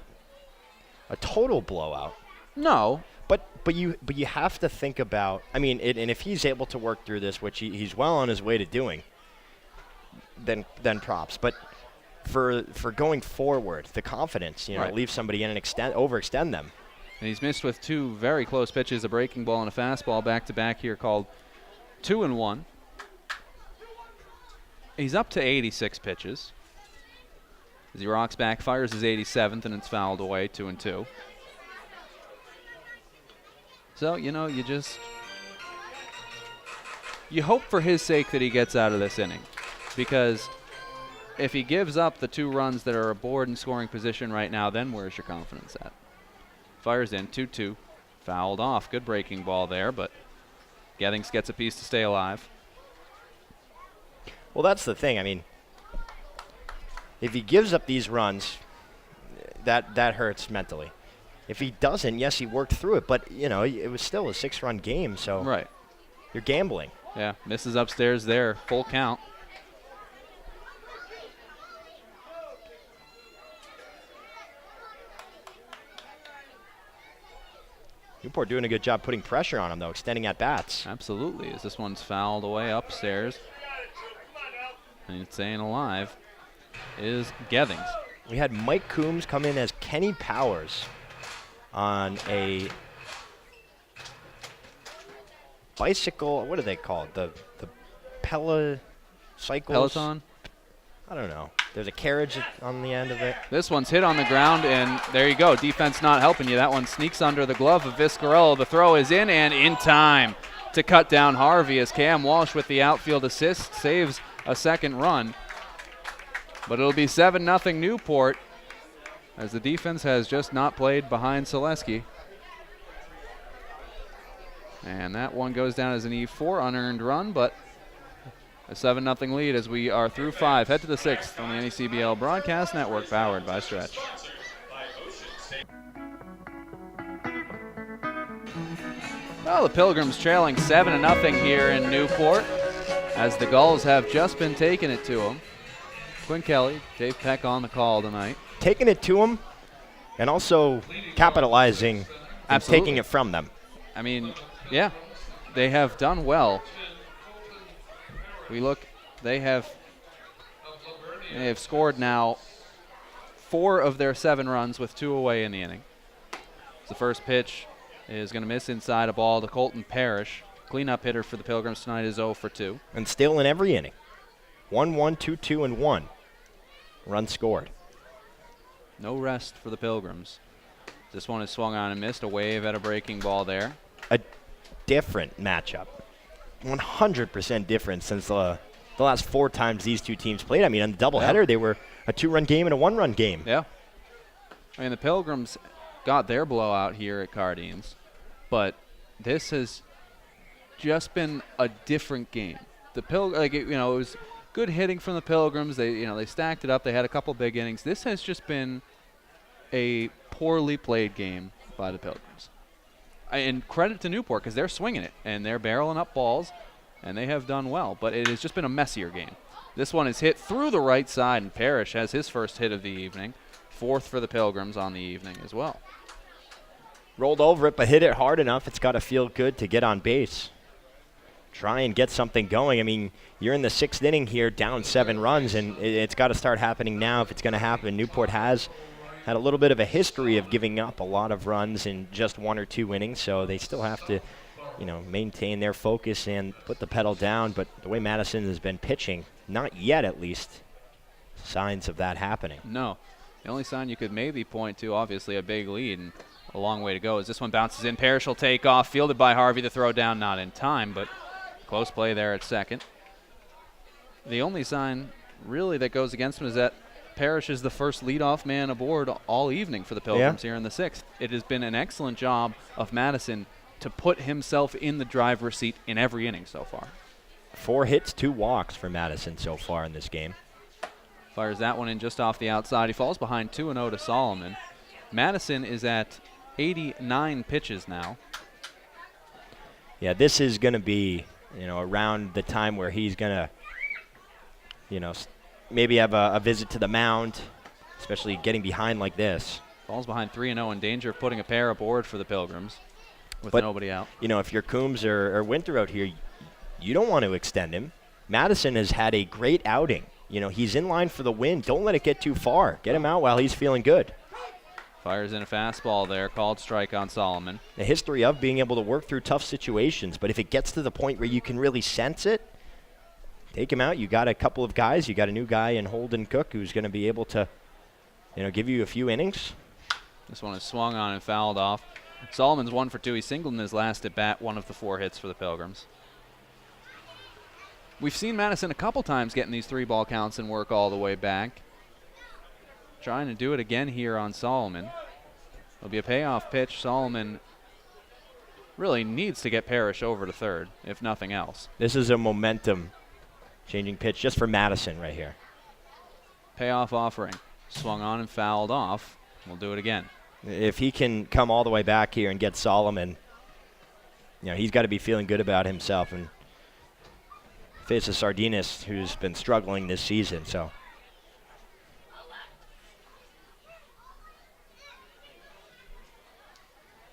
a total blowout. No. But you have to think about, I mean, and if he's able to work through this, which he's well on his way to doing, then props. But for going forward, the confidence, right. Leave somebody in and overextend them. And he's missed with 2 very close pitches, a breaking ball and a fastball back-to-back here called 2-1. He's up to 86 pitches. As he rocks back, fires his 87th, and it's fouled away, 2-2. So, you hope for his sake that he gets out of this inning. Because if he gives up the 2 runs that are aboard in scoring position right now, then where's your confidence at? Fires in, 2-2. Fouled off. Good breaking ball there, but Gethings gets a piece to stay alive. Well, that's the thing. I mean, if he gives up these runs, that hurts mentally. If he doesn't, yes, he worked through it, but, it was still a 6-run game, so right. You're gambling. Yeah, misses upstairs there. Full count. Newport doing a good job putting pressure on him, though, extending at bats. Absolutely, as this one's fouled away upstairs. And it's staying alive is Gethings. We had Mike Coombs come in as Kenny Powers on a bicycle. What are they called? The cycles? Peloton? I don't know. There's a carriage on the end of it. This one's hit on the ground, and there you go. Defense not helping you. That one sneaks under the glove of Viscarello. The throw is in, and in time to cut down Harvey as Cam Walsh with the outfield assist saves a second run. But it'll be 7-0 Newport as the defense has just not played behind Selesky. And that one goes down as an E4 unearned run, but a 7-0 lead as we are through 5. Head to the 6th on the NECBL Broadcast Network, powered by Stretch. Well, the Pilgrims trailing 7-0 here in Newport, as the Gulls have just been taking it to them. Quinn Kelly, Dave Peck on the call tonight. Taking it to them and also capitalizing and taking it from them. I mean, yeah, they have done well. We look, they have scored now 4 of their 7 runs with 2 away in the inning. The first pitch is going to miss inside a ball to Colton Parrish. Cleanup hitter for the Pilgrims tonight is 0 for 2. And still in every inning. 1-1, 2-2, and 1. Run scored. No rest for the Pilgrims. This one is swung on and missed. A wave at a breaking ball there. A different matchup. 100% different since the last 4 times these two teams played. I mean, on the doubleheader, they were a 2-run game and a 1-run game. Yeah. I mean, the Pilgrims got their blowout here at Cardines, but this has just been a different game. The it was good hitting from the Pilgrims. They stacked it up. They had a couple big innings. This has just been a poorly played game by the Pilgrims. And credit to Newport, because they're swinging it and they're barreling up balls, and they have done well. But it has just been a messier game. This one is hit through the right side, and Parrish has his first hit of the evening. 4th for the Pilgrims on the evening as well. Rolled over it, but hit it hard enough. It's got to feel good to get on base. Try and get something going. I mean, you're in the 6th inning here, down 7 runs, and it's got to start happening now if it's going to happen. Newport has had a little bit of a history of giving up a lot of runs in just 1 or 2 innings, so they still have to, maintain their focus and put the pedal down. But the way Madison has been pitching, not yet at least, signs of that happening. No. The only sign you could maybe point to, obviously, a big lead and a long way to go, as this one bounces in. Parrish will take off, fielded by Harvey. The throw down not in time, but close play there at second. The only sign really that goes against him is that Parrish is the first leadoff man aboard all evening for the Pilgrims here in the 6th. It has been an excellent job of Madison to put himself in the driver's seat in every inning so far. 4 hits, 2 walks for Madison so far in this game. Fires that one in just off the outside. He falls behind 2-0 to Solomon. Madison is at 89 pitches now. Yeah, this is going to be, around the time where he's going to, maybe have a visit to the mound, especially getting behind like this. Falls behind 3-0, in danger of putting a pair aboard for the Pilgrims with nobody out. If you're Coombs or Winter out here, you don't want to extend him. Madison has had a great outing. He's in line for the win. Don't let it get too far. Get him out while he's feeling good. Fires in a fastball there, called strike on Solomon. The history of being able to work through tough situations, but if it gets to the point where you can really sense it, take him out. You got a couple of guys. You got a new guy in Holden Cook who's going to be able to, give you a few innings. This one is swung on and fouled off. Solomon's 1 for 2. He singled in his last at bat, 1 of the 4 hits for the Pilgrims. We've seen Madison a couple times getting these 3-ball counts and work all the way back. Trying to do it again here on Solomon. It'll be a payoff pitch. Solomon really needs to get Parrish over to third, if nothing else. This is a momentum-changing pitch just for Madison right here. Payoff offering. Swung on and fouled off. We'll do it again. If he can come all the way back here and get Solomon, he's got to be feeling good about himself and face a Sardinist who's been struggling this season. So.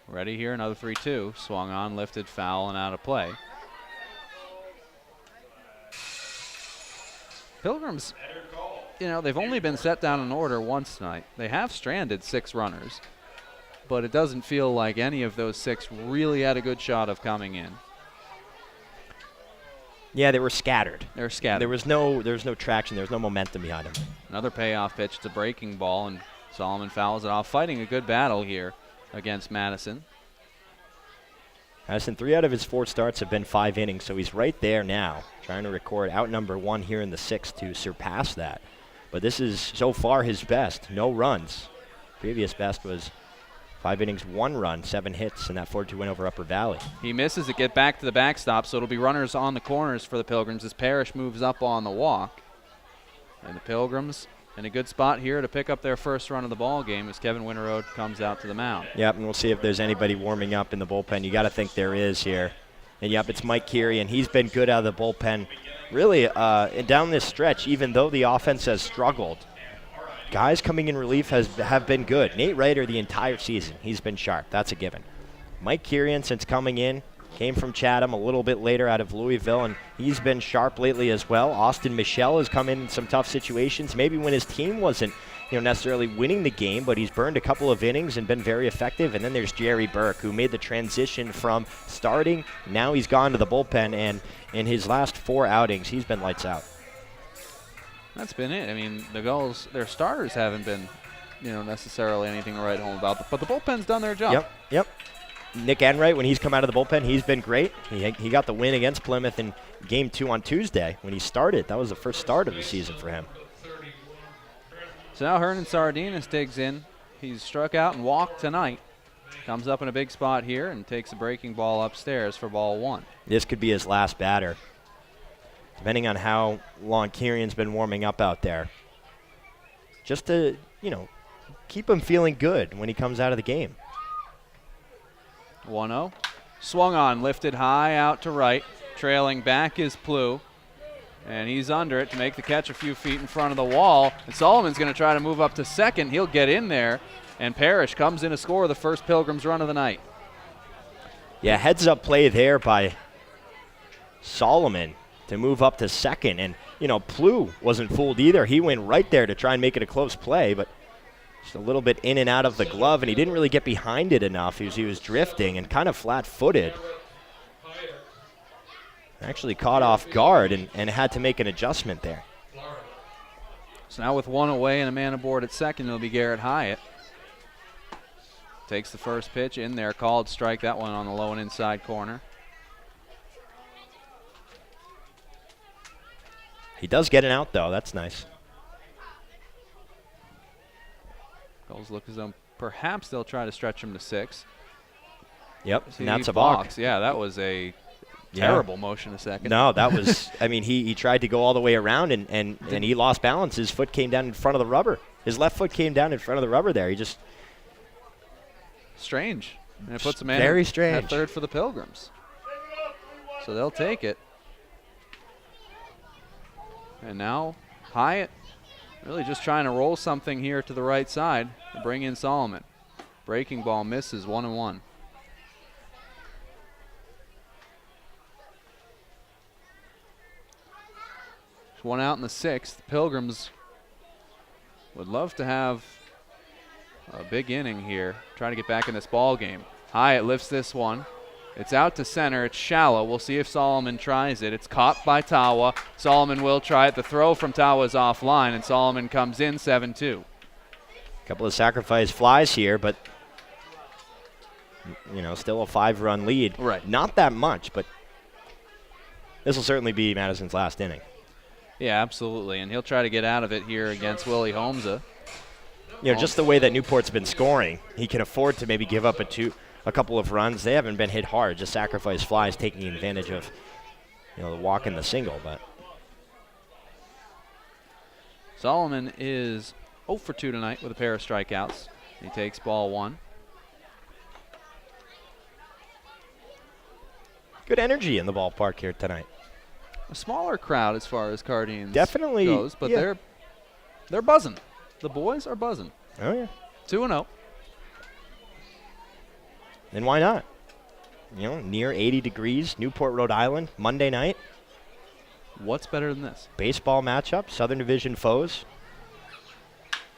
Ready here, another 3-2. Swung on, lifted, foul, and out of play. Pilgrims, they've only been set down in order once tonight. They have stranded 6 runners, but it doesn't feel like any of those 6 really had a good shot of coming in. Yeah, they were scattered. They were scattered. There was no traction. There was no momentum behind them. Another payoff pitch. It's a breaking ball, and Solomon fouls it off. Fighting a good battle here against Madison. Madison, 3 out of his 4 starts have been 5 innings, so he's right there now, trying to record out number 1 here in the 6th to surpass that. But this is so far his best. No runs. Previous best was 5 innings, 1 run, 7 hits, and that 4-2 win over Upper Valley. He misses it, get back to the backstop, so it'll be runners on the corners for the Pilgrims as Parrish moves up on the walk. And the Pilgrims in a good spot here to pick up their first run of the ball game as Kevin Winterode comes out to the mound. Yep, and we'll see if there's anybody warming up in the bullpen. You got to think there is here. And yep, it's Mike Keary, and he's been good out of the bullpen. Really, down this stretch, even though the offense has struggled, guys coming in relief have been good. Nate Reiter the entire season, he's been sharp. That's a given. Mike Keary, since coming in, came from Chatham a little bit later out of Louisville, and he's been sharp lately as well. Austin Michelle has come in some tough situations, maybe when his team wasn't necessarily winning the game, but he's burned a couple of innings and been very effective. And then there's Jerry Burke, who made the transition from starting. Now he's gone to the bullpen, and in his last 4 outings, he's been lights out. That's been it. I mean, the Gulls, their starters haven't been, necessarily anything to write home about, but the bullpen's done their job. Yep. Nick Enright, when he's come out of the bullpen, he's been great. He got the win against Plymouth in Game 2 on Tuesday when he started. That was the first start of the season for him. So now Hernan Sardinas digs in. He's struck out and walked tonight. Comes up in a big spot here and takes a breaking ball upstairs for ball 1. This could be his last batter, depending on how long Kieran's been warming up out there. Just to, keep him feeling good when he comes out of the game. 1-0. Swung on, lifted high out to right. Trailing back is Plew. And he's under it to make the catch a few feet in front of the wall. And Solomon's going to try to move up to second. He'll get in there. And Parrish comes in to score the first Pilgrims run of the night. Yeah, heads-up play there by Solomon to move up to second. And, Plew wasn't fooled either. He went right there to try and make it a close play, but just a little bit in and out of the glove, and he didn't really get behind it enough. He was drifting and kind of flat-footed. Actually caught off guard and had to make an adjustment there. So now with 1 away and a man aboard at second, it'll be Garrett Hyatt. Takes the first pitch in there, called strike. That one on the low and inside corner. He does get an out, though. That's nice. Gulls look as though perhaps they'll try to stretch him to 6. Yep, and that's a balk. Yeah, that was a terrible motion a second. No, that was, he tried to go all the way around and he lost balance. His foot came down in front of the rubber. His left foot came down in front of the rubber there. He just. Strange. And it puts a man very strange at third for the Pilgrims. So they'll take it. And now Hyatt really just trying to roll something here to the right side to bring in Solomon. Breaking ball misses, 1-1. One out in the 6th. The Pilgrims would love to have a big inning here, trying to get back in this ball game. Hyatt lifts this one. It's out to center. It's shallow. We'll see if Solomon tries it. It's caught by Tawa. Solomon will try it. The throw from Tawa is offline, and Solomon comes in 7-2. A couple of sacrifice flies here, but still a 5-run lead. Right. Not that much, but this will certainly be Madison's last inning. Yeah, absolutely, and he'll try to get out of it here against Willie Holmesa. Just the way that Newport's been scoring, he can afford to maybe give up a couple of runs. They haven't been hit hard, just sacrifice flies, taking advantage of the walk and the single. But Solomon is 0 for 2 tonight with a pair of strikeouts. He takes ball 1. Good energy in the ballpark here tonight. A smaller crowd as far as Cardines definitely goes, but they're buzzing. The boys are buzzing. Oh yeah, 2-0. And why not? Near 80 degrees, Newport, Rhode Island, Monday night. What's better than this? Baseball matchup, Southern Division foes.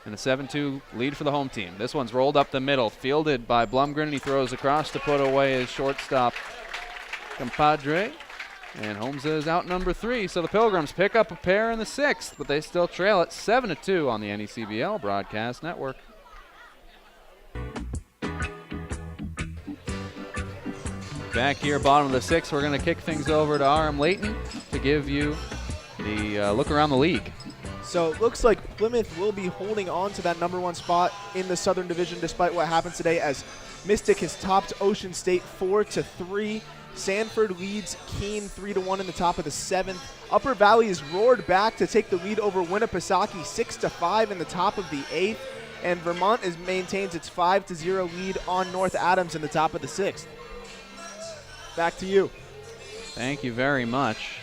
And a 7-2 lead for the home team. This one's rolled up the middle, fielded by Blumgren. He throws across to put away his shortstop, compadre. And Holmesa is out number 3, so the Pilgrims pick up a pair in the 6th, but they still trail it 7-2 on the NECBL Broadcast Network. Back here, bottom of the 6th, we're going to kick things over to R.M. Layton to give you the look around the league. So it looks like Plymouth will be holding on to that number 1 spot in the Southern Division despite what happens today, as Mystic has topped Ocean State 4-3. Sanford leads Keene 3-1 in the top of the 7th. Upper Valley is roared back to take the lead over Winnipesaukee 6-5 in the top of the 8th. And Vermont maintains its 5-0 lead on North Adams in the top of the 6th. Back to you. Thank you very much.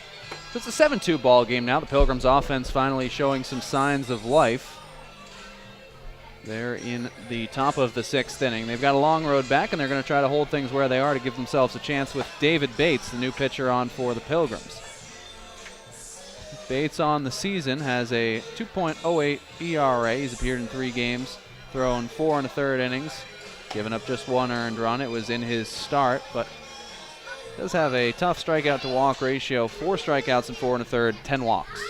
So it's a 7-2 ball game now. The Pilgrims offense finally showing some signs of life. They're in the top of the 6th inning. They've got a long road back, and they're going to try to hold things where they are to give themselves a chance with David Bates, the new pitcher, on for the Pilgrims. Bates on the season has a 2.08 ERA. He's appeared in 3 games, thrown 4 1/3 innings, given up just 1 earned run. It was in his start, but does have a tough strikeout to walk ratio, 4 strikeouts and 4 1/3, 10 walks.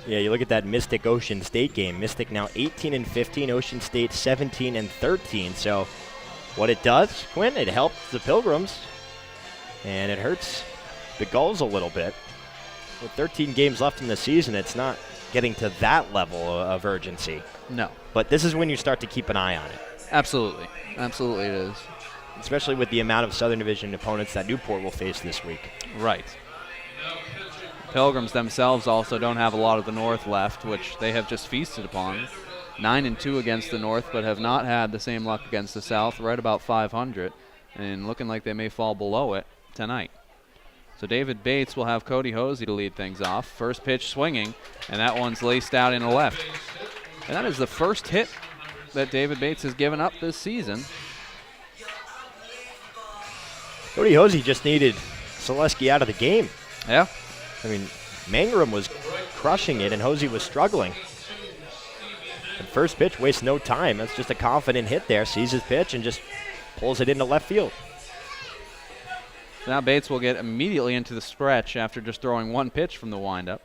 Yeah, you look at that Mystic Ocean State game. Mystic now 18-15, Ocean State 17-13. So what it does, Quinn, it helps the Pilgrims, and it hurts the Gulls a little bit. With 13 games left in the season, it's not getting to that level of urgency. No. But this is when you start to keep an eye on it. Absolutely. Absolutely it is. Especially with the amount of Southern Division opponents that Newport will face this week. Right. Pilgrims themselves also don't have a lot of the North left, which they have just feasted upon. 9-2 against the North, but have not had the same luck against the South, right about 500, and looking like they may fall below it tonight. So David Bates will have Cody Hosey to lead things off. First pitch swinging, and that one's laced out in the left. And that is the first hit that David Bates has given up this season. Cody Hosey just needed Selesky out of the game. Yeah. I mean, Mangrum was crushing it, and Hosey was struggling. And first pitch wastes no time. That's just a confident hit there. Sees his pitch and just pulls it into left field. Now Bates will get immediately into the stretch after just throwing 1 pitch from the windup.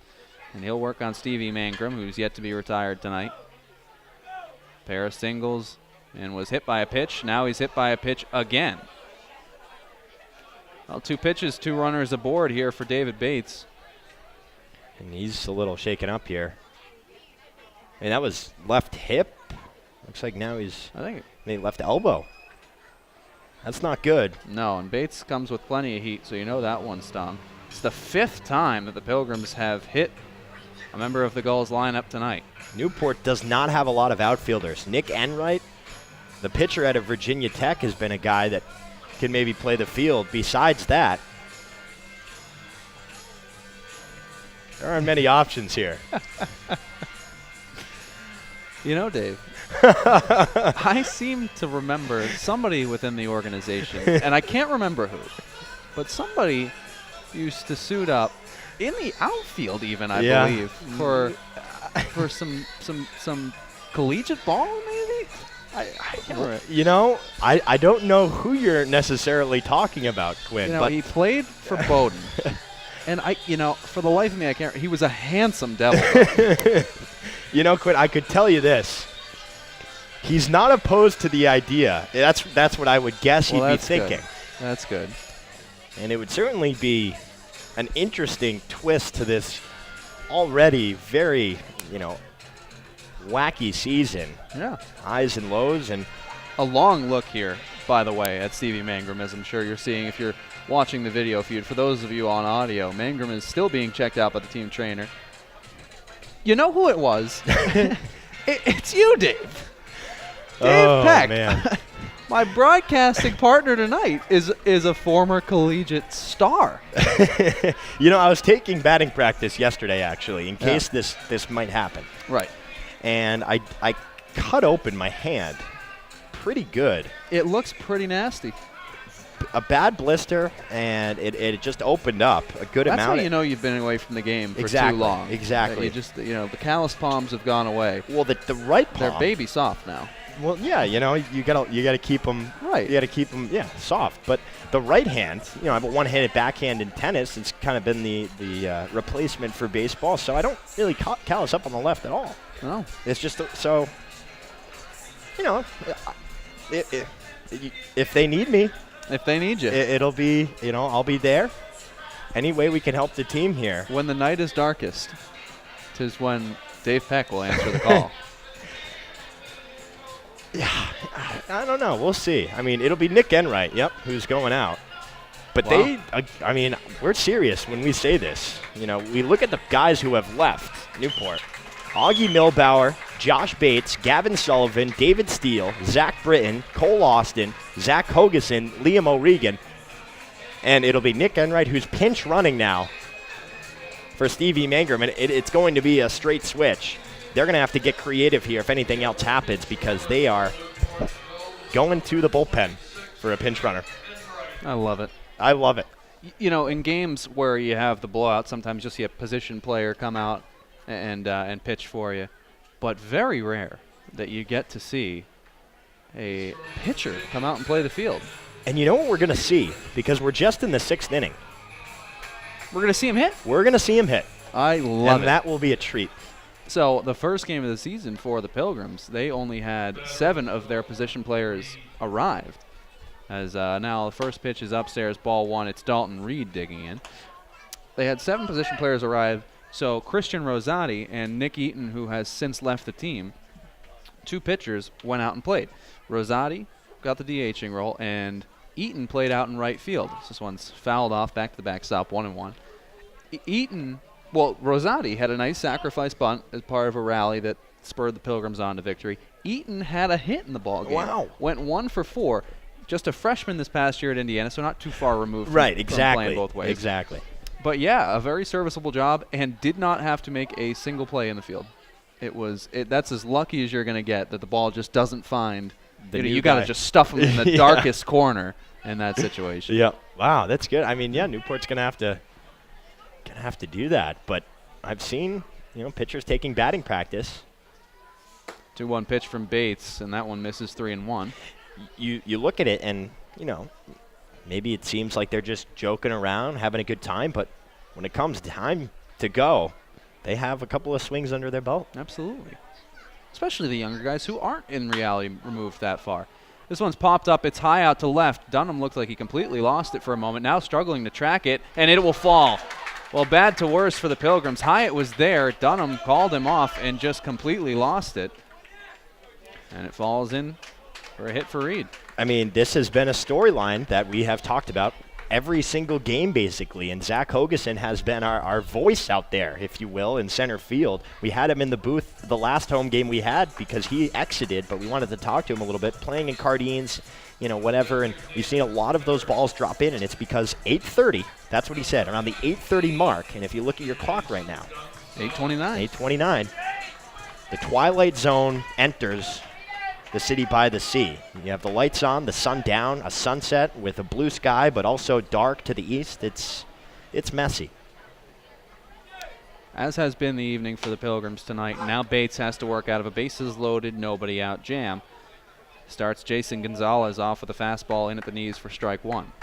And he'll work on Stevie Mangrum, who's yet to be retired tonight. Pair of singles and was hit by a pitch. Now he's hit by a pitch again. Well, 2 pitches, 2 runners aboard here for David Bates. And he's a little shaken up here. And that was left hip. Looks like now he's, I think, left elbow. That's not good. No, and Bates comes with plenty of heat, so you know that one stung. It's the 5th time that the Pilgrims have hit a member of the Gulls lineup tonight. Newport does not have a lot of outfielders. Nick Enright, the pitcher out of Virginia Tech, has been a guy that can maybe play the field. Besides that, there aren't many options here. You know, Dave, I seem to remember somebody within the organization, and I can't remember who, but somebody used to suit up in the outfield even, I believe, for some collegiate ball maybe? I can't remember. You know, I don't know who you're necessarily talking about, Quinn. You know, but he played for Bowdoin. And for the life of me, I can't. He was a handsome devil. You know, Quinn, I could tell you this. He's not opposed to the idea. That's what I would guess he'd be thinking. Good. That's good. And it would certainly be an interesting twist to this already very, wacky season. Yeah. Highs and lows. And a long look here, by the way, at Stevie Mangrum, as I'm sure you're seeing if you're watching the video feed. For those of you on audio, Mangrum is still being checked out by the team trainer. You know who it was? It's you, Dave. Dave Peck. Man. My broadcasting partner tonight is a former collegiate star. I was taking batting practice yesterday, actually, in case this might happen. Right. And I cut open my hand pretty good. It looks pretty nasty. A bad blister, and it just opened up a good amount. That's how you know you've been away from the game for too long. Exactly. You just, the calloused palms have gone away. Well, the right palm. They're baby soft now. Well, yeah, you gotta keep them right. You gotta keep them, soft. But the right hand, I have a one-handed backhand in tennis. It's kind of been the replacement for baseball. So I don't really callous up on the left at all. No, it's just so. If they need me. If they need you. It'll be, I'll be there. Any way we can help the team here. When the night is darkest, 'tis when Dave Peck will answer the call. Yeah, I don't know. We'll see. I mean, it'll be Nick Enright, who's going out. But I mean, we're serious when we say this. You know, we look at the guys who have left Newport. Augie Milbauer, Josh Bates, Gavin Sullivan, David Steele, Zach Britton, Cole Austin, Zach Hogeson, Liam O'Regan. And it'll be Nick Enright who's pinch running now for Stevie Mangrum. And it's going to be a straight switch. They're going to have to get creative here if anything else happens because they are going to the bullpen for a pinch runner. I love it. I love it. You know, in games where you have the blowout, sometimes you'll see a position player come out and pitch for you. But very rare that you get to see a pitcher come out and play the field. And you know what we're going to see? Because we're just in the 6th inning. We're going to see him hit? We're going to see him hit. I love it. And that will be a treat. So the first game of the season for the Pilgrims, they only had 7 of their position players arrived. As now the first pitch is upstairs, ball 1. It's Dalton Reed digging in. They had 7 position players arrive. So Christian Rosati and Nick Eaton, who has since left the team, 2 pitchers went out and played. Rosati got the DHing role, and Eaton played out in right field. This one's fouled off back to the backstop, 1-1. Rosati had a nice sacrifice bunt as part of a rally that spurred the Pilgrims on to victory. Eaton had a hit in the ball game. Wow. Went 1 for 4. Just a freshman this past year at Indiana, so not too far removed from playing both ways. Exactly. But yeah, a very serviceable job, and did not have to make a single play in the field. That's as lucky as you're going to get, that the ball just doesn't find. You got to just stuff them in the darkest corner in that situation. Yeah. Wow, that's good. I mean, yeah, Newport's going to have to do that. But I've seen, pitchers taking batting practice. 2-1 pitch from Bates, and that one misses 3-1. You look at it, and maybe it seems like they're just joking around, having a good time, but when it comes time to go, they have a couple of swings under their belt. Absolutely. Especially the younger guys who aren't in reality removed that far. This one's popped up. It's high out to left. Dunham looked like he completely lost it for a moment. Now struggling to track it, and it will fall. Well, bad to worse for the Pilgrims. Hyatt was there. Dunham called him off and just completely lost it. And it falls in for a hit for Reed. I mean, this has been a storyline that we have talked about every single game, basically. And Zach Hogeson has been our voice out there, if you will, in center field. We had him in the booth the last home game we had because he exited, but we wanted to talk to him a little bit, playing in Cardines, whatever. And we've seen a lot of those balls drop in, and it's because 8:30, that's what he said, around the 8:30 mark. And if you look at your clock right now, 8:29. The twilight zone enters the city by the sea. You have the lights on, the sun down, a sunset with a blue sky, but also dark to the east. It's messy. As has been the evening for the Pilgrims tonight. Now Bates has to work out of a bases loaded, nobody out jam. Starts Jason Gonzalez off with a fastball in at the knees for strike 1.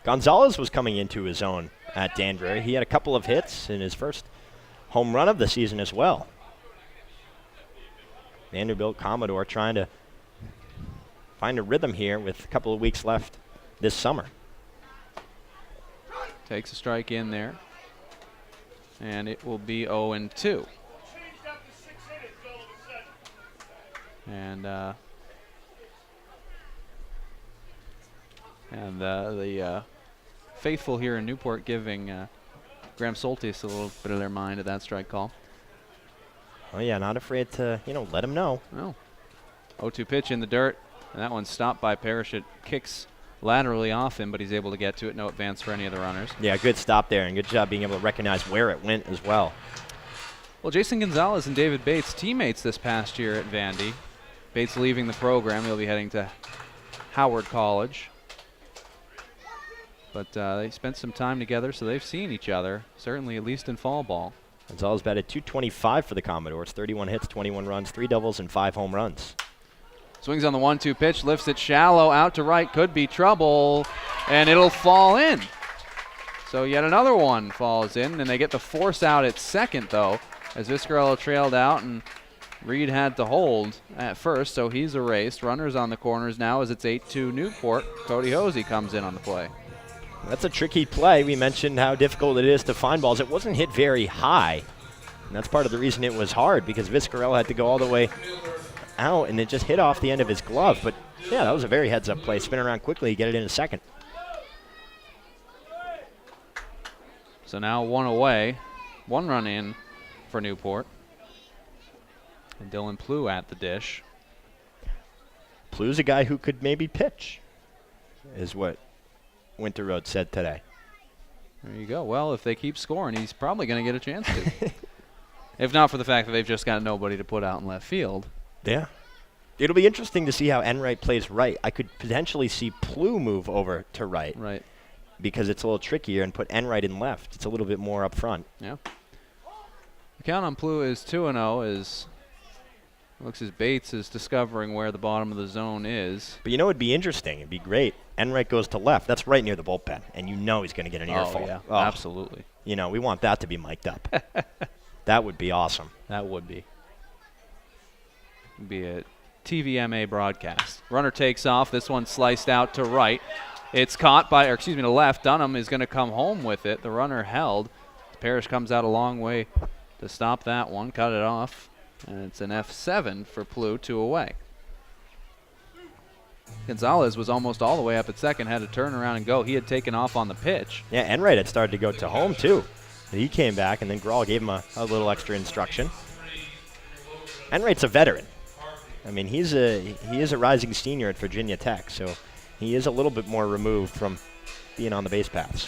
Gonzalez was coming into his own at Danbury. He had a couple of hits in his first home run of the season as well. Vanderbilt Commodore trying to find a rhythm here with a couple of weeks left this summer. Takes a strike in there. And it will be 0-2. And the faithful here in Newport giving Graham Soltis a little bit of their mind at that strike call. Oh yeah, not afraid to, let him know. No. 0-2 pitch in the dirt, and that one's stopped by Parrish. It kicks laterally off him, but he's able to get to it. No advance for any of the runners. Yeah, good stop there, and good job being able to recognize where it went as well. Well, Jason Gonzalez and David Bates, teammates this past year at Vandy. Bates leaving the program. He'll be heading to Howard College. But they spent some time together, so they've seen each other, certainly at least in fall ball. Gonzalez batted .225 for the Commodores, 31 hits, 21 runs, 3 doubles, and 5 home runs. Swings on the 1-2 pitch, lifts it shallow, out to right, could be trouble, and it'll fall in. So yet another one falls in, and they get the force out at second, though, as Viscarello trailed out, and Reed had to hold at first, so he's erased. Runners on the corners now as it's 8-2 Newport. Cody Hosey comes in on the play. That's a tricky play. We mentioned how difficult it is to find balls. It wasn't hit very high, and that's part of the reason it was hard, because Viscarello had to go all the way out, and it just hit off the end of his glove. But, yeah, that was a very heads-up play. Spin around quickly, get it in a second. So now 1 away, 1 run in for Newport. And Dylan Plew at the dish. Plew's a guy who could maybe pitch, is what Winter Road said today. There you go. Well, if they keep scoring, he's probably going to get a chance to. If not for the fact that they've just got nobody to put out in left field. Yeah. It'll be interesting to see how Enright plays right. I could potentially see Plew move over to right. Right. Because it's a little trickier, and put Enright in left. It's a little bit more up front. Yeah. The count on Plew is 2-0 as looks as Bates is discovering where the bottom of the zone is. But you know, it'd be interesting. It'd be great. Enright goes to left. That's right near the bullpen, and you know he's going to get an earful. Yeah, absolutely. You know, we want that to be mic'd up. That would be awesome. That would be. It'd be a TVMA broadcast. Runner takes off. This one sliced out to right. It's caught by, or excuse me, to left. Dunham is going to come home with it. The runner held. Parrish comes out a long way to stop that one, cut it off. And it's an F7 for Plew, 2 away. Gonzalez was almost all the way up at second, had to turn around and go. He had taken off on the pitch. Yeah, Enright had started to go to home, too. And he came back, and then Grawl gave him a little extra instruction. Enright's a veteran. I mean, he is a rising senior at Virginia Tech, so he is a little bit more removed from being on the base paths.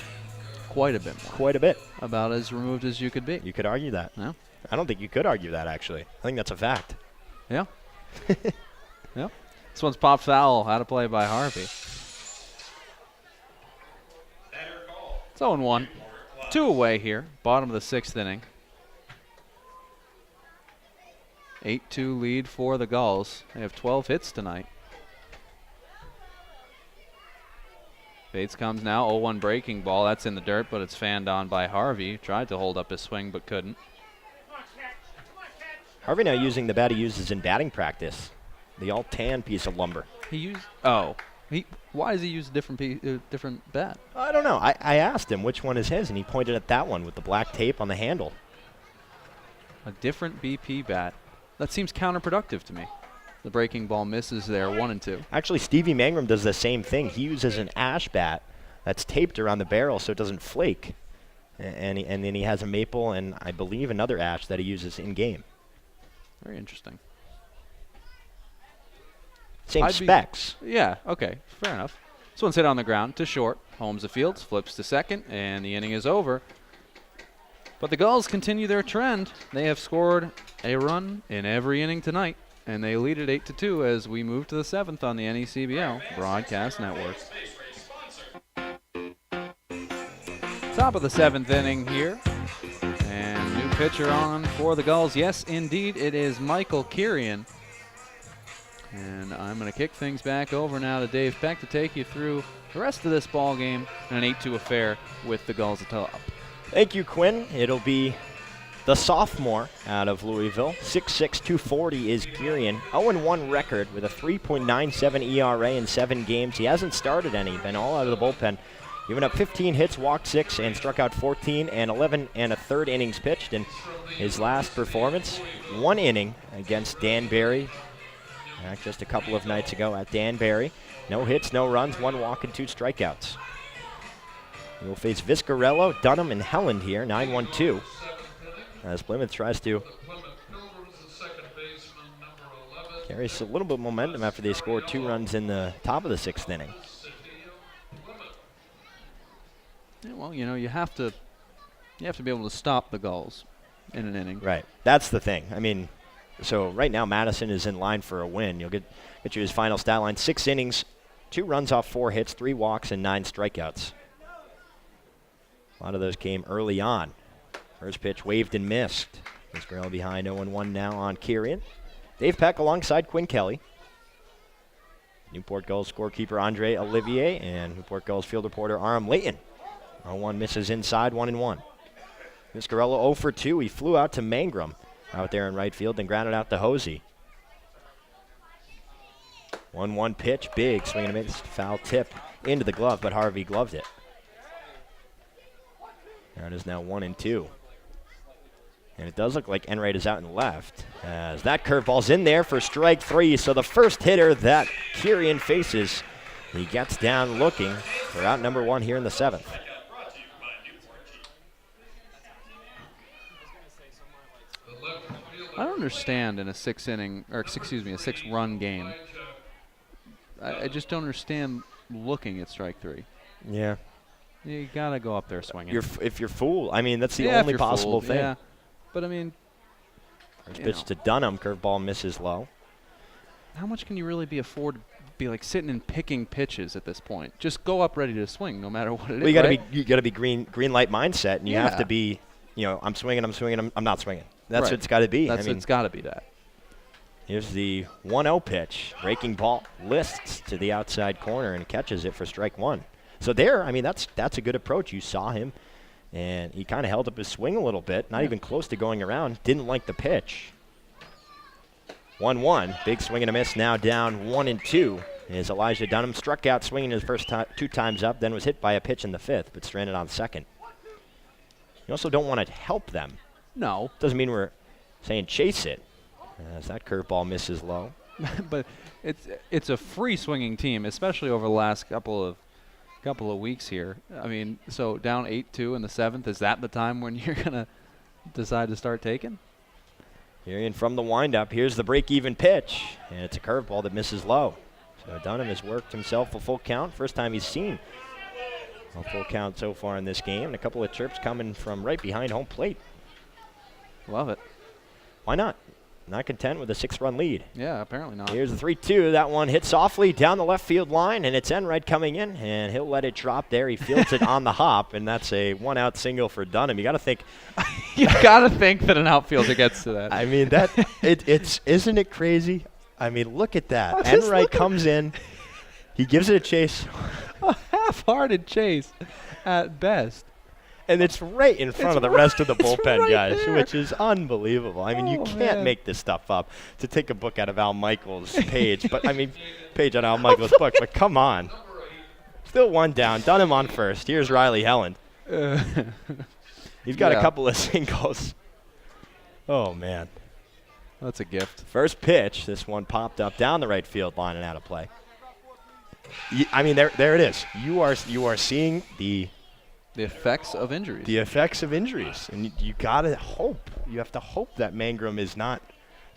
Quite a bit more. Quite a bit. About as removed as you could be. You could argue that. Yeah. I don't think you could argue that, actually. I think that's a fact. Yeah. Yep. This one's popped foul, out of play by Harvey. It's 0-1. 2 away here, bottom of the 6th inning. 8-2 lead for the Gulls. They have 12 hits tonight. Bates comes now, 0-1 breaking ball. That's in the dirt, but it's fanned on by Harvey. Tried to hold up his swing, but couldn't. Harvey now using the bat he uses in batting practice. The all-tan piece of lumber. He used, why does he use a different bat? I don't know. I asked him which one is his, and he pointed at that one with the black tape on the handle. A different BP bat. That seems counterproductive to me. The breaking ball misses there, 1 and 2. Actually, Stevie Mangrum does the same thing. He uses an ash bat that's taped around the barrel so it doesn't flake. And then he has a maple and, I believe, another ash that he uses in-game. Very interesting. Same specs. Yeah, okay, fair enough. This one's hit on the ground to short. Holmes the fields, flips to second, and the inning is over. But the Gulls continue their trend. They have scored a run in every inning tonight, and they lead it 8-2 as we move to the 7th on the NECBL Broadcast Network. Top of the 7th inning here. And new pitcher on for the Gulls. Yes, indeed, it is Michael Kirian. And I'm going to kick things back over now to Dave Peck to take you through the rest of this ball game and an 8-2 affair with the Gulls atop. Thank you, Quinn. It'll be the sophomore out of Louisville. 6'6", 240 is Kirian. 0-1 record with a 3.97 ERA in 7 games. He hasn't started any, been all out of the bullpen. Giving up 15 hits, walked 6, and struck out 14, and 11 and a third innings pitched. In his last performance, 1 inning against Danbury. Just a couple of nights ago at Danbury. No hits, no runs, 1 walk and 2 strikeouts. He will face Viscarello, Dunham, and Helland here, 9-1-2. As Plymouth tries to carry a little bit of momentum after they scored 2 runs in the top of the 6th inning. Yeah, well, you know, you have to be able to stop the Gulls in an inning. Right. That's the thing. I mean, so right now Madison is in line for a win. You'll get you his final stat line: 6 innings, 2 runs off 4 hits, 3 walks, and 9 strikeouts. A lot of those came early on. First pitch waved and missed. Vizcarello behind 0-1 now on Kirian. Dave Peck alongside Quinn Kelly. Newport Gulls scorekeeper Andre Olivier and Newport Gulls field reporter Aram Layton. 0-1 misses inside, 1-1. Vizcarello 0 for 2. He flew out to Mangrum out there in right field, then grounded out to Hosey. 1-1 pitch, big swing and a miss, foul tip into the glove, but Harvey gloved it. There it is now 1-2. And it does look like Enright is out in left, as that curveball's in there for strike 3. So the first hitter that Kirian faces, he gets down looking for out number 1 here in the 7th. understand in a 6-run game. I just don't understand looking at strike 3. Yeah. You gotta go up there swinging. If you're fooled, I mean, that's the only possible thing. Yeah. But I mean, first pitch to Dunham, curveball misses low. How much can you really afford to be like sitting and picking pitches at this point? Just go up ready to swing, no matter what it is. You gotta be green light mindset, and you have to be, I'm swinging, I'm not swinging. That's what it's got to be. It's got to be that. Here's the 1-0 pitch. Breaking ball lists to the outside corner and catches it for strike 1. So there, I mean, that's a good approach. You saw him, and he kind of held up his swing a little bit, not even close to going around. Didn't like the pitch. 1-1. Big swing and a miss. Now down 1-2. Is Elijah Dunham struck out swinging his first 2 times up, then was hit by a pitch in the 5th, but stranded on 2nd. You also don't want to help them. No. Doesn't mean we're saying chase it. As that curveball misses low. But it's a free swinging team, especially over the last couple of weeks here. I mean, so down 8-2 in the 7th, is that the time when you're gonna decide to start taking? Here from the windup, here's the break-even pitch, and it's a curveball that misses low. So Dunham has worked himself a full count. First time he's seen a full count so far in this game, and a couple of chirps coming from right behind home plate. Love it. Why not? Not content with a 6-run lead. Yeah, apparently not. Here's the 3-2. That one hit softly down the left field line, and it's Enright coming in, and he'll let it drop there. He fields it on the hop, and that's a 1-out single for Dunham. You got to think. You got to think that an outfielder gets to that. I mean, it's isn't it crazy? I mean, look at that. Enright comes in. He gives it a chase. A half-hearted chase at best. And it's right in front of the rest of the bullpen guys, which is unbelievable. I mean, you can't make this stuff up. To take a book out of Al Michaels' page, but I mean, page on Al Michaels' book, but come on. Still 1 down. Dunham on first. Here's Riley Helland. He's got a couple of singles. Oh, man. That's a gift. First pitch. This one popped up down the right field line and out of play. I mean, there it is. You are seeing the effects of injuries. The effects of injuries. And you got to hope. You have to hope that Mangrum is not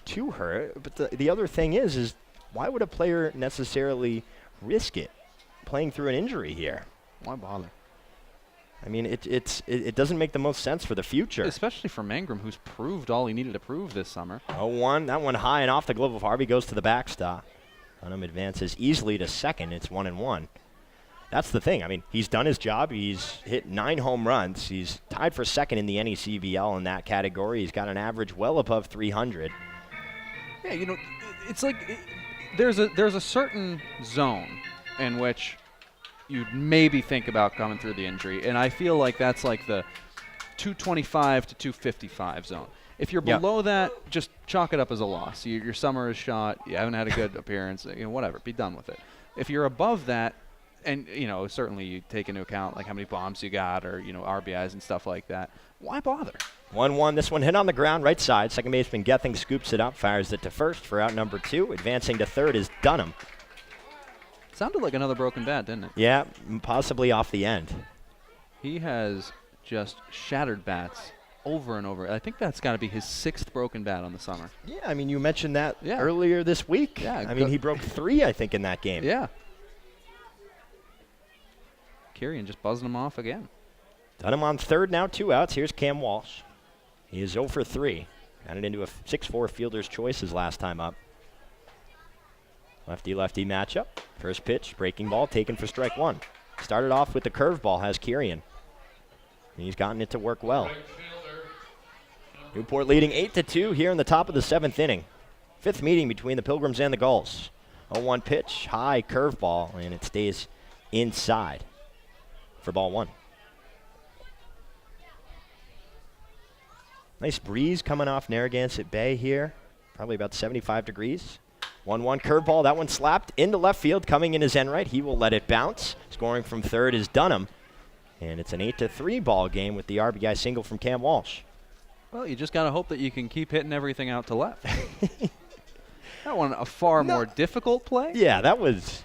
too hurt. But the other thing is why would a player necessarily risk it playing through an injury here? Why bother? I mean, it doesn't make the most sense for the future. Especially for Mangrum, who's proved all he needed to prove this summer. 0-1. That one high and off the glove of Harvey goes to the backstop. Dunham advances easily to 2nd. It's 1-1. That's the thing. I mean, he's done his job. He's hit 9 home runs. He's tied for 2nd in the NECBL in that category. He's got an average well above 300. Yeah, it's like there's a certain zone in which you'd maybe think about coming through the injury, and I feel like that's like the 225 to 255 zone. If you're below that, just chalk it up as a loss. Your summer is shot. You haven't had a good appearance. Whatever. Be done with it. If you're above that, and certainly you take into account like how many bombs you got or RBIs and stuff like that, why bother? 1-1. This one hit on the ground, right side. Second baseman Gething scoops it up, fires it to first for out number 2. Advancing to 3rd is Dunham. Sounded like another broken bat, didn't it? Yeah, possibly off the end. He has just shattered bats over and over. I think that's got to be his 6th broken bat on the summer. Yeah, I mean, you mentioned that earlier this week. Yeah, I mean, he broke 3, I think, in that game. Yeah. Kirian just buzzing him off again. Dunham on 3rd now, 2 outs. Here's Cam Walsh. He is 0 for 3. Got it into a 6-4 fielder's choice his last time up. Lefty-lefty matchup. First pitch, breaking ball taken for strike 1. Started off with the curveball, has Kirian. And he's gotten it to work well. Newport leading 8-2 here in the top of the 7th inning. 5th meeting between the Pilgrims and the Gulls. 0-1 pitch, high curveball, and it stays inside for ball 1. Nice breeze coming off Narragansett Bay here. Probably about 75 degrees. 1-1 curveball. That one slapped into left field. Coming in is Enright. He will let it bounce. Scoring from 3rd is Dunham. And it's an 8-3 ball game with the RBI single from Cam Walsh. Well, you just got to hope that you can keep hitting everything out to left. That one a far more difficult play. Yeah, that was.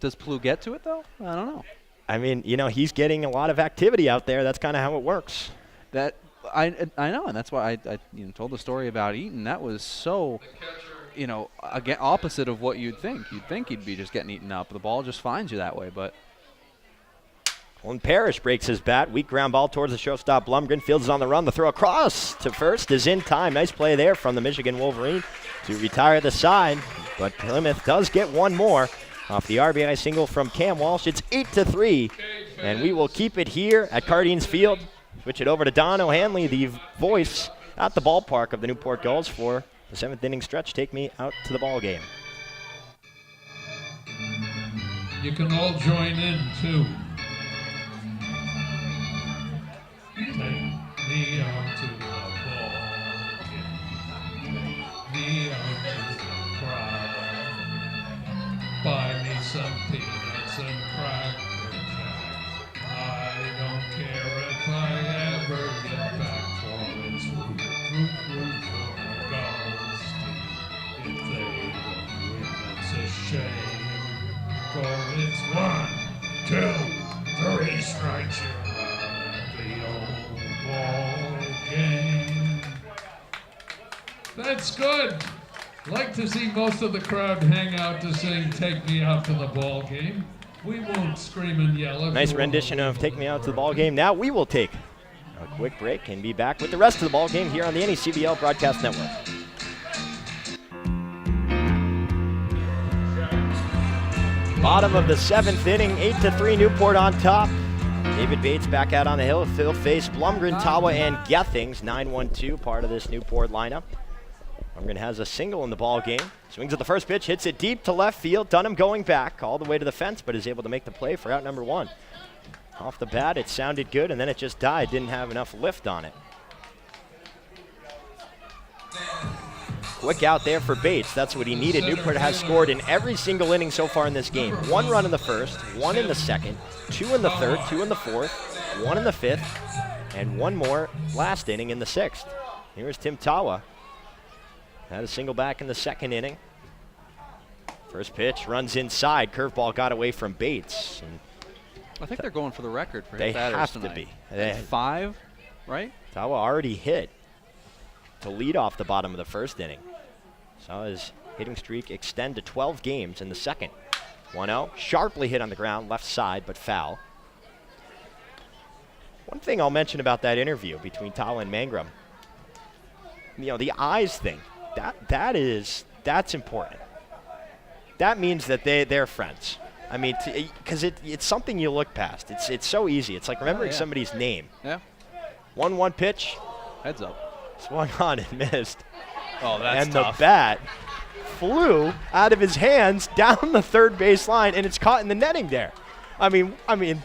Does Plough get to it, though? I don't know. I mean, he's getting a lot of activity out there. That's kind of how it works. That I know, and that's why I told the story about Eaton. That was so, again, opposite of what you'd think. You'd think he'd be just getting eaten up. The ball just finds you that way, but. Well, Parrish breaks his bat. Weak ground ball towards the shortstop. Blumgren fields it on the run. The throw across to first is in time. Nice play there from the Michigan Wolverine to retire the side. But Plymouth does get one more off the RBI single from Cam Walsh. It's 8-3, and we will keep it here at Cardines Field. Switch it over to Don O'Hanley, the voice at the ballpark of the Newport Gulls for the 7th inning stretch. Take me out to the ball game. You can all join in, too. Take me out to the ball game. Take me out to the crowd. Buy me some peanuts and cracker jack. I don't care if I ever get back, for it's root for the Gulls team. If they don't win, it's a shame. For it's 1, 2, 3 strikes you're out at the old ball game. That's good. Like to see most of the crowd hang out to sing "Take Me Out to the Ball Game." We won't scream and yell. Nice rendition of "Take Me Out to the Ball Game." Now we will take a quick break and be back with the rest of the ball game here on the NECBL Broadcast Network. Bottom of the 7th inning, 8-3 Newport on top. David Bates back out on the hill. He'll face Blumgren, Tawa, and Gethings. 9-1-2, part of this Newport lineup. Blumgren has a single in the ball game. Swings at the first pitch, hits it deep to left field. Dunham going back all the way to the fence, but is able to make the play for out number 1. Off the bat, it sounded good, and then it just died. Didn't have enough lift on it. Quick out there for Bates. That's what he needed. Newport has scored in every single inning so far in this game. 1 run in the first, 1 in the second, 2 in the third, 2 in the fourth, 1 in the fifth, and 1 more last inning in the 6th. Here's Tim Tawa. Had a single back in the 2nd inning. First pitch runs inside. Curveball got away from Bates. And I think they're going for the record for they batters have tonight. to be. They 5, right? Tawa already hit to lead off the bottom of the 1st inning. Saw his hitting streak extend to 12 games in the 2nd. 1-0, sharply hit on the ground, left side, but foul. One thing I'll mention about that interview between Tawa and Mangrum, the eyes thing, that's important. That means that they're friends. I mean, because it's something you look past. It's so easy. It's like remembering somebody's name. Yeah. 1-1 pitch. Heads up. Swung on and missed. Oh, that's and tough. The bat flew out of his hands down the 3rd base line, and it's caught in the netting there. I mean,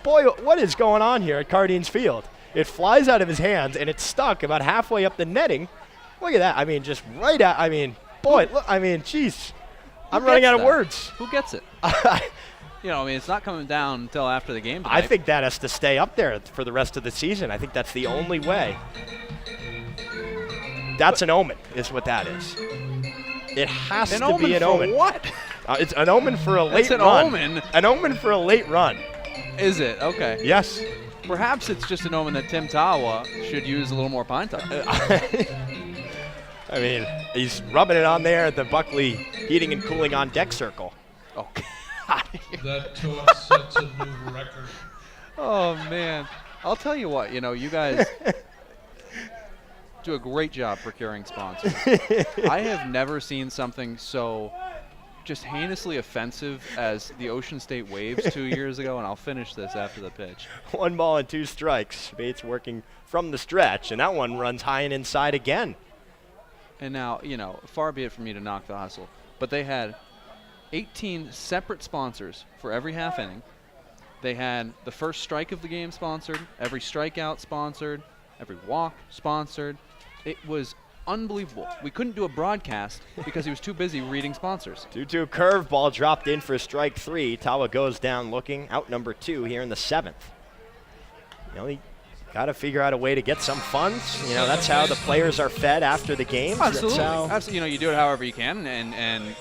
boy, what is going on here at Cardines Field? It flies out of his hands, and it's stuck about halfway up the netting. Look at that. I mean, just right out. I mean, boy, look, jeez. I'm running out of words. Who gets it? It's not coming down until after the game tonight. I think that has to stay up there for the rest of the season. I think that's the only way. That's an omen, is what that is. It has to be an omen. For what? It's an omen for a late run. Omen? An omen for a late run. Is it? Okay. Yes. Perhaps it's just an omen that Tim Tawa should use a little more pine tar. I mean, he's rubbing it on there at the Buckley Heating and Cooling on Deck Circle. Oh, that toss sets a new record. Oh, man. I'll tell you what, you guys do a great job procuring sponsors. I have never seen something so just heinously offensive as the Ocean State Waves 2 years ago, and I'll finish this after the pitch. 1 ball and 2 strikes. Bates working from the stretch, and that one runs high and inside again. And now, far be it from me to knock the hustle, but they had 18 separate sponsors for every half inning. They had the first strike of the game sponsored, every strikeout sponsored, every walk sponsored. It was unbelievable. We couldn't do a broadcast because he was too busy reading sponsors. 2-2 curveball dropped in for strike 3. Tawa goes down looking, out number 2 here in the 7th. He got to figure out a way to get some funds. That's how the players are fed after the game. Absolutely. Absolutely. You do it however you can, and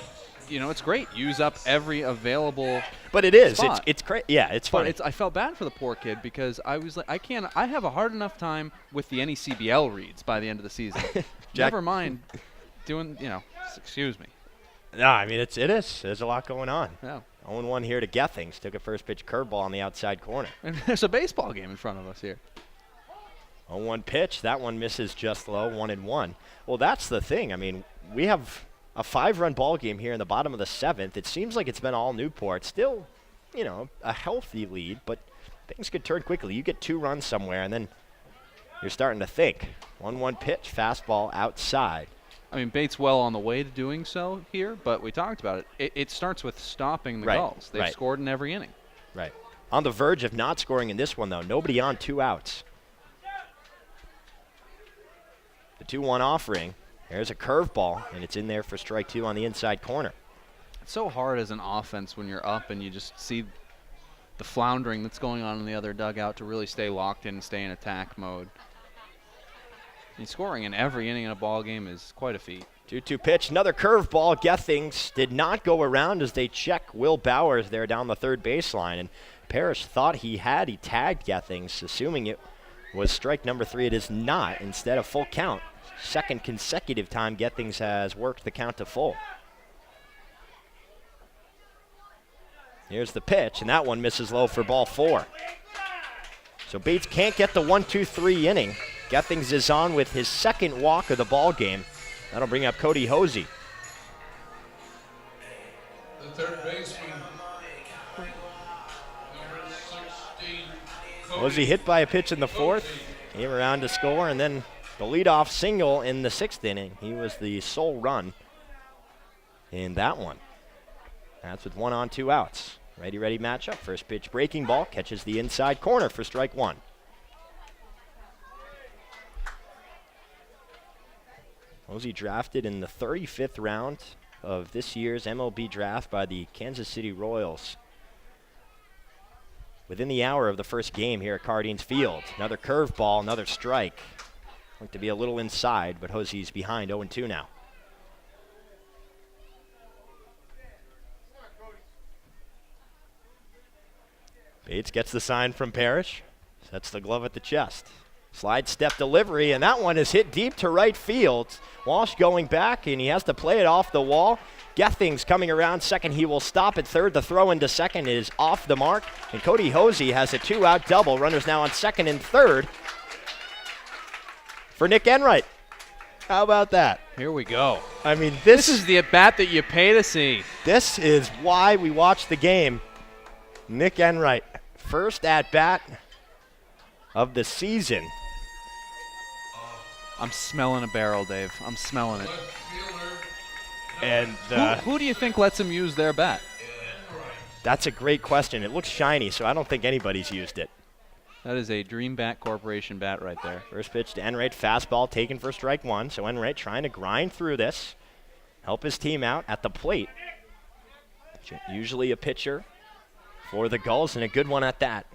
it's great. Use up every available. But it is. Spot. It's great. Yeah, it's funny. But I felt bad for the poor kid because I was like, I have a hard enough time with the NECBL reads by the end of the season. Never mind doing, excuse me. No, I mean, it is. There's a lot going on. Yeah. 0-1 here to Gethings. Took a first pitch curveball on the outside corner. And there's a baseball game in front of us here. 0-1 pitch. That one misses just low, 1-1. Well, that's the thing. I mean, we have a 5-run ball game here in the bottom of the 7th. It seems like it's been all Newport. Still, a healthy lead, but things could turn quickly. You get 2 runs somewhere, and then you're starting to think. 1-1 pitch, fastball outside. I mean, Bates well on the way to doing so here, but we talked about it. It starts with stopping the Gulls. They've scored in every inning. Right. On the verge of not scoring in this one, though. Nobody on, 2 outs. The 2-1 offering. There's a curveball, and it's in there for strike 2 on the inside corner. It's so hard as an offense when you're up and you just see the floundering that's going on in the other dugout to really stay locked in and stay in attack mode. And scoring in every inning in a ball game is quite a feat. 2-2 pitch, another curveball. Gethings did not go around as they check Will Bowers there down the third baseline. And Parrish thought he tagged Gethings, assuming it was strike number 3. It is not. Instead of full count. Second consecutive time Gethings has worked the count to full. Here's the pitch, and that one misses low for ball 4. So Bates can't get the 1-2-3 inning. Gethings is on with his second walk of the ball game. That'll bring up Cody Hosey. The third baseman, number 16. Hosey hit by a pitch in the 4th. Came around to score, and then the leadoff single in the 6th inning. He was the sole run in that one. That's with 1 on, 2 outs. Ready matchup. First pitch breaking ball. Catches the inside corner for strike 1. Hosey drafted in the 35th round of this year's MLB draft by the Kansas City Royals. Within the hour of the first game here at Cardines Field. Another curveball, another strike. Looked to be a little inside, but Hosey's behind 0-2 now. Bates gets the sign from Parrish. Sets the glove at the chest. Slide step delivery, and that one is hit deep to right field. Walsh going back, and he has to play it off the wall. Gethings coming around second. He will stop at third. The throw into second is off the mark, and Cody Hosey has a 2-out double. Runners now on second and third for Nick Enright. How about that? Here we go. I mean, this is the at-bat that you pay to see. This is why we watch the game. Nick Enright, first at-bat of the season. I'm smelling a barrel, Dave. I'm smelling it. And who do you think lets him use their bat? That's a great question. It looks shiny, so I don't think anybody's used it. That is a Dream Bat Corporation bat right there. First pitch to Enright, fastball taken for strike 1. So Enright trying to grind through this, help his team out at the plate. Usually a pitcher for the Gulls, and a good one at that.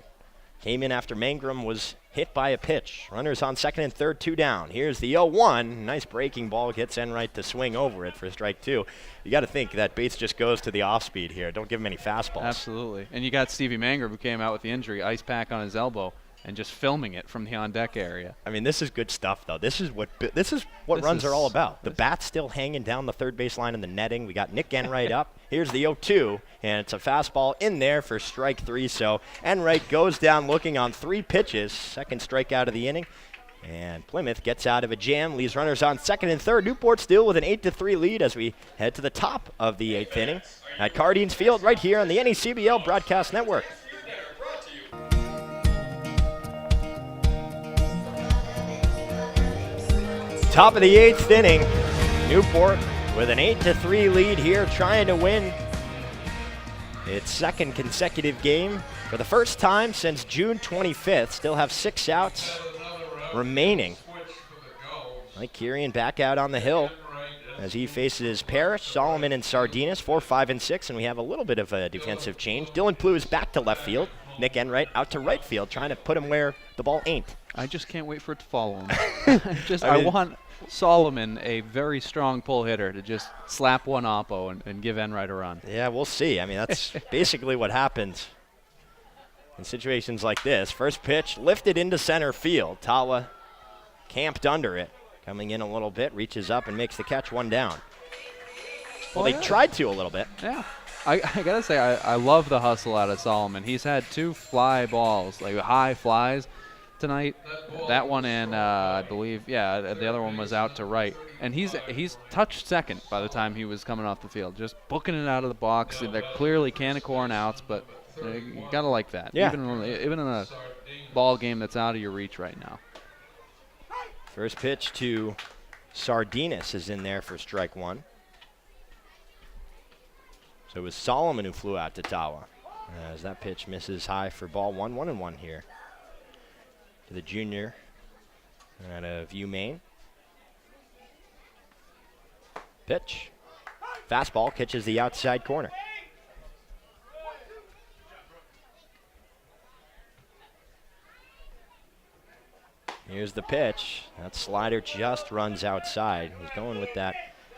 Came in after Mangrum was hit by a pitch. Runners on second and third, 2 down. Here's the 0-1. Nice breaking ball, gets Enright to swing over it for strike 2. You got to think that Bates just goes to the off speed here. Don't give him any fastballs. Absolutely. And you got Stevie Mangrum, who came out with the injury, ice pack on his elbow, and just filming it from the on-deck area. I mean, this is good stuff, though. This is what runs are all about. The bat's still hanging down the third base line in the netting. We got Nick Enright up. Here's the 0-2, and it's a fastball in there for strike 3. So Enright goes down looking on 3 pitches. Second strikeout of the inning. And Plymouth gets out of a jam, leaves runners on second and third. Newport still with an 8-3 lead as we head to the top of the 8th inning at Cardines Field right here on the NECBL Broadcast Network. Top of the 8th inning, Newport with an 8-3 lead here, trying to win its second consecutive game for the first time since June 25th. Still have 6 outs remaining. Mike Kirian back out on the hill as he faces Parrish, Solomon, and Sardinas, 4, 5, and 6, and we have a little bit of a defensive change. Dylan Plew is back to left field. Nick Enright out to right field, trying to put him where the ball ain't. I just can't wait for it to follow him. I want Solomon, a very strong pull hitter, to just slap one oppo and give Enright a run. Yeah, we'll see. I mean, that's basically what happens in situations like this. First pitch lifted into center field. Tawa camped under it, coming in a little bit, reaches up and makes the catch, one down. Well, they tried to a little bit. Yeah. I got to say, I love the hustle out of Solomon. He's had 2 fly balls, like high flies tonight. That one and I believe, the other one was out to right. And he's touched second by the time he was coming off the field, just booking it out of the box. They're clearly can of corn outs, but you got to like that. Yeah. Even in a ball game that's out of your reach right now. First pitch to Sardinas is in there for strike one. So it was Solomon who flew out to Tawa. As that pitch misses high for ball one. 1-1 here to the junior out of UMaine. Pitch. Fastball catches the outside corner. Here's the pitch. That slider just runs outside. He's going with that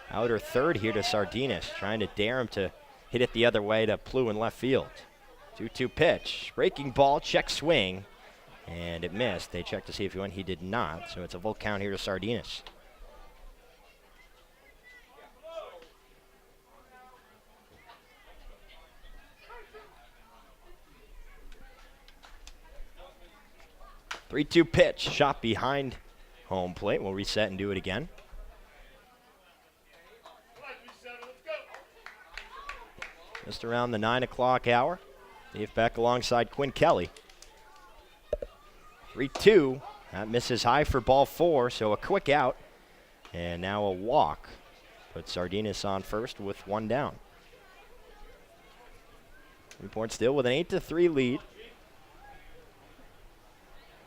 outer third here to Sardinas, trying to dare him to hit it the other way to Plew in left field. 2-2 pitch. Breaking ball, check swing, and it missed. They checked to see if he went. He did not, so it's a full count here to Sardinas. Three-two pitch, shot behind home plate. We'll reset and do it again. Just around the 9 o'clock hour. Dave Beck alongside Quinn Kelly. 3-2. That misses high for ball 4, so a quick out. And now a walk. Puts Sardinas on first with one down. Newport still with an 8-3 lead.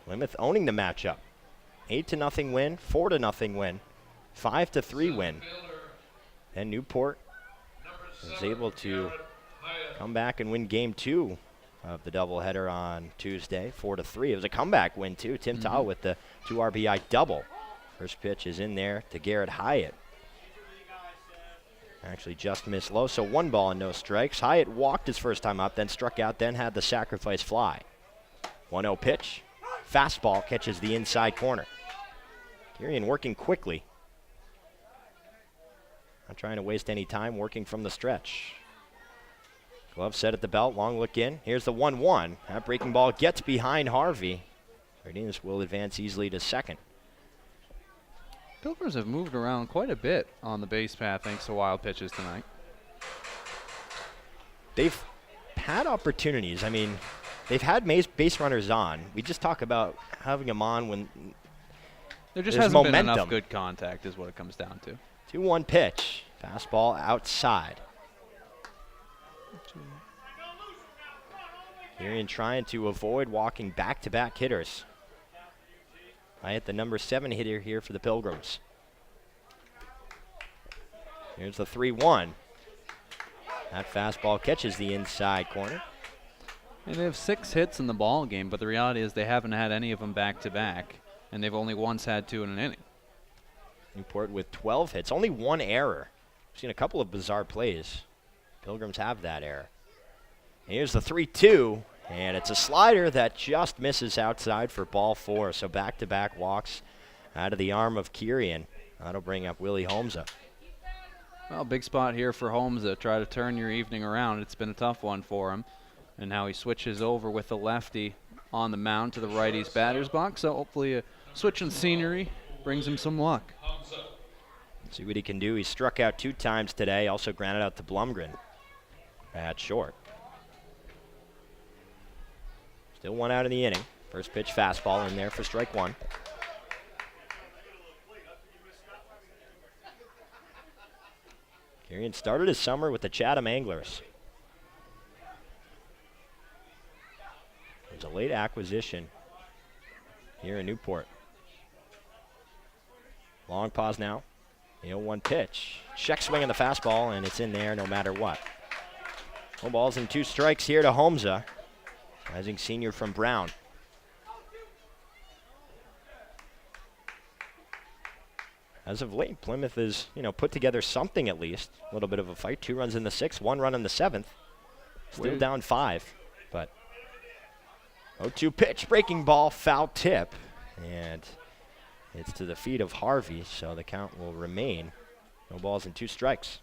Plymouth owning the matchup. 8-0 win, 4-0 win, 5-3 win. And Newport was able to come back and win game 2 of the doubleheader on Tuesday, 4-3. It was a comeback win too. Tim Tawa with the 2 RBI double. First pitch is in there to Garrett Hyatt. Actually just missed low, so 1 ball and no strikes. Hyatt walked his first time up, then struck out, then had the sacrifice fly. 1-0 pitch. Fastball catches the inside corner. Kirian working quickly. Not trying to waste any time, working from the stretch. Glove set at the belt, long look in. Here's the 1-1. That breaking ball gets behind Harvey. Sardinas will advance easily to second. Pilgrims have moved around quite a bit on the base path thanks to wild pitches tonight. They've had opportunities. I mean, they've had base runners on. We just talk about having them on when there just there's hasn't momentum. been enough good contact is what it comes down to. 2-1 pitch. Fastball outside. Kirian trying to avoid walking back-to-back hitters. Hyatt, the number 7 hitter here for the Pilgrims. Here's the 3-1. That fastball catches the inside corner. And they have 6 hits in the ball game, but the reality is they haven't had any of them back-to-back, and they've only once had 2 in an inning. Newport with 12 hits, only 1 error. We've seen a couple of bizarre plays. Pilgrims have that error. Here's the 3-2, and it's a slider that just misses outside for ball 4. So back-to-back walks out of the arm of Kirian. That'll bring up Willie Holmesa. Well, big spot here for Holmesa. Try to turn your evening around. It's been a tough one for him. And now he switches over with the lefty on the mound to the righty's batter's box. So hopefully a switch in scenery brings him some luck. Let's see what he can do. He struck out 2 times today. Also grounded out to Blumgren at short. Still 1 out in the inning. First pitch fastball in there for strike 1. Kirian started his summer with the Chatham Anglers. It was a late acquisition here in Newport. Long pause now. 0-1 pitch. Check swing on the fastball, and it's in there no matter what. 1 balls and 2 strikes here to Holmesa. rising senior from Brown. As of late, Plymouth has, put together something at least. A little bit of a fight. 2 runs in the 6th, 1 run in the 7th. Still down 5, but 0-2 pitch, breaking ball, foul tip. And it's to the feet of Harvey, so the count will remain. No balls and 2 strikes.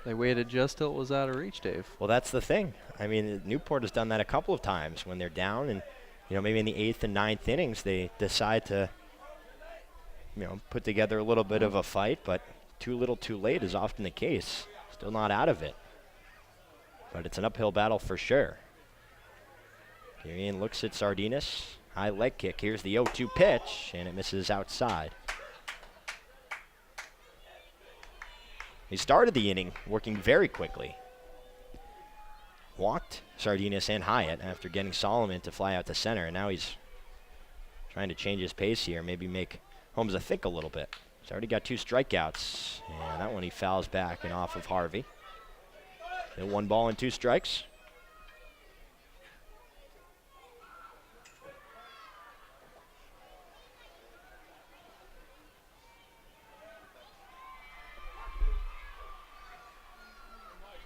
They waited just till it was out of reach, Dave. Well, that's the thing. I mean, Newport has done that a couple of times when they're down and, maybe in the 8th and 9th innings they decide to, put together a little bit of a fight, but too little too late is often the case. Still not out of it. But it's an uphill battle for sure. Kirian looks at Sardinas. High leg kick. Here's the 0-2 pitch, and it misses outside. He started the inning working very quickly. Walked Sardinas and Hyatt after getting Solomon to fly out to center, and now he's trying to change his pace here, maybe make Holmes think a little bit. He's already got 2 strikeouts, and that one he fouls back and off of Harvey. Still 1 ball and 2 strikes.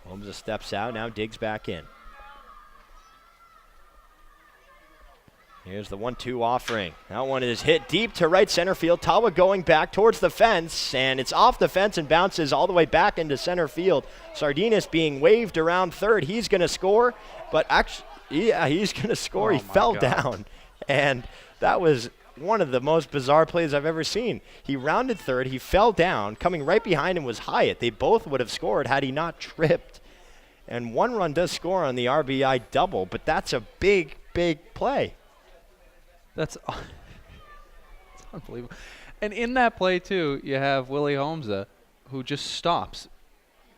Holmes steps out, now digs back in. Here's the 1-2 offering. That one is hit deep to right center field. Tawa going back towards the fence, and it's off the fence and bounces all the way back into center field. Sardinas being waved around third. He's going to score, but actually, yeah, he's going to score. He fell down, and that was one of the most bizarre plays I've ever seen. He rounded third. He fell down. Coming right behind him was Hyatt. They both would have scored had he not tripped. And 1 run does score on the RBI double, but that's a big, big play. That's unbelievable. And in that play, too, you have Willie Holmes, who just stops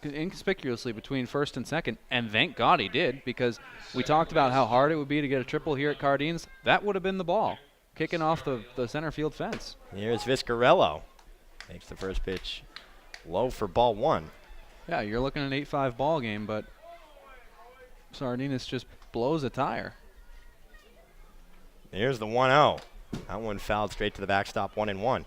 inconspicuously between first and second, and thank God he did, because we talked about how hard it would be to get a triple here at Cardines. That would have been the ball, kicking off the center field fence. Here's Vizcarello. Makes the first pitch low for ball 1. Yeah, you're looking at an 8-5 ball game, but Sardinas just blows a tire. Here's the 1-0. That one fouled straight to the backstop, 1-1.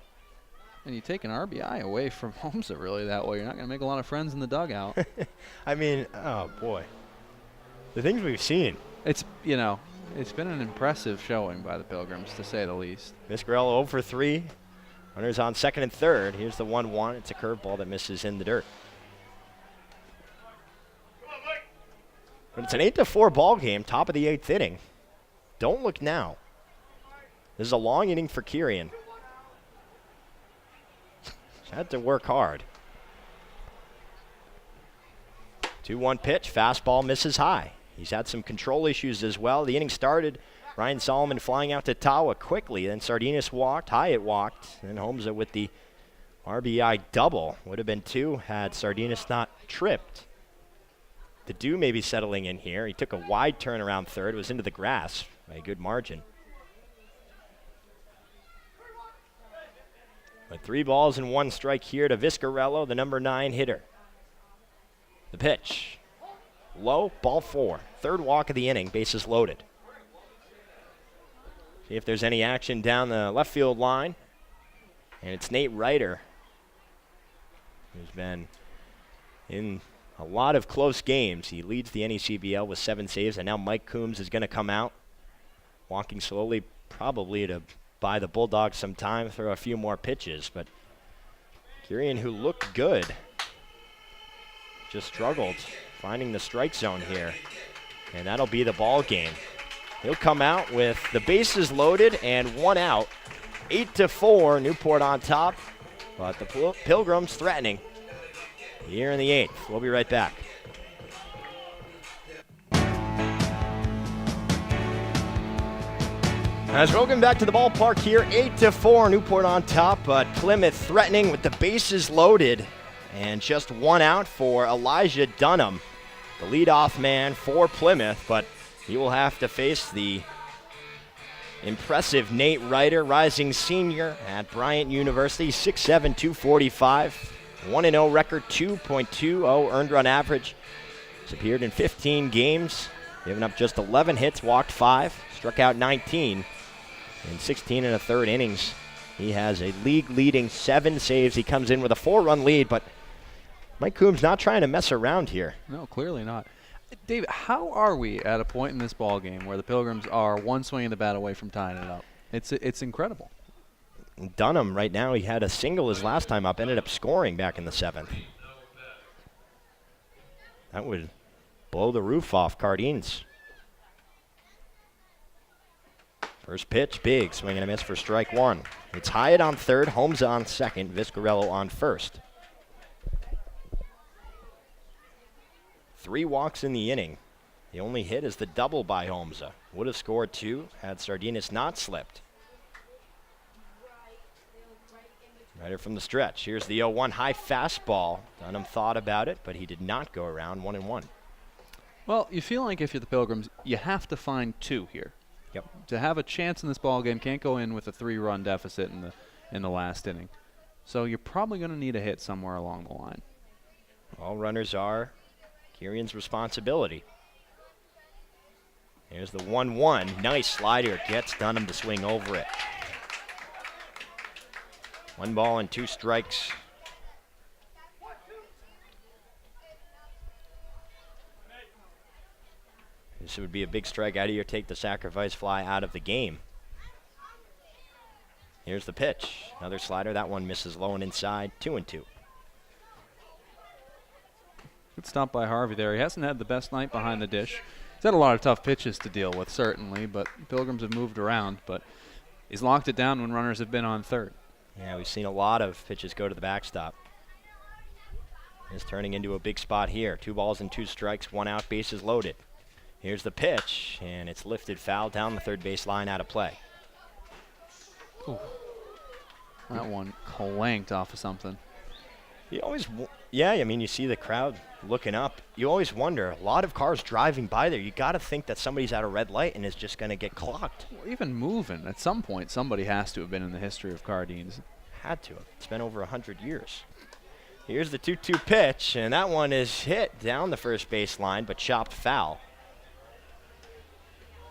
And you take an RBI away from Holmes really that way. You're not going to make a lot of friends in the dugout. I mean, oh, boy. The things we've seen. It's been an impressive showing by the Pilgrims, to say the least. Vizcarello 0 for 3. Runners on second and third. Here's the 1-1. It's a curveball that misses in the dirt. But it's an 8-4 ball game, top of the 8th inning. Don't look now. This is a long inning for Kirian. He's had to work hard. 2-1 pitch, fastball misses high. He's had some control issues as well. The inning started, Ryan Solomon flying out to Tawa quickly. Then Sardinas walked, Hyatt walked, and Holmes with the RBI double. Would have been 2 had Sardinas not tripped. The Dew may be settling in here. He took a wide turn around third, was into the grass by a good margin. But 3 balls and 1 strike here to Vizcarello, the number 9 hitter. The pitch. Low, ball 4. Third walk of the inning, bases loaded. See if there's any action down the left field line. And it's Nate Ryder, who's been in a lot of close games. He leads the NECBL with 7 saves, and now Mike Coombs is going to come out, walking slowly, probably to buy the Bulldogs some time, throw a few more pitches. But Kirian, who looked good, just struggled finding the strike zone here, and that'll be the ball game. He'll come out with the bases loaded and 1 out. 8-4, Newport on top, but the Pilgrims threatening here in the 8th. We'll be right back. As welcome back to the ballpark here, 8-4, Newport on top, but Plymouth threatening with the bases loaded, and just 1 out for Elijah Dunham, the leadoff man for Plymouth, but he will have to face the impressive Nate Ryder, rising senior at Bryant University, 6'7", 245, 1-0 record, 2.20 earned run average. He's appeared in 15 games, Giving up just 11 hits, walked 5, struck out 19 in 16 and a third innings. He has a league-leading 7 saves. He comes in with a 4-run lead, but Mike Coombs not trying to mess around here. No, clearly not. David, how are we at a point in this ball game where the Pilgrims are one swing of the bat away from tying it up? It's incredible. Dunham right now, he had a single his last time up, ended up scoring back in the 7th. That would blow the roof off Cardines. First pitch, big, swing and a miss for strike 1. It's Hyatt on third, Holmes on second, Viscarello on first. 3 walks in the inning. The only hit is the double by Holmes. Would have scored 2 had Sardinas not slipped. Rider from the stretch. Here's the 0-1 high fastball. Dunham thought about it, but he did not go around. 1-1. Well, you feel like if you're the Pilgrims, you have to find 2 here. Yep. To have a chance in this ball game, can't go in with a 3-run deficit in the last inning. So you're probably going to need a hit somewhere along the line. All runners are Kieran's responsibility. Here's the 1-1. Nice slider. Gets Dunham to swing over it. 1 ball and 2 strikes. This would be a big strike out of here. Take the sacrifice fly out of the game. Here's the pitch. Another slider. That one misses low and inside. 2-2. Good stop by Harvey there. He hasn't had the best night behind the dish. He's had a lot of tough pitches to deal with, certainly, but Pilgrims have moved around. But he's locked it down when runners have been on third. Yeah, we've seen a lot of pitches go to the backstop. It's turning into a big spot here. 2 balls and 2 strikes, 1 out, bases loaded. Here's the pitch, and it's lifted foul down the third base line, out of play. Ooh. That one clanked off of something. You always, I mean, you see the crowd looking up. You always wonder, a lot of cars driving by there. You got to think that somebody's at a red light and is just going to get clocked. Well, even moving, at some point, somebody has to have been in the history of Cardines. Had to have. It's been over 100 years. Here's the 2-2 pitch, and that one is hit down the first base line, but chopped foul.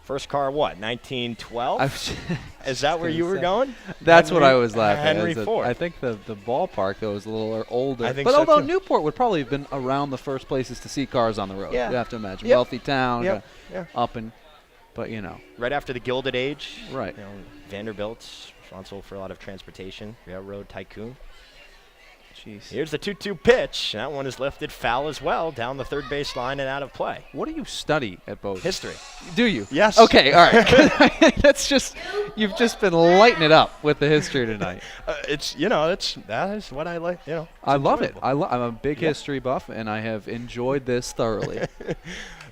First car, what, 1912? Is that where you were going? That's what I was laughing at. Henry Ford. I think the ballpark, though, is a little older. I think but so although too. Newport would probably have been around the first places to see cars on the road. Yeah. You have to imagine. Yep. Wealthy town, Yep. up and, but you know. Right after the Gilded Age. Right. You know, Vanderbilt's responsible for a lot of transportation, railroad tycoon. Jeez. Here's the 2-2 pitch. That one is lifted foul as well, down the third base line and out of play. What do you study at both? History. Do you? Yes. Okay, all right. That's just, you've just been lighting it up with the history tonight. That is what I like, I love it. I'm a big history buff, and I have enjoyed this thoroughly.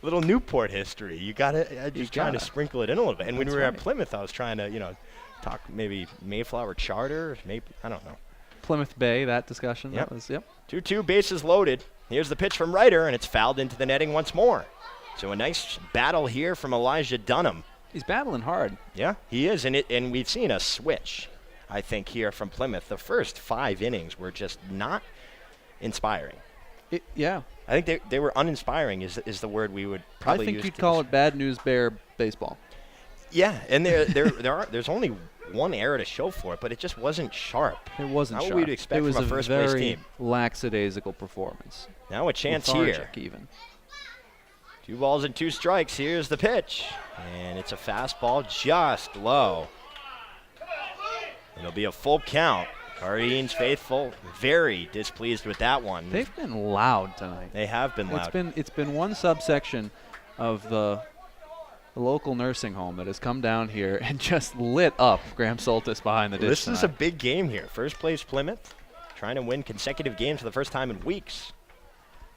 Little Newport history. You got to, just trying to sprinkle it in a little bit. And when we were at Plymouth, I was trying to, talk maybe Mayflower Charter, maybe, I don't know. Plymouth Bay, that discussion. Yep. That was, yep. 2-2, bases loaded. Here's the pitch from Ryder, and it's fouled into the netting once more. So a nice battle here from Elijah Dunham. He's battling hard. Yeah, he is, and we've seen a switch, I think, here from Plymouth. The first 5 innings were just not inspiring. Yeah. I think they were uninspiring is the word we would probably use. I think you'd call it bad news bear baseball. Yeah, and there's only one error to show for it, but it just wasn't sharp. It wasn't Not sharp. what we'd expect it was from a first-place team. Lackadaisical performance. Now a chance Lethargic here. Even. 2 balls and 2 strikes. Here's the pitch, and it's a fastball just low. It'll be a full count. Cardines faithful very displeased with that one. They've been loud tonight. They have been loud. It's been one subsection of the local nursing home that has come down here and just lit up Graham Soltis behind the dish. This is a big game here. First place Plymouth, trying to win consecutive games for the first time in weeks.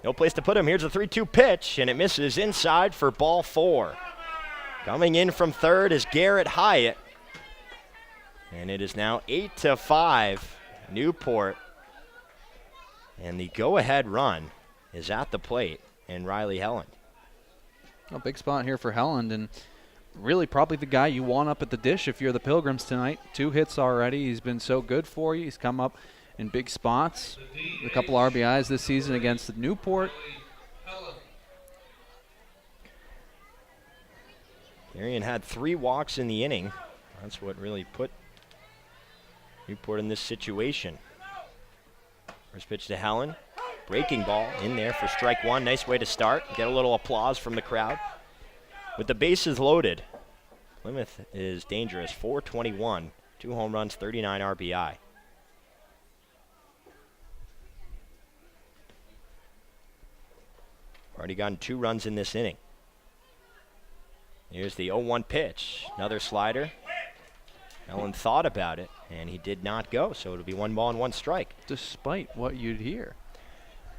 No place to put him. Here's a 3-2 pitch, and it misses inside for ball 4. Coming in from third is Garrett Hyatt. And it is now 8-5, Newport. And the go-ahead run is at the plate, and Riley Helland. A big spot here for Helland, and really probably the guy you want up at the dish if you're the Pilgrims tonight. 2 hits already. He's been so good for you. He's come up in big spots. A couple RBIs this season against the Newport. Marion had 3 walks in the inning. That's what really put Newport in this situation. First pitch to Helen. Breaking ball in there for strike 1. Nice way to start. Get a little applause from the crowd. With the bases loaded, Plymouth is dangerous. 421, 2 home runs, 39 RBI. Already gotten 2 runs in this inning. Here's the 0-1 pitch. Another slider. Ellen thought about it, and he did not go, so it'll be 1 ball and 1 strike. Despite what you'd hear.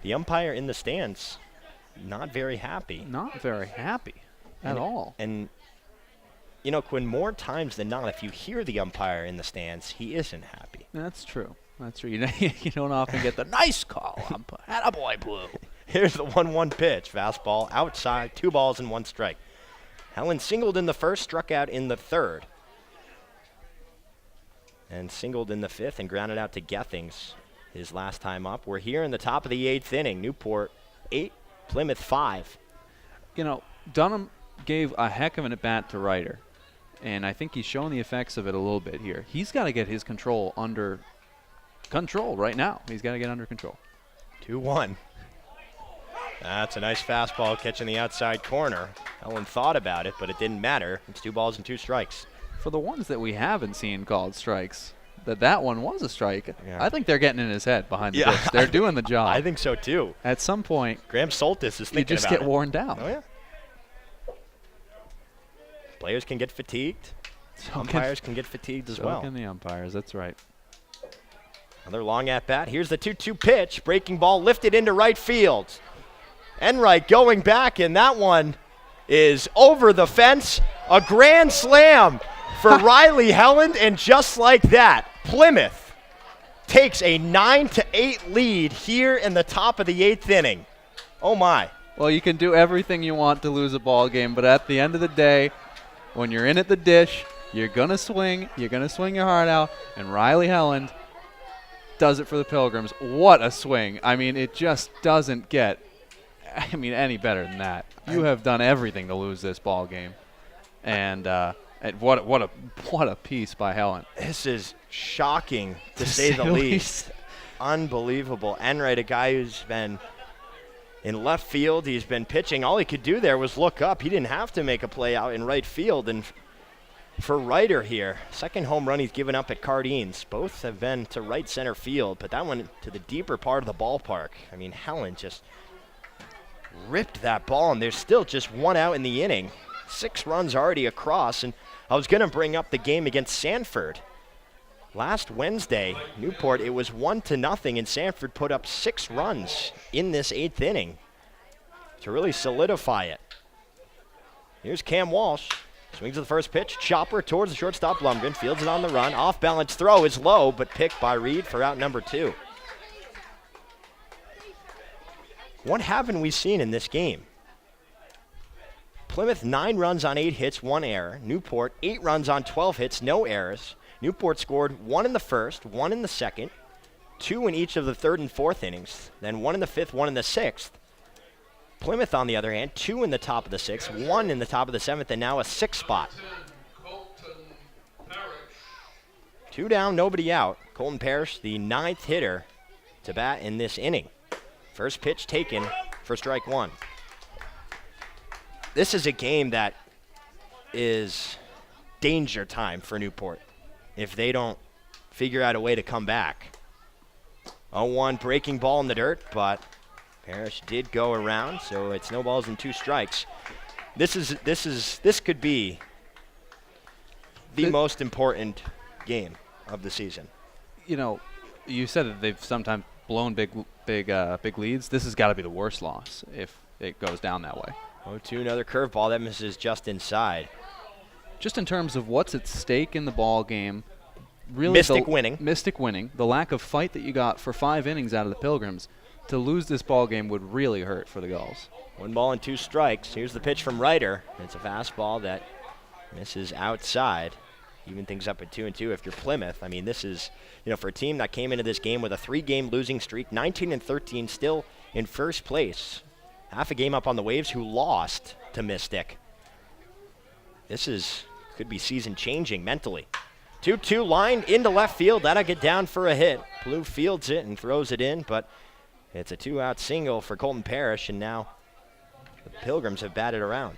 The umpire in the stands, not very happy. Not very happy at all. And, you know, Quinn, more times than not, if you hear the umpire in the stands, he isn't happy. That's true. That's true. You don't often get the nice call, umpire. Attaboy, Blue. Here's the 1-1 pitch. Fastball outside, 2 balls and 1 strike. Helen singled in the first, struck out in the third. And singled in the 5th and grounded out to Gethings his last time up. We're here in the top of the 8th inning. Newport 8, Plymouth 5. You know, Dunham gave a heck of an at-bat to Ryder, and I think he's shown the effects of it a little bit here. He's got to get his control under control right now. He's got to get under control. 2-1. That's a nice fastball catching the outside corner. Helen thought about it, but it didn't matter. It's 2 balls and 2 strikes. For the ones that we haven't seen called strikes, that one was a strike. Yeah. I think they're getting in his head behind the dish. They're doing the job. I think so too. At some point, Graham Soltis is thinking about it. You just get worn down. Oh, yeah. Players can get fatigued. Umpires can get fatigued as well. So can the umpires. That's right. Another long at-bat. Here's the 2-2 pitch. Breaking ball lifted into right field. Enright going back, and that one is over the fence. A grand slam for Riley Helland, and just like that, Plymouth takes a 9-8 lead here in the top of the 8th inning. Oh, my. Well, you can do everything you want to lose a ball game, but at the end of the day, when you're in at the dish, you're going to swing. You're going to swing your heart out, and Riley Helland does it for the Pilgrims. What a swing. I mean, it just doesn't get any better than that. You have done everything to lose this ball game. And what a piece by Helen. This is shocking, to say the least. Unbelievable. Enright, a guy who's been in left field. He's been pitching. All he could do there was look up. He didn't have to make a play out in right field. And for Ryder here, second home run he's given up at Cardines. Both have been to right center field, but that one to the deeper part of the ballpark. I mean, Helen just ripped that ball, and there's still just 1 out in the inning. 6 runs already across, and I was going to bring up the game against Sanford. Last Wednesday, Newport, it was 1-0, and Sanford put up 6 runs in this 8th inning to really solidify it. Here's Cam Walsh. Swings at the first pitch. Chopper towards the shortstop, Lundgren. Fields it on the run. Off-balance throw is low, but picked by Reed for out number 2. What haven't we seen in this game? Plymouth 9 runs on 8 hits, 1 error. Newport 8 runs on 12 hits, no errors. Newport scored 1 in the first, 1 in the second, 2 in each of the 3rd and 4th innings, then 1 in the 5th, 1 in the 6th. Plymouth, on the other hand, 2 in the top of the 6th, 1 in the top of the 7th, and now a 6th spot. 2 down, nobody out. Colton Parrish, the 9th hitter to bat in this inning. First pitch taken for strike 1. This is a game that is danger time for Newport if they don't figure out a way to come back. 0-1 breaking ball in the dirt, but Parrish did go around, so it's no balls and 2 strikes. This could be the most important game of the season. You know, you said that they've sometimes blown big leads. This has got to be the worst loss if it goes down that way. 0-2, another curveball that misses just inside. Just in terms of what's at stake in the ball game, really Mystic winning. The lack of fight that you got for 5 innings out of the Pilgrims, to lose this ball game would really hurt for the Gulls. 1 ball and 2 strikes. Here's the pitch from Ryder. It's a fastball that misses outside. Even things up at 2-2 if you're Plymouth. I mean, this is, for a team that came into this game with a 3-game losing streak, 19-13, still in first place. Half a game up on the Waves, who lost to Mystic. could be season changing mentally. 2-2 line into left field. That'll get down for a hit. Blue fields it and throws it in, but it's a 2-out single for Colton Parrish, and now the Pilgrims have batted around.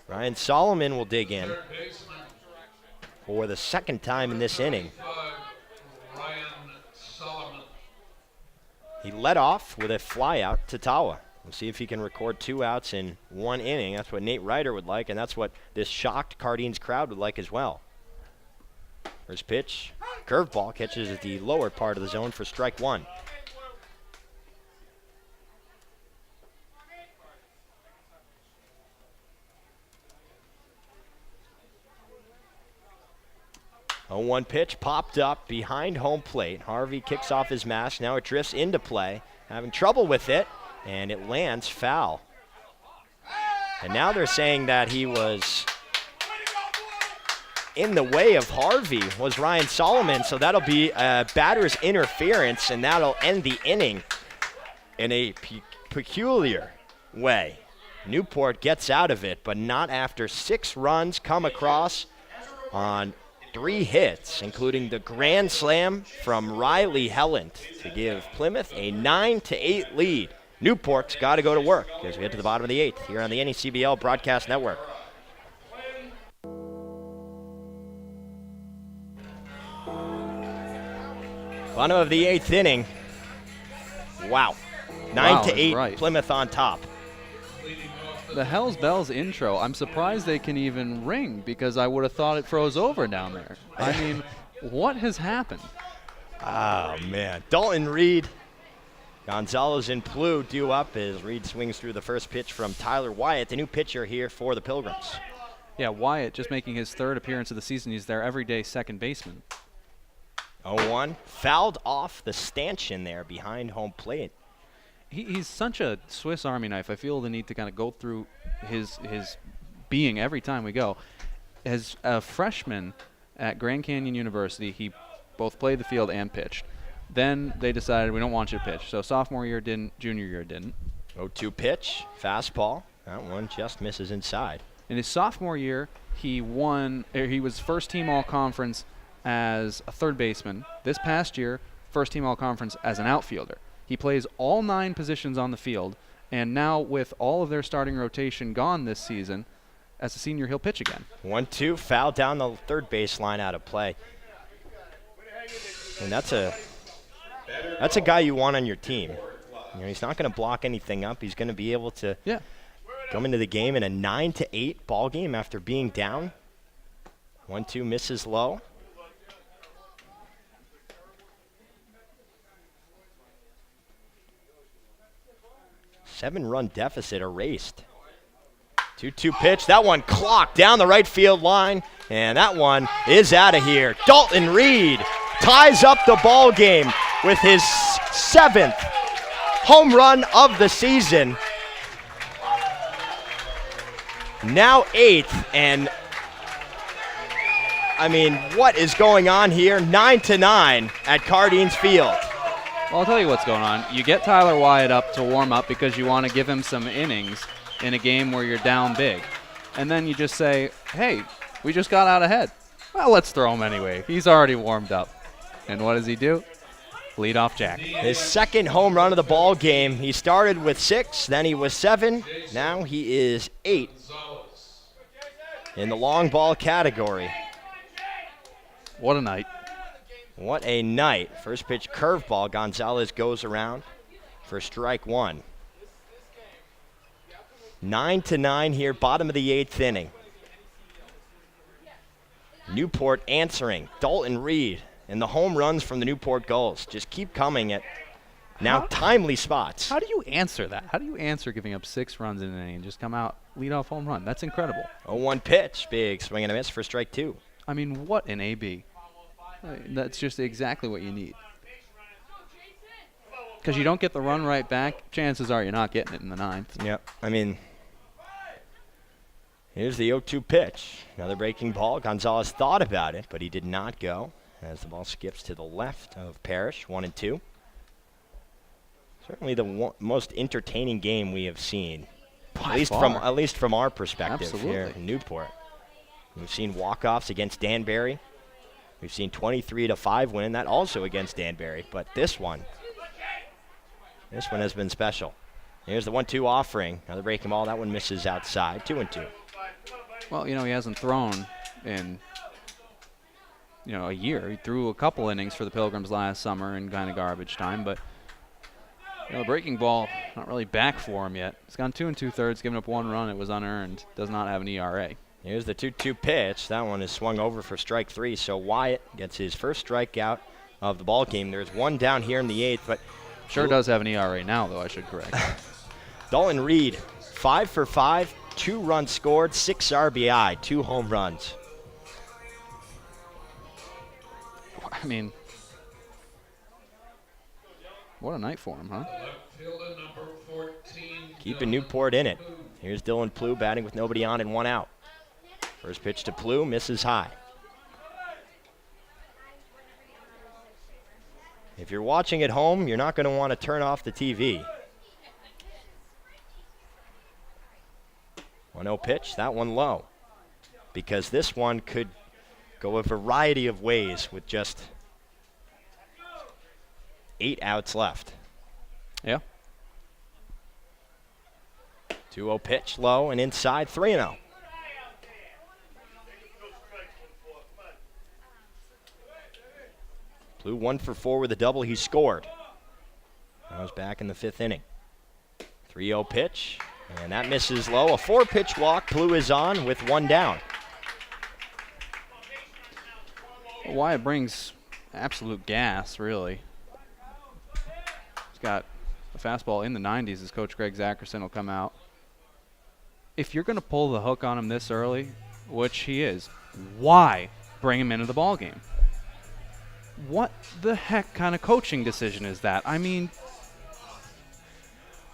Ryan Solomon will dig in for the second time in this inning. He led off with a fly out to Tawa. We'll see if he can record 2 outs in 1 inning. That's what Nate Ryder would like, and that's what this shocked Cardines crowd would like as well. First pitch, curveball, catches at the lower part of the zone for strike 1. A 1 pitch popped up behind home plate. Harvey kicks off his mask. Now it drifts into play. Having trouble with it, and it lands foul. And now they're saying that he was in the way of Harvey, was Ryan Solomon, so that'll be a batter's interference, and that'll end the inning in a peculiar way. Newport gets out of it, but not after 6 runs come across on 3 hits, including the grand slam from Riley Helland to give Plymouth a 9-8 lead. Newport's got to go to work as we get to the bottom of the 8th here on the NECBL Broadcast Network. Bottom of the 8th inning. Wow. 9-8, right. Plymouth on top. The Hells Bells intro, I'm surprised they can even ring because I would have thought it froze over down there. I mean, what has happened? Oh, man. Dalton Reed, Gonzalez and Plu due up as Reed swings through the first pitch from Tyler Wyatt, the new pitcher here for the Pilgrims. Yeah, Wyatt just making his 3rd appearance of the season. He's their everyday second baseman. 0-1, fouled off the stanchion there behind home plate. He's such a Swiss Army knife. I feel the need to kind of go through his being every time we go. As a freshman at Grand Canyon University, he both played the field and pitched. Then they decided we don't want you to pitch. So sophomore year didn't, junior year didn't. 0-2 pitch, fastball. That one just misses inside. In his sophomore year, he was first team all-conference as a third baseman. This past year, first team all-conference as an outfielder. He plays all 9 positions on the field, and now with all of their starting rotation gone this season, as a senior, he'll pitch again. 1-2, foul down the third baseline out of play. And that's a guy you want on your team. You know, he's not going to block anything up. He's going to be able to come into the game in a 9-8 ball game after being down. 1-2 misses low. Seven-run deficit erased. 2-2 pitch. That one clocked down the right field line, and that one is out of here. Dalton Reed ties up the ball game with his 7th home run of the season. Now 8th, and I mean, what is going on here? 9-9 at Cardines Field. Well, I'll tell you what's going on. You get Tyler Wyatt up to warm up because you want to give him some innings in a game where you're down big. And then you just say, hey, we just got out ahead. Well, let's throw him anyway. He's already warmed up. And what does he do? Leadoff jack. His 2nd home run of the ball game. He started with 6, then he was 7. Now he is 8 in the long ball category. What a night. What a night. First pitch curveball. Gonzalez goes around for strike 1. 9-9 here, bottom of the 8th inning. Newport answering. Dalton Reed and the home runs from the Newport Gulls just keep coming at now timely spots. How do you answer that? How do you answer giving up 6 runs in an inning and just come out leadoff home run? That's incredible. 0-1 pitch. Big swing and a miss for strike 2. I mean, what an AB. That's just exactly what you need. Because you don't get the run right back, chances are you're not getting it in the 9th. Yep. I mean, here's the 0-2 pitch. Another breaking ball. Gonzalez thought about it, but he did not go as the ball skips to the left of Parrish. 1-2. Certainly the most entertaining game we have seen, By at least from our perspective Absolutely. here in Newport. We've seen walk-offs against Danbury. We've seen 23-5 win, that also against Danbury. But this one has been special. Here's the 1-2 offering. Another breaking ball. That one misses outside. 2-2. Well, he hasn't thrown in, a year. He threw a couple innings for the Pilgrims last summer in kind of garbage time, but the breaking ball not really back for him yet. He's gone 2 2/3, given up 1 run. It was unearned. Does not have an ERA. Here's the 2-2 pitch. That one is swung over for strike 3. So Wyatt gets his first strikeout of the ball game. There's one down here in the 8th, but Sure does have an ERA now, though, I should correct. Dalton Reed, 5 for 5, 2 runs scored, 6 RBI, 2 home runs. I mean, what a night for him, huh? Keeping Newport in it. Here's Dylan Plew batting with nobody on and 1 out. First pitch to Plew, misses high. If you're watching at home, you're not going to want to turn off the TV. 1-0 pitch, that one low. Because this one could go a variety of ways with just 8 outs left. Yeah. 2-0 pitch, low and inside, 3-0. Plew 1 for 4 with a double. He scored. That was back in the 5th inning. 3-0 pitch, and that misses low. A 4-pitch walk. Plew is on with 1 down. Wyatt brings absolute gas, really. He's got a fastball in the 90s as Coach Greg Zackerson will come out. If you're going to pull the hook on him this early, which he is, why bring him into the ballgame? What the heck kind of coaching decision is that? I mean,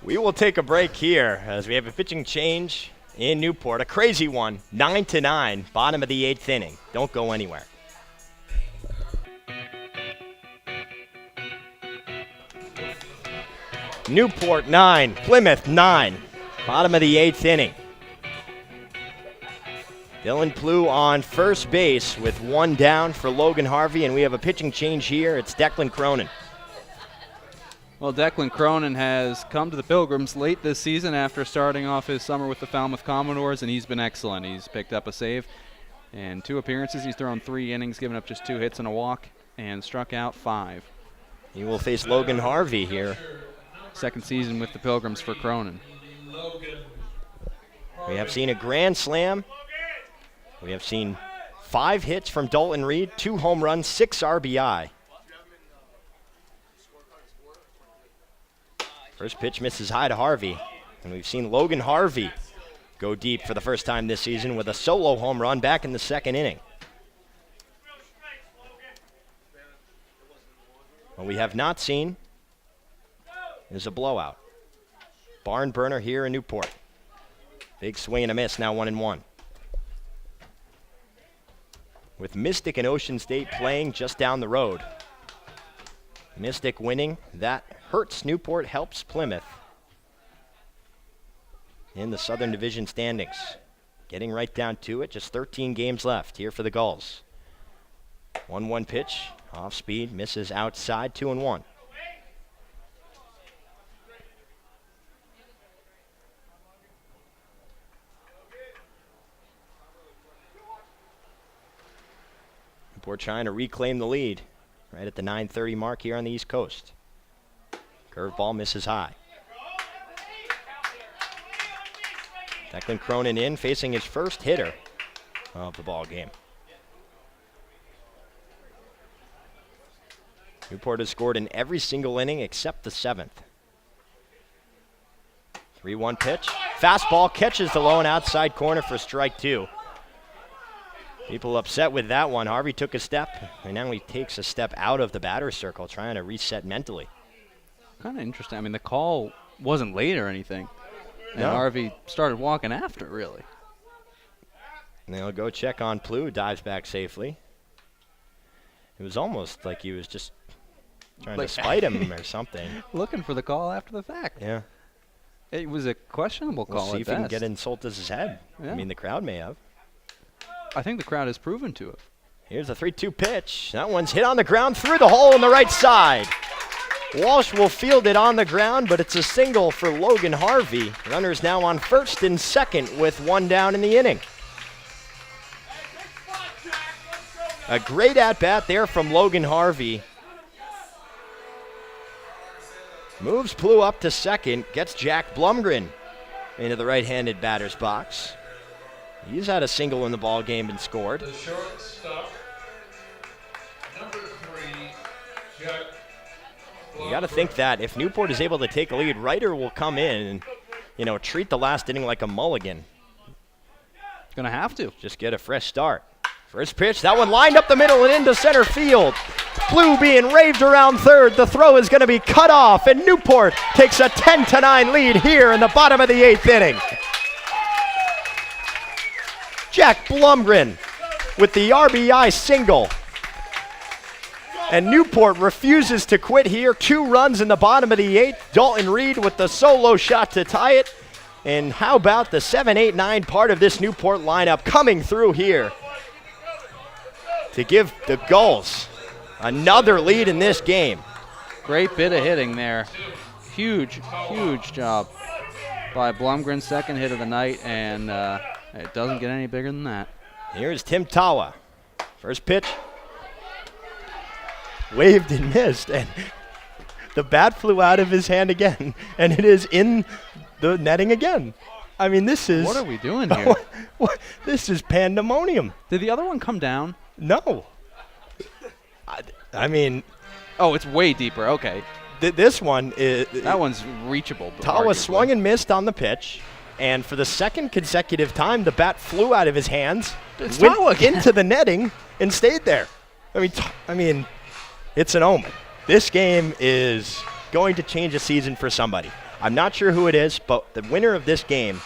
we will take a break here as we have a pitching change in Newport. A crazy one, 9-9, bottom of the 8th inning. Don't go anywhere. Newport 9, Plymouth 9, bottom of the 8th inning. Dylan Plew on first base with 1 down for Logan Harvey, and we have a pitching change here. It's Declan Cronin. Well, Declan Cronin has come to the Pilgrims late this season after starting off his summer with the Falmouth Commodores, and he's been excellent. He's picked up a save in 2 appearances. He's thrown 3 innings, given up just 2 hits and a walk, and struck out 5. He will face Logan Harvey here. Second season with the Pilgrims for Cronin. We have seen a grand slam. We have seen 5 hits from Dalton Reed, 2 home runs, 6 RBI. First pitch misses high to Harvey. And we've seen Logan Harvey go deep for the first time this season with a solo home run back in the 2nd inning. What we have not seen is a blowout. Barn burner here in Newport. Big swing and a miss, now 1-1. With Mystic and Ocean State playing just down the road. Mystic winning, that hurts Newport, helps Plymouth in the Southern Division standings. Getting right down to it, just 13 games left here for the Gulls. 1-1 pitch, off speed, misses outside, 2-1. Newport trying to reclaim the lead right at the 9:30 mark here on the East Coast. Curveball misses high. Declan Cronin in, facing his first hitter of the ball game. Newport has scored in every single inning except the 7th. 3-1 pitch. Fastball catches the low and outside corner for strike 2. People upset with that one. Harvey took a step, and now he takes a step out of the batter's circle, trying to reset mentally. Kind of interesting. I mean, the call wasn't late or anything. And No. Harvey started walking after, really. And they'll go check on Plew, dives back safely. It was almost like he was just Trying to spite him or something. Looking for the call after the fact. Yeah. It was a questionable We'll call see at if he can best. get in Soltis' head. Yeah. I mean, the crowd may have. I think the crowd has proven to have. Here's a 3-2 pitch. That one's hit on the ground through the hole on the right side. Walsh will field it on the ground, but it's a single for Logan Harvey. Runners now on first and second with one down in the inning. A great at-bat there from Logan Harvey. Moves Plew up to second, gets Jack Blumgren into the right-handed batter's box. He's had a single in the ball game and scored. The shortstop, number 3, Jack. You got to think that if Newport is able to take a lead, Ryder will come in and, treat the last inning like a mulligan. Gonna have to. Just get a fresh start. First pitch, that one lined up the middle and into center field. Blue being raved around third. The throw is going to be cut off, and Newport takes a 10-9 lead here in the bottom of the 8th inning. Jack Blumgren with the RBI single. And Newport refuses to quit here. 2 runs in the bottom of the 8th. Dalton Reed with the solo shot to tie it. And how about the 7, 8, 9 part of this Newport lineup coming through here to give the Gulls another lead in this game. Great bit of hitting there. Huge job by Blumgren, second hit of the night, and it doesn't get any bigger than that. Here's Tim Tawa. First pitch. Waved and missed, and the bat flew out of his hand again, and it is in the netting again. I mean, this is... What are we doing here? This is pandemonium. Did the other one come down? No. I mean... Oh, it's way deeper. Okay. This one is... That one's reachable. Tawa swung and missed on the pitch, and for the second consecutive time, the bat flew out of his hands, went into the netting, and stayed there. I mean, it's an omen. This game is going to change a season for somebody. I'm not sure who it is, but the winner of this game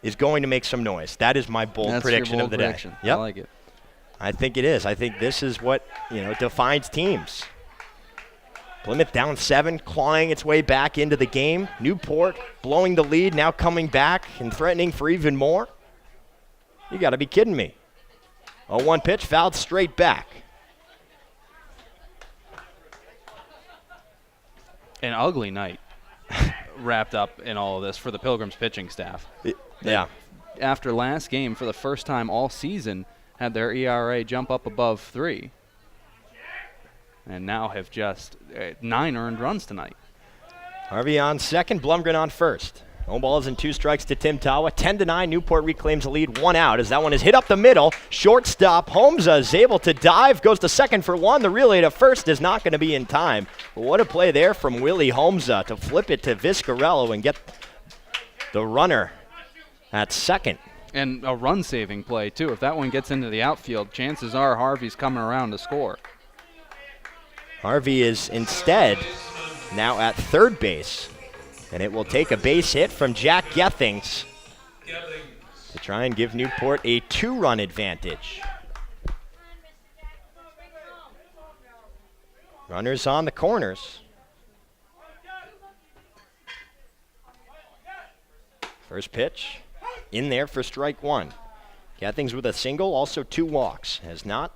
is going to make some noise. That is my bold prediction of the day. Yep. I like it. I think it is. I think this is what, defines teams. Plymouth down 7, clawing its way back into the game. Newport blowing the lead, now coming back and threatening for even more. You got to be kidding me. 0-1 pitch, fouled straight back. An ugly night wrapped up in all of this for the Pilgrims pitching staff. Yeah. After last game, for the first time all season, had their ERA jump up above 3. And now have just 9 earned runs tonight. Harvey on second, Blumgren on first. No balls and 2 strikes to Tim Tawa. 10-9, Newport reclaims the lead, 1 out as that one is hit up the middle. Shortstop, Holmza is able to dive, goes to second for 1. The relay to first is not going to be in time. But what a play there from Willie Holmza to flip it to Viscarello and get the runner at second. And a run-saving play, too. If that one gets into the outfield, chances are Harvey's coming around to score. Harvey is instead now at third base. And it will take a base hit from Jack Gethings to try and give Newport a 2-run advantage. Runners on the corners. First pitch in there for strike 1. Gethings with a single, also 2 walks. Has not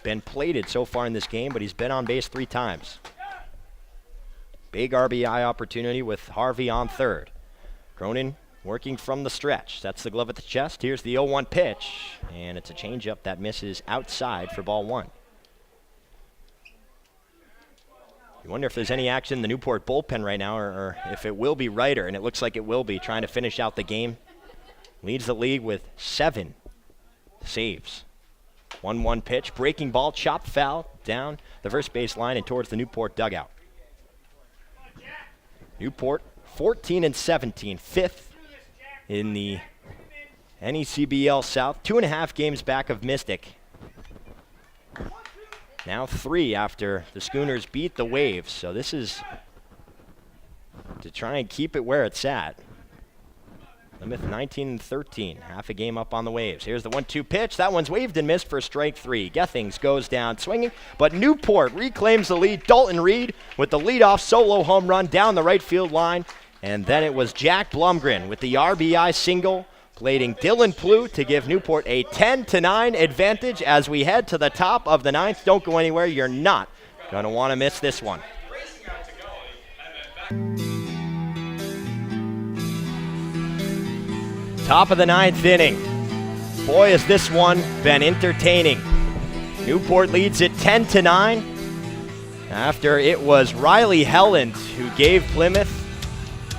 been plated so far in this game, but he's been on base 3 times. Big RBI opportunity with Harvey on third. Cronin working from the stretch. That's the glove at the chest. Here's the 0-1 pitch, and it's a changeup that misses outside for ball 1. You wonder if there's any action in the Newport bullpen right now, or if it will be Ryder, and it looks like it will be, trying to finish out the game. Leads the league with 7 saves. 1-1 pitch, breaking ball, chopped foul down the first base line and towards the Newport dugout. Newport 14-17, 5th in the NECBL South. 2.5 games back of Mystic. Now 3 after the Schooners beat the Waves. So this is to try and keep it where it's at. Plymouth 19-13, half a game up on the Waves. Here's the 1-2 pitch. That one's waved and missed for strike 3. Gethings goes down swinging, but Newport reclaims the lead. Dalton Reed with the leadoff solo home run down the right field line. And then it was Jack Blumgren with the RBI single, plating Dylan Plew to give Newport a 10-9 advantage as we head to the top of the 9th. Don't go anywhere. You're not going to want to miss this one. Top of the 9th inning. Boy, has this one been entertaining. Newport leads it 10-9 after it was Riley Helland who gave Plymouth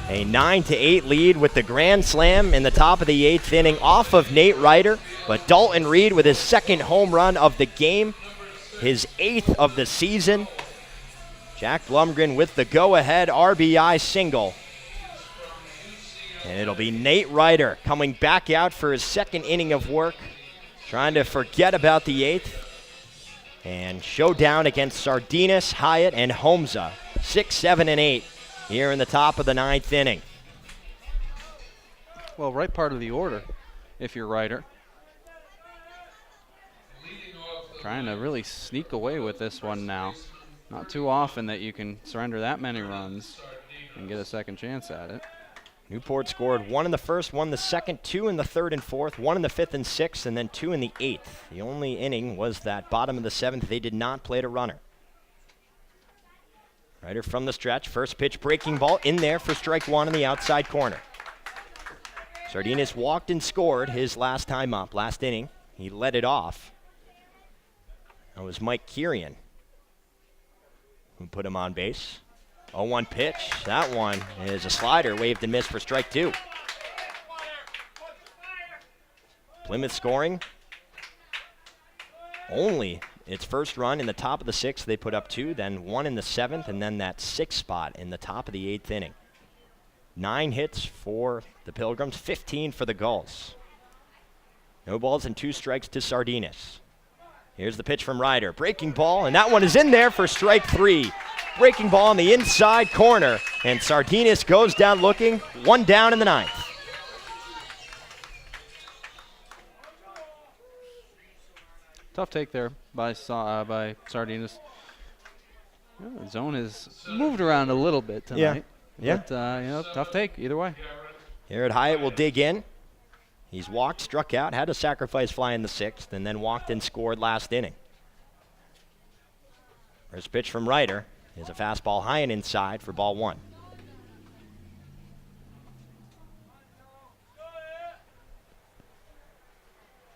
a 9-8 lead with the grand slam in the top of the 8th inning off of Nate Ryder. But Dalton Reed with his second home run of the game, his 8th of the season. Jack Blumgren with the go-ahead RBI single. And it'll be Nate Ryder coming back out for his second inning of work, trying to forget about the 8th. And showdown against Sardinas, Hyatt, and Homza. 6, 7, and 8 here in the top of the 9th inning. Well, right part of the order, if you're Ryder. Trying to really sneak away with this one now. Not too often that you can surrender that many runs and get a second chance at it. Newport scored 1 in the first, 1 in the second, 2 in the third and fourth, 1 in the fifth and sixth, and then 2 in the 8th. The only inning was that bottom of the 7th. They did not play a runner. Ryder from the stretch, first pitch breaking ball in there for strike 1 in the outside corner. Sardinas walked and scored his last time up, last inning. He led it off. That was Mike Kirian who put him on base. 0-1 pitch. That one is a slider, waved and missed for strike 2. Plymouth scoring only its first run in the top of the 6th. They put up 2, then 1 in the 7th, and then that 6th spot in the top of the 8th inning. 9 hits for the Pilgrims, 15 for the Gulls. No balls and 2 strikes to Sardinas. Here's the pitch from Ryder. Breaking ball, and that one is in there for strike 3. Breaking ball on the inside corner, and Sardinas goes down looking. 1 down in the 9th. Tough take there by Sardinas. The zone has moved around a little bit tonight. Yeah. But, tough take either way. Here at Hyatt will dig in. He's walked, struck out, had a sacrifice fly in the 6th, and then walked and scored last inning. First pitch from Ryder is a fastball high and inside for ball 1.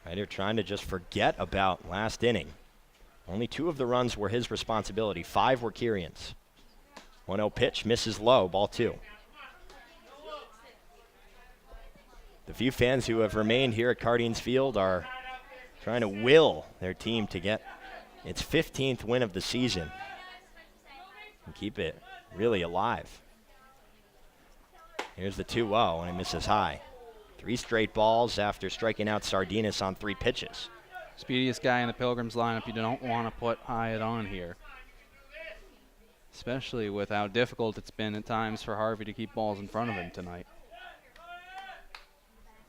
Ryder trying to just forget about last inning. Only 2 of the runs were his responsibility. 5 were Kirian's. 1-0 pitch, misses low, ball 2. The few fans who have remained here at Cardines Field are trying to will their team to get its 15th win of the season and keep it really alive. Here's the 2-0, and he misses high. 3 straight balls after striking out Sardinas on 3 pitches. Speediest guy in the Pilgrims lineup you don't want to put Hyatt on here. Especially with how difficult it's been at times for Harvey to keep balls in front of him tonight.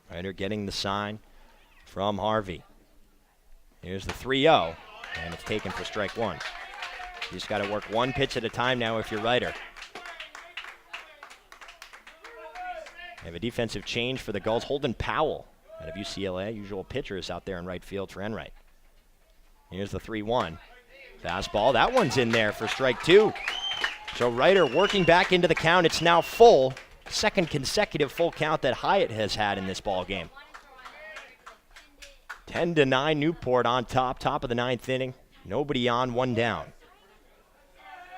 Ryder getting the sign from Harvey. Here's the 3-0, and it's taken for strike 1. You just got to work 1 pitch at a time now if you're Ryder. They have a defensive change for the Gulls. Holden Powell out of UCLA, usual pitcher, is out there in right field for Enright. Here's the 3-1. Fastball, that one's in there for strike 2. So Ryder working back into the count. It's now full. Second consecutive full count that Hyatt has had in this ball game. 10-9 Newport on top of the 9th inning. Nobody on, 1 down.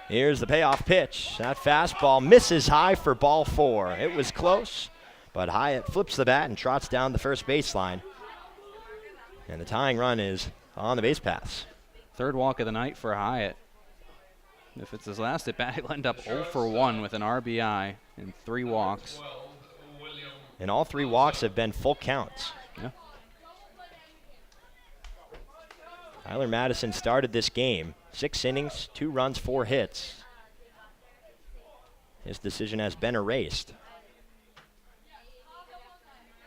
Here's the payoff pitch. That fastball misses high for ball 4. It was close, but Hyatt flips the bat and trots down the first baseline. And the tying run is on the base paths. 3rd walk of the night for Hyatt. If it's his last at bat, he'll end up 0 for 1 with an RBI and 3 walks. And all 3 walks have been full counts. Yeah. Tyler Madison started this game. 6 innings, 2 runs, 4 hits. His decision has been erased.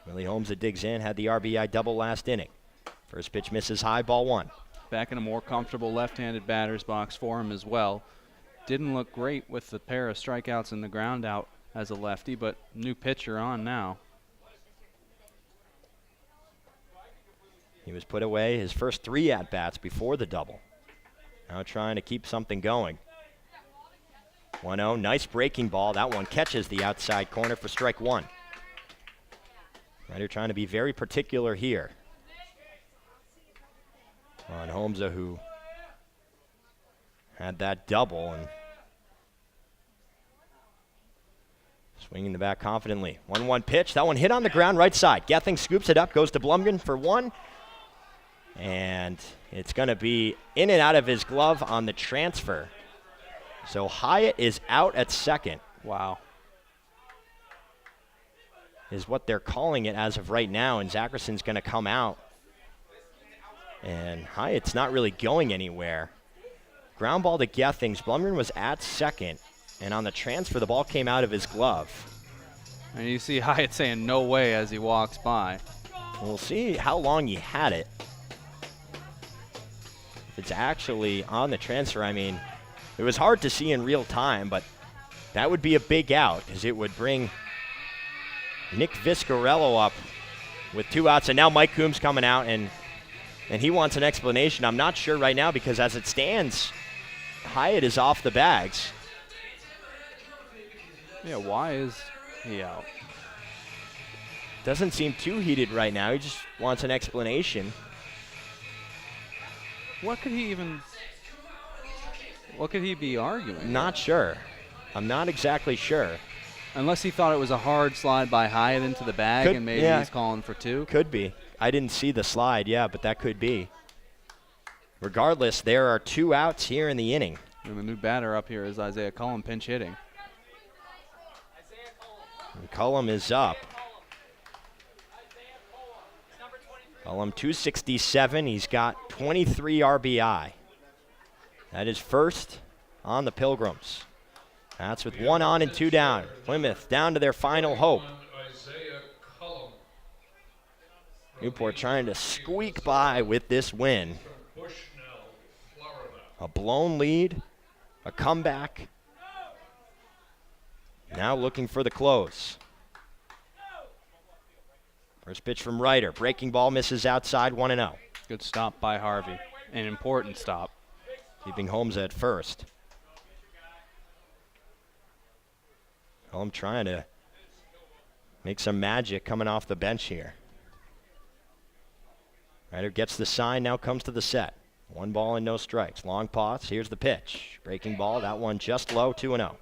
Willie Holmes that digs in, had the RBI double last inning. First pitch misses high, ball 1. Back in a more comfortable left-handed batter's box for him as well. Didn't look great with the pair of strikeouts and the ground out as a lefty, but new pitcher on now. He was put away his first 3 at-bats before the double. Now trying to keep something going. 1-0, nice breaking ball. That one catches the outside corner for strike 1. Ryder trying to be very particular here on Holmza, who had that double and swinging the bat confidently. 1-1 pitch. That one hit on the ground right side. Gething scoops it up, goes to Blumgren for 1. And it's going to be in and out of his glove on the transfer. So Hyatt is out at second. Wow. Is what they're calling it as of right now, and Zackerson's going to come out. And Hyatt's not really going anywhere. Ground ball to Gethings. Blumgren was at second, and on the transfer, the ball came out of his glove. And you see Hyatt saying no way as he walks by. We'll see how long he had it. If it's actually on the transfer, I mean, it was hard to see in real time, but that would be a big out because it would bring Nick Viscarello up with 2 outs, and now Mike Coombs coming out, and he wants an explanation. I'm not sure right now because as it stands, Hyatt is off the bags. Yeah, why is he out? Doesn't seem too heated right now. He just wants an explanation. What could he be arguing? Not sure. I'm not exactly sure. Unless he thought it was a hard slide by Hyatt into the bag and maybe he's calling for 2. Could be. I didn't see the slide, but that could be. Regardless, there are 2 outs here in the inning. And the new batter up here is Isaiah Cullum, pinch hitting. And Cullum is up. Cullum 267. He's got 23 RBI. That is first on the Pilgrims. That's with 1 on and 2 down. Plymouth down to their final hope. Newport trying to squeak by with this win. A blown lead, a comeback. Now looking for the close. First pitch from Ryder. Breaking ball misses outside, 1-0. Good stop by Harvey. An important stop. Keeping Holmes at first. I'm trying to make some magic coming off the bench here. Ryder gets the sign, now comes to the set. 1 ball and no strikes. Long pause, here's the pitch. Breaking ball, that one just low, 2-0.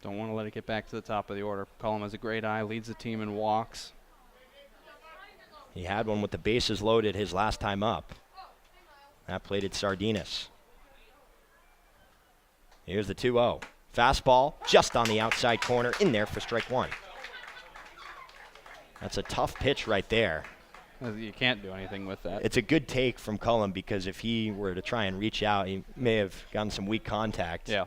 Don't want to let it get back to the top of the order. Cullum has a great eye, leads the team in walks. He had one with the bases loaded his last time up. That plated Sardinas. Here's the 2-0. Fastball just on the outside corner, in there for strike 1. That's a tough pitch right there. You can't do anything with that. It's a good take from Cullum because if he were to try and reach out, he may have gotten some weak contact. Yeah.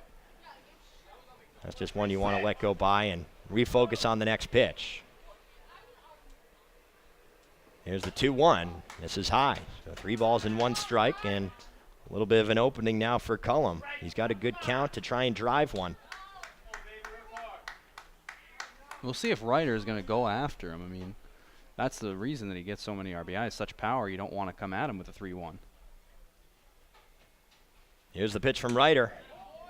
That's just one you want to let go by and refocus on the next pitch. Here's the 2-1. This is high. So 3 balls and 1 strike, and a little bit of an opening now for Cullum. He's got a good count to try and drive one. We'll see if Ryder is going to go after him. I mean, that's the reason that he gets so many RBIs. Such power, you don't want to come at him with a 3-1. Here's the pitch from Ryder.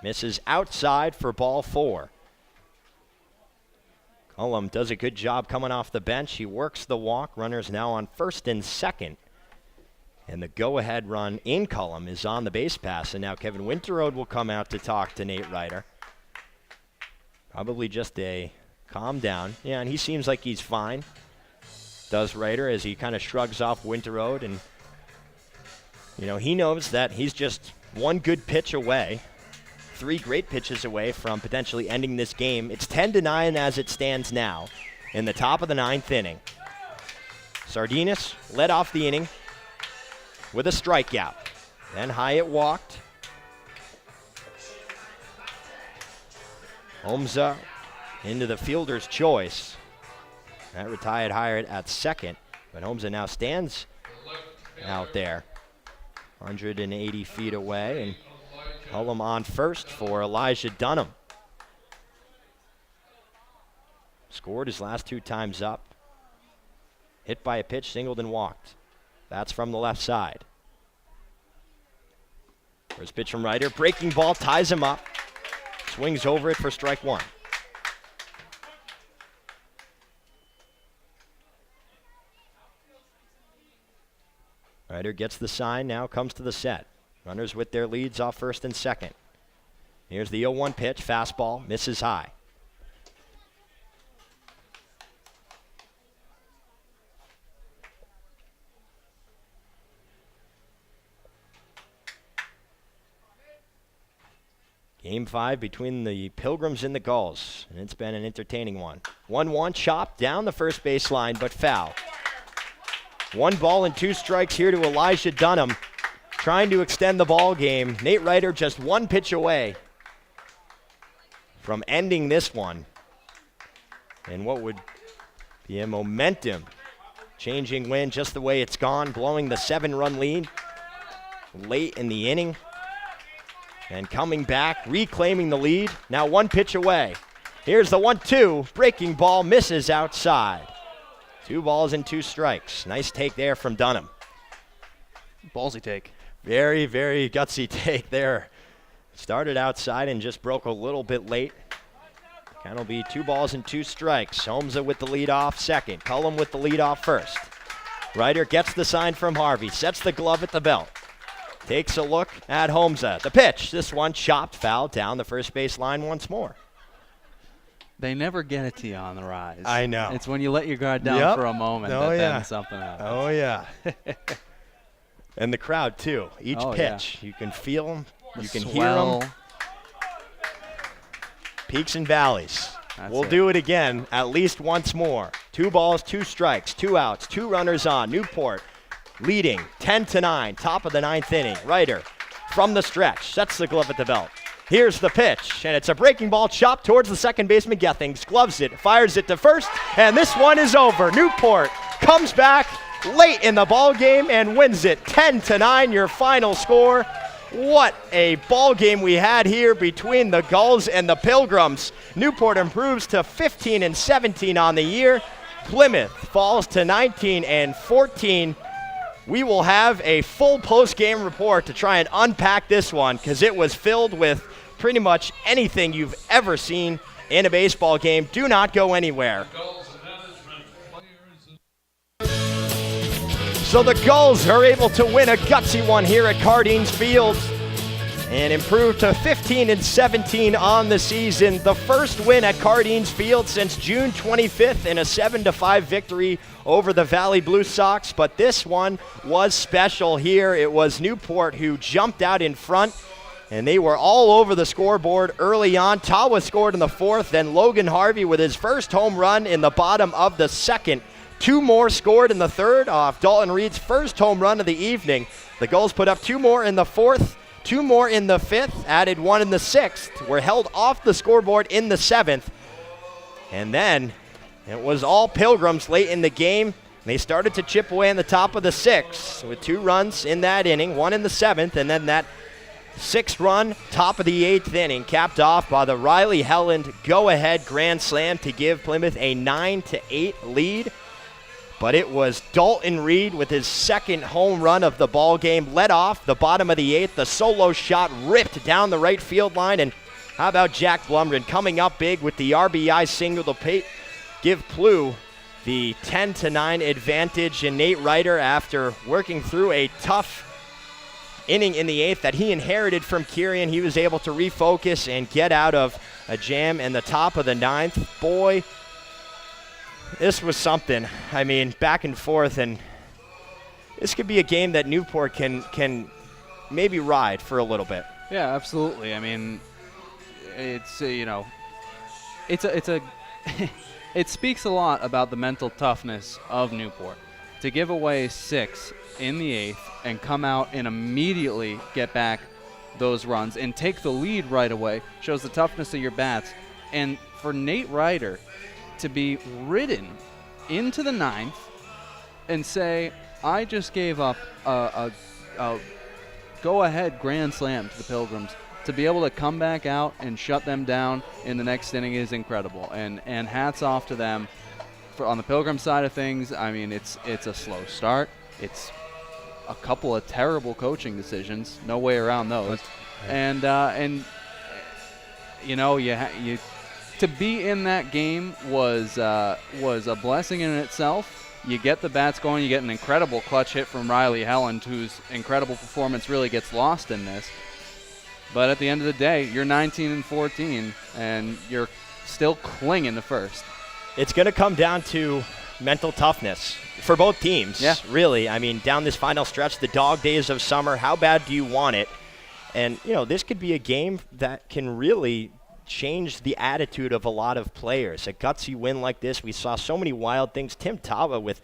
Misses outside for ball 4. Cullum does a good job coming off the bench. He works the walk. Runners now on first and second. And the go-ahead run in Cullum is on the base pass. And now Kevin Winterode will come out to talk to Nate Ryder. Probably just a calm down. Yeah, and he seems like he's fine. Does Ryder as he kind of shrugs off Winterode. And, you know, he knows that he's just 1 good pitch away. 3 great pitches away from potentially ending this game. It's 10-9 as it stands now in the top of the 9th inning. Sardinas led off the inning with a strikeout. Then Hyatt walked. Holmza into the fielder's choice. That retired Hyatt at second, but Holmza now stands out there, 180 feet away, and Cullum on first for Elijah Dunham. Scored his last 2 times up. Hit by a pitch, singled and walked. That's from the left side. First pitch from Ryder, breaking ball, ties him up. Swings over it for strike 1. Ryder gets the sign, now comes to the set. Runners with their leads off first and second. Here's the 0-1 pitch, fastball, misses high. Game 5 between the Pilgrims and the Gulls, and it's been an entertaining one. 1-1 chop down the first base line, but foul. 1 ball and 2 strikes here to Elijah Dunham, trying to extend the ball game. Nate Ryder just 1 pitch away from ending this one. And what would be a momentum-changing win, just the way it's gone, blowing the 7-run lead late in the inning. And coming back, reclaiming the lead. Now 1 pitch away. Here's the 1-2. Breaking ball misses outside. 2 balls and 2 strikes. Nice take there from Dunham. Ballsy take. Very, very gutsy take there. Started outside and just broke a little bit late. Count will be 2 balls and 2 strikes. Holmza with the lead off second. Cullum with the lead off first. Ryder gets the sign from Harvey. Sets the glove at the belt. Takes a look at Holmza. The pitch. This one chopped foul down the first base line once more. They never get it to you on the rise. I know. It's when you let your guard down for a moment then something happens. Oh, yeah. And the crowd, too. Each pitch. You can feel them. You can hear them. Peaks and valleys. We'll do it again at least once more. 2 balls, 2 strikes, 2 outs, 2 runners on. Newport leading 10-9, top of the 9th inning. Ryder from the stretch, sets the glove at the belt. Here's the pitch, and it's a breaking ball chopped towards the second baseman. Gethings gloves it, fires it to first, and this one is over. Newport comes back late in the ball game and wins it 10-9, your final score. What a ball game we had here between the Gulls and the Pilgrims. Newport improves to 15-17 on the year. Plymouth falls to 19-14. We will have a full post-game report to try and unpack this one because it was filled with pretty much anything you've ever seen in a baseball game. Do not go anywhere. So the Gulls are able to win a gutsy one here at Cardines Field and improve to 15-17 on the season. The first win at Cardines Field since June 25th in a 7-5 victory over the Valley Blue Sox, but this one was special here. It was Newport who jumped out in front, and they were all over the scoreboard early on. Tawa scored in the 4th, then Logan Harvey with his first home run in the bottom of the 2nd. 2 more scored in the 3rd off Dalton Reed's first home run of the evening. The Gulls put up 2 more in the 4th, 2 more in the 5th, added 1 in the 6th, were held off the scoreboard in the 7th. And then it was all Pilgrims late in the game. They started to chip away in the top of the 6th with 2 runs in that inning, 1 in the 7th, and then that 6th run, top of the 8th inning, capped off by the Riley Helland go-ahead grand slam to give Plymouth a 9-8 lead. But it was Dalton Reed with his 2nd home run of the ball game, led off the bottom of the 8th. The solo shot ripped down the right field line. And how about Jack Blumgren coming up big with the RBI single to give Plu the 10-9 advantage. And Nate Ryder, after working through a tough inning in the 8th that he inherited from Kieran, he was able to refocus and get out of a jam in the top of the 9th. Boy, this was something. I mean, back and forth, and this could be a game that Newport can maybe ride for a little bit. Yeah, absolutely. I mean, it's it speaks a lot about the mental toughness of Newport to give away 6 in the 8th and come out and immediately get back those runs and take the lead right away. Shows the toughness of your bats. And for Nate Ryder to be ridden into the 9th and say, I just gave up a go-ahead grand slam to the Pilgrims, to be able to come back out and shut them down in the next inning is incredible. And hats off to them. On the Pilgrim side of things, I mean, it's a slow start. It's a couple of terrible coaching decisions. No way around those. And you know, you to be in that game was a blessing in itself. You get the bats going. You get an incredible clutch hit from Riley Helland, whose incredible performance really gets lost in this. But at the end of the day, you're 19-14, and you're still clinging to first. It's going to come down to mental toughness for both teams, really. I mean, down this final stretch, the dog days of summer, how bad do you want it? And, you know, this could be a game that can really change the attitude of a lot of players. A gutsy win like this, we saw so many wild things. Tim Tava with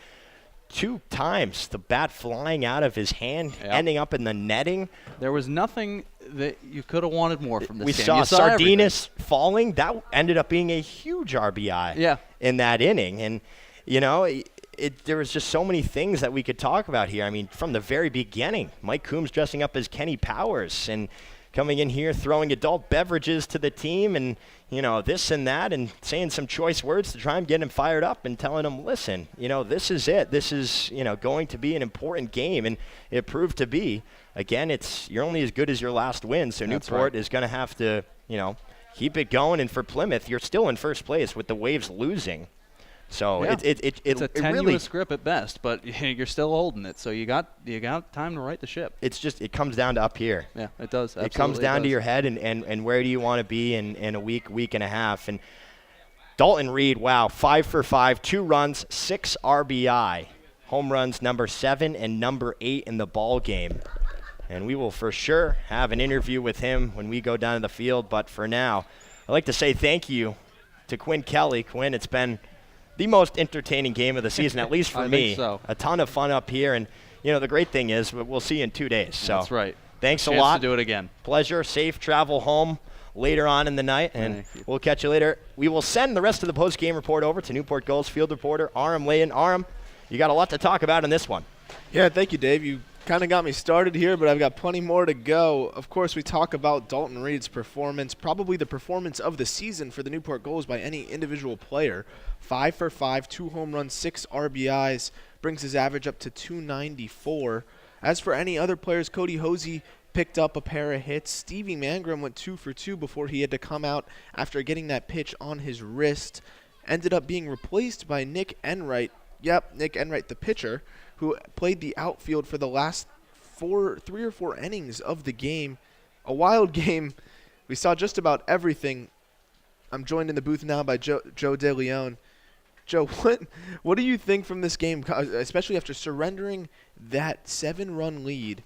2 times the bat flying out of his hand, ending up in the netting. There was nothing that you could have wanted more from this we game. We saw Sardinas falling. That ended up being a huge RBI in that inning. And, you know, there was just so many things that we could talk about here. I mean, from the very beginning, Mike Coombs dressing up as Kenny Powers and coming in here throwing adult beverages to the team and, you know, this and that, and saying some choice words to try and get him fired up and telling him, listen, you know, this is it. This is, you know, going to be an important game, and it proved to be. Again, you're only as good as your last win, so Newport is going to have to, you know, keep it going. And for Plymouth, you're still in first place with the Waves losing. So it's a tenuous grip at best, but you're still holding it. So you got time to right the ship. It comes down to up here. Yeah, it does. Absolutely, it comes down to your head and where do you want to be in a week and a half. And Dalton Reed, wow, 5 for 5, 2 runs, 6 RBI, home runs number 7 and number 8 in the ball game. And we will for sure have an interview with him when we go down to the field. But for now, I'd like to say thank you to Quinn Kelly. Quinn, it's been the most entertaining game of the season, at least for me. Think so. A ton of fun up here. And, you know, the great thing is we'll see you in 2 days. So that's right. Thanks a lot. To do it again. Pleasure. Safe travel home later on in the night. And we'll catch you later. We will send the rest of the post-game report over to Newport Gulls field reporter Aram Layan. Aram, you got a lot to talk about in this one. Yeah, thank you, Dave. You kind of got me started here, but I've got plenty more to go. Of course, we talk about Dalton Reed's performance, probably the performance of the season for the Newport Gulls by any individual player. 5 for 5, 2 home runs, 6 RBIs, brings his average up to 294. As for any other players, Cody Hosey picked up a pair of hits. Stevie Mangrum went 2 for 2 before he had to come out after getting that pitch on his wrist. Ended up being replaced by Nick Enright. Yep, Nick Enright, the pitcher, who played the outfield for the last 3 or 4 innings of the game. A wild game. We saw just about everything. I'm joined in the booth now by Joe De Leon. Joe, what do you think from this game, especially after surrendering that 7-run lead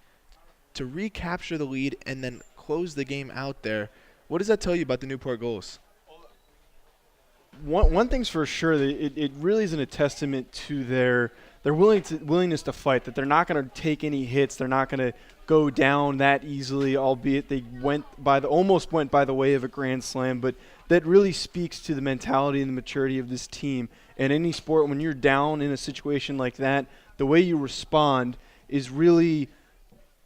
to recapture the lead and then close the game out there? What does that tell you about the Newport Gulls? One thing's for sure, it really isn't a testament to their willingness to fight, that they're not going to take any hits. They're not going to go down that easily, albeit they almost went by the way of a grand slam. But that really speaks to the mentality and the maturity of this team. In any sport, when you're down in a situation like that, the way you respond is really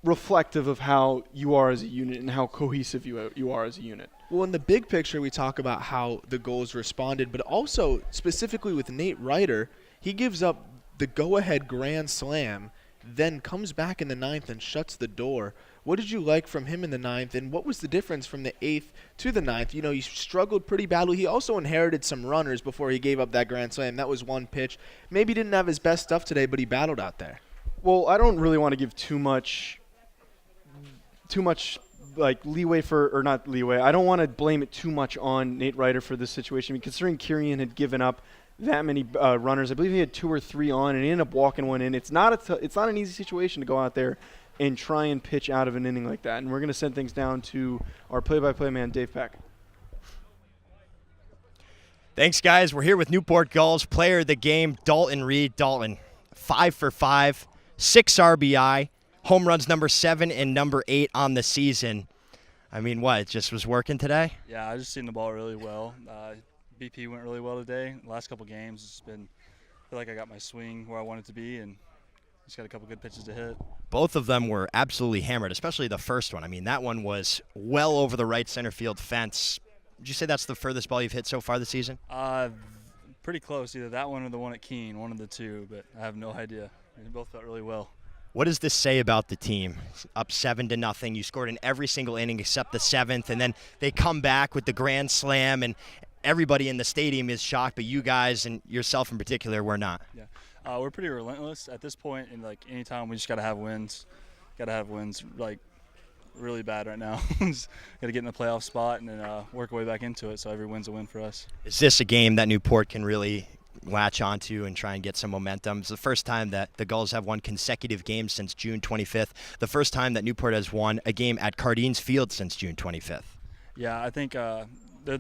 reflective of how you are as a unit and how cohesive you are as a unit. Well, in the big picture, we talk about how the Gulls responded, but also specifically with Nate Ryder, he gives up the go-ahead grand slam, then comes back in the 9th and shuts the door. What did you like from him in the 9th, and what was the difference from the 8th to the 9th? You know, he struggled pretty badly. He also inherited some runners before he gave up that grand slam. That was one pitch. Maybe didn't have his best stuff today, but he battled out there. Well, I don't really want to give too much like leeway or not leeway. I don't want to blame it too much on Nate Ryder for this situation. I mean, considering Kirian had given up that many runners, I believe he had 2 or 3 on, and he ended up walking one in. It's not an easy situation to go out there and try and pitch out of an inning like that. And we're going to send things down to our play-by-play man, Dave Peck. Thanks, guys. We're here with Newport Gulls player of the game, Dalton Reed. Dalton, 5 for 5, 6 RBI, home runs number 7 and number 8 on the season. I mean, what? It just was working today? Yeah, I just seen the ball really well. BP went really well today. The last couple games, it's been, I feel like I got my swing where I want it to be, and just got a couple good pitches to hit. Both of them were absolutely hammered, especially the first one. I mean, that one was well over the right center field fence. Would you say that's the furthest ball you've hit so far this season? Pretty close, either that one or the one at Keene, one of the two, but I have no idea. They both felt really well. What does this say about the team? Up 7-0. You scored in every single inning except the 7th, and then they come back with the grand slam, and everybody in the stadium is shocked, but you guys and yourself in particular were not. Yeah, we're pretty relentless at this point, and like anytime we just got to have wins. Got to have wins like really bad right now. Got to get in the playoff spot and then work our way back into it. So every win's a win for us. Is this a game that Newport can really latch onto and try and get some momentum? It's the first time that the Gulls have won consecutive games since June 25th. The first time that Newport has won a game at Cardines Field since June 25th. Yeah, I think they're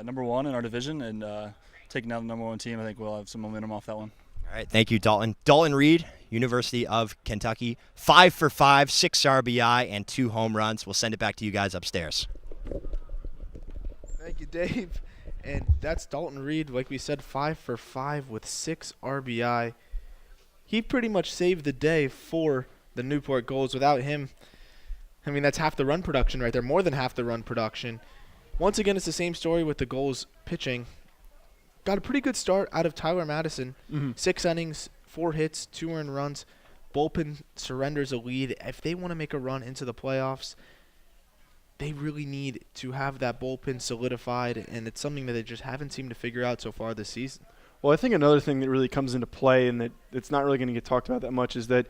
number one in our division, and taking down the number one team, I think we'll have some momentum off that one. All right, thank you, Dalton. Dalton Reed, University of Kentucky, 5 for 5, 6 RBI, and 2 home runs. We'll send it back to you guys upstairs. Thank you, Dave. And that's Dalton Reed, like we said, 5 for 5 with 6 RBI. He pretty much saved the day for the Newport Gulls. Without him, I mean, that's half the run production right there, more than half the run production. Once again, it's the same story with the Gulls pitching. Got a pretty good start out of Tyler Madison. 6 innings, 4 hits, 2 earned runs. Bullpen surrenders a lead. If they want to make a run into the playoffs, they really need to have that bullpen solidified, and it's something that they just haven't seemed to figure out so far this season. Well, I think another thing that really comes into play and that it's not really going to get talked about that much is that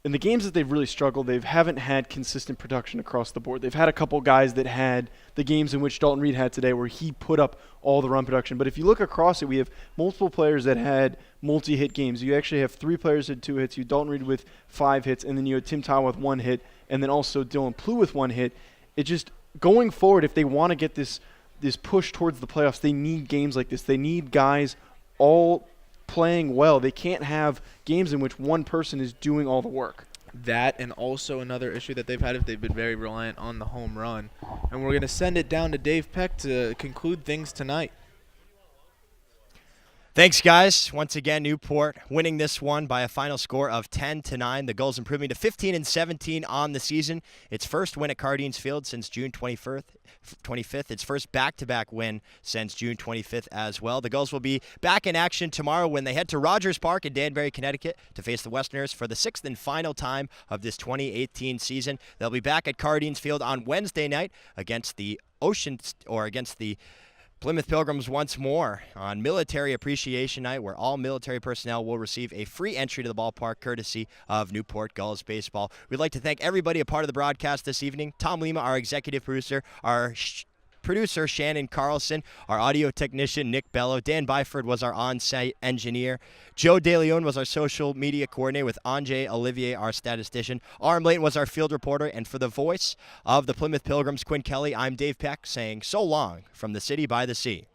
in the games that they've really struggled, they haven't had consistent production across the board. They've had a couple guys that had the games in which Dalton Reed had today where he put up all the run production. But if you look across it, we have multiple players that had multi-hit games. You actually have 3 players who had 2 hits. You had Dalton Reed with 5 hits, and then you had Tim Tile with 1 hit, and then also Dylan Plew with 1 hit. It just, going forward, if they want to get this push towards the playoffs, they need games like this. They need guys all playing well. They can't have games in which one person is doing all the work. That, and also another issue that they've had is they've been very reliant on the home run. And we're going to send it down to Dave Peck to conclude things tonight. Thanks, guys. Once again, Newport winning this one by a final score of 10-9. The Gulls improving to 15-17 on the season. Its first win at Cardines Field since June 25th. Its first back-to-back win since June 25th as well. The Gulls will be back in action tomorrow when they head to Rogers Park in Danbury, Connecticut to face the Westerners for the 6th and final time of this 2018 season. They'll be back at Cardines Field on Wednesday night against the Plymouth Pilgrims once more on Military Appreciation Night, where all military personnel will receive a free entry to the ballpark courtesy of Newport Gulls Baseball. We'd like to thank everybody a part of the broadcast this evening. Tom Lima, our executive producer, our producer Shannon Carlson, our audio technician Nick Bello, Dan Byford was our on-site engineer, Joe DeLeon was our social media coordinator, with Anjay Olivier, our statistician, Arm Layton was our field reporter, and for the voice of the Plymouth Pilgrims, Quinn Kelly, I'm Dave Peck saying so long from the city by the sea.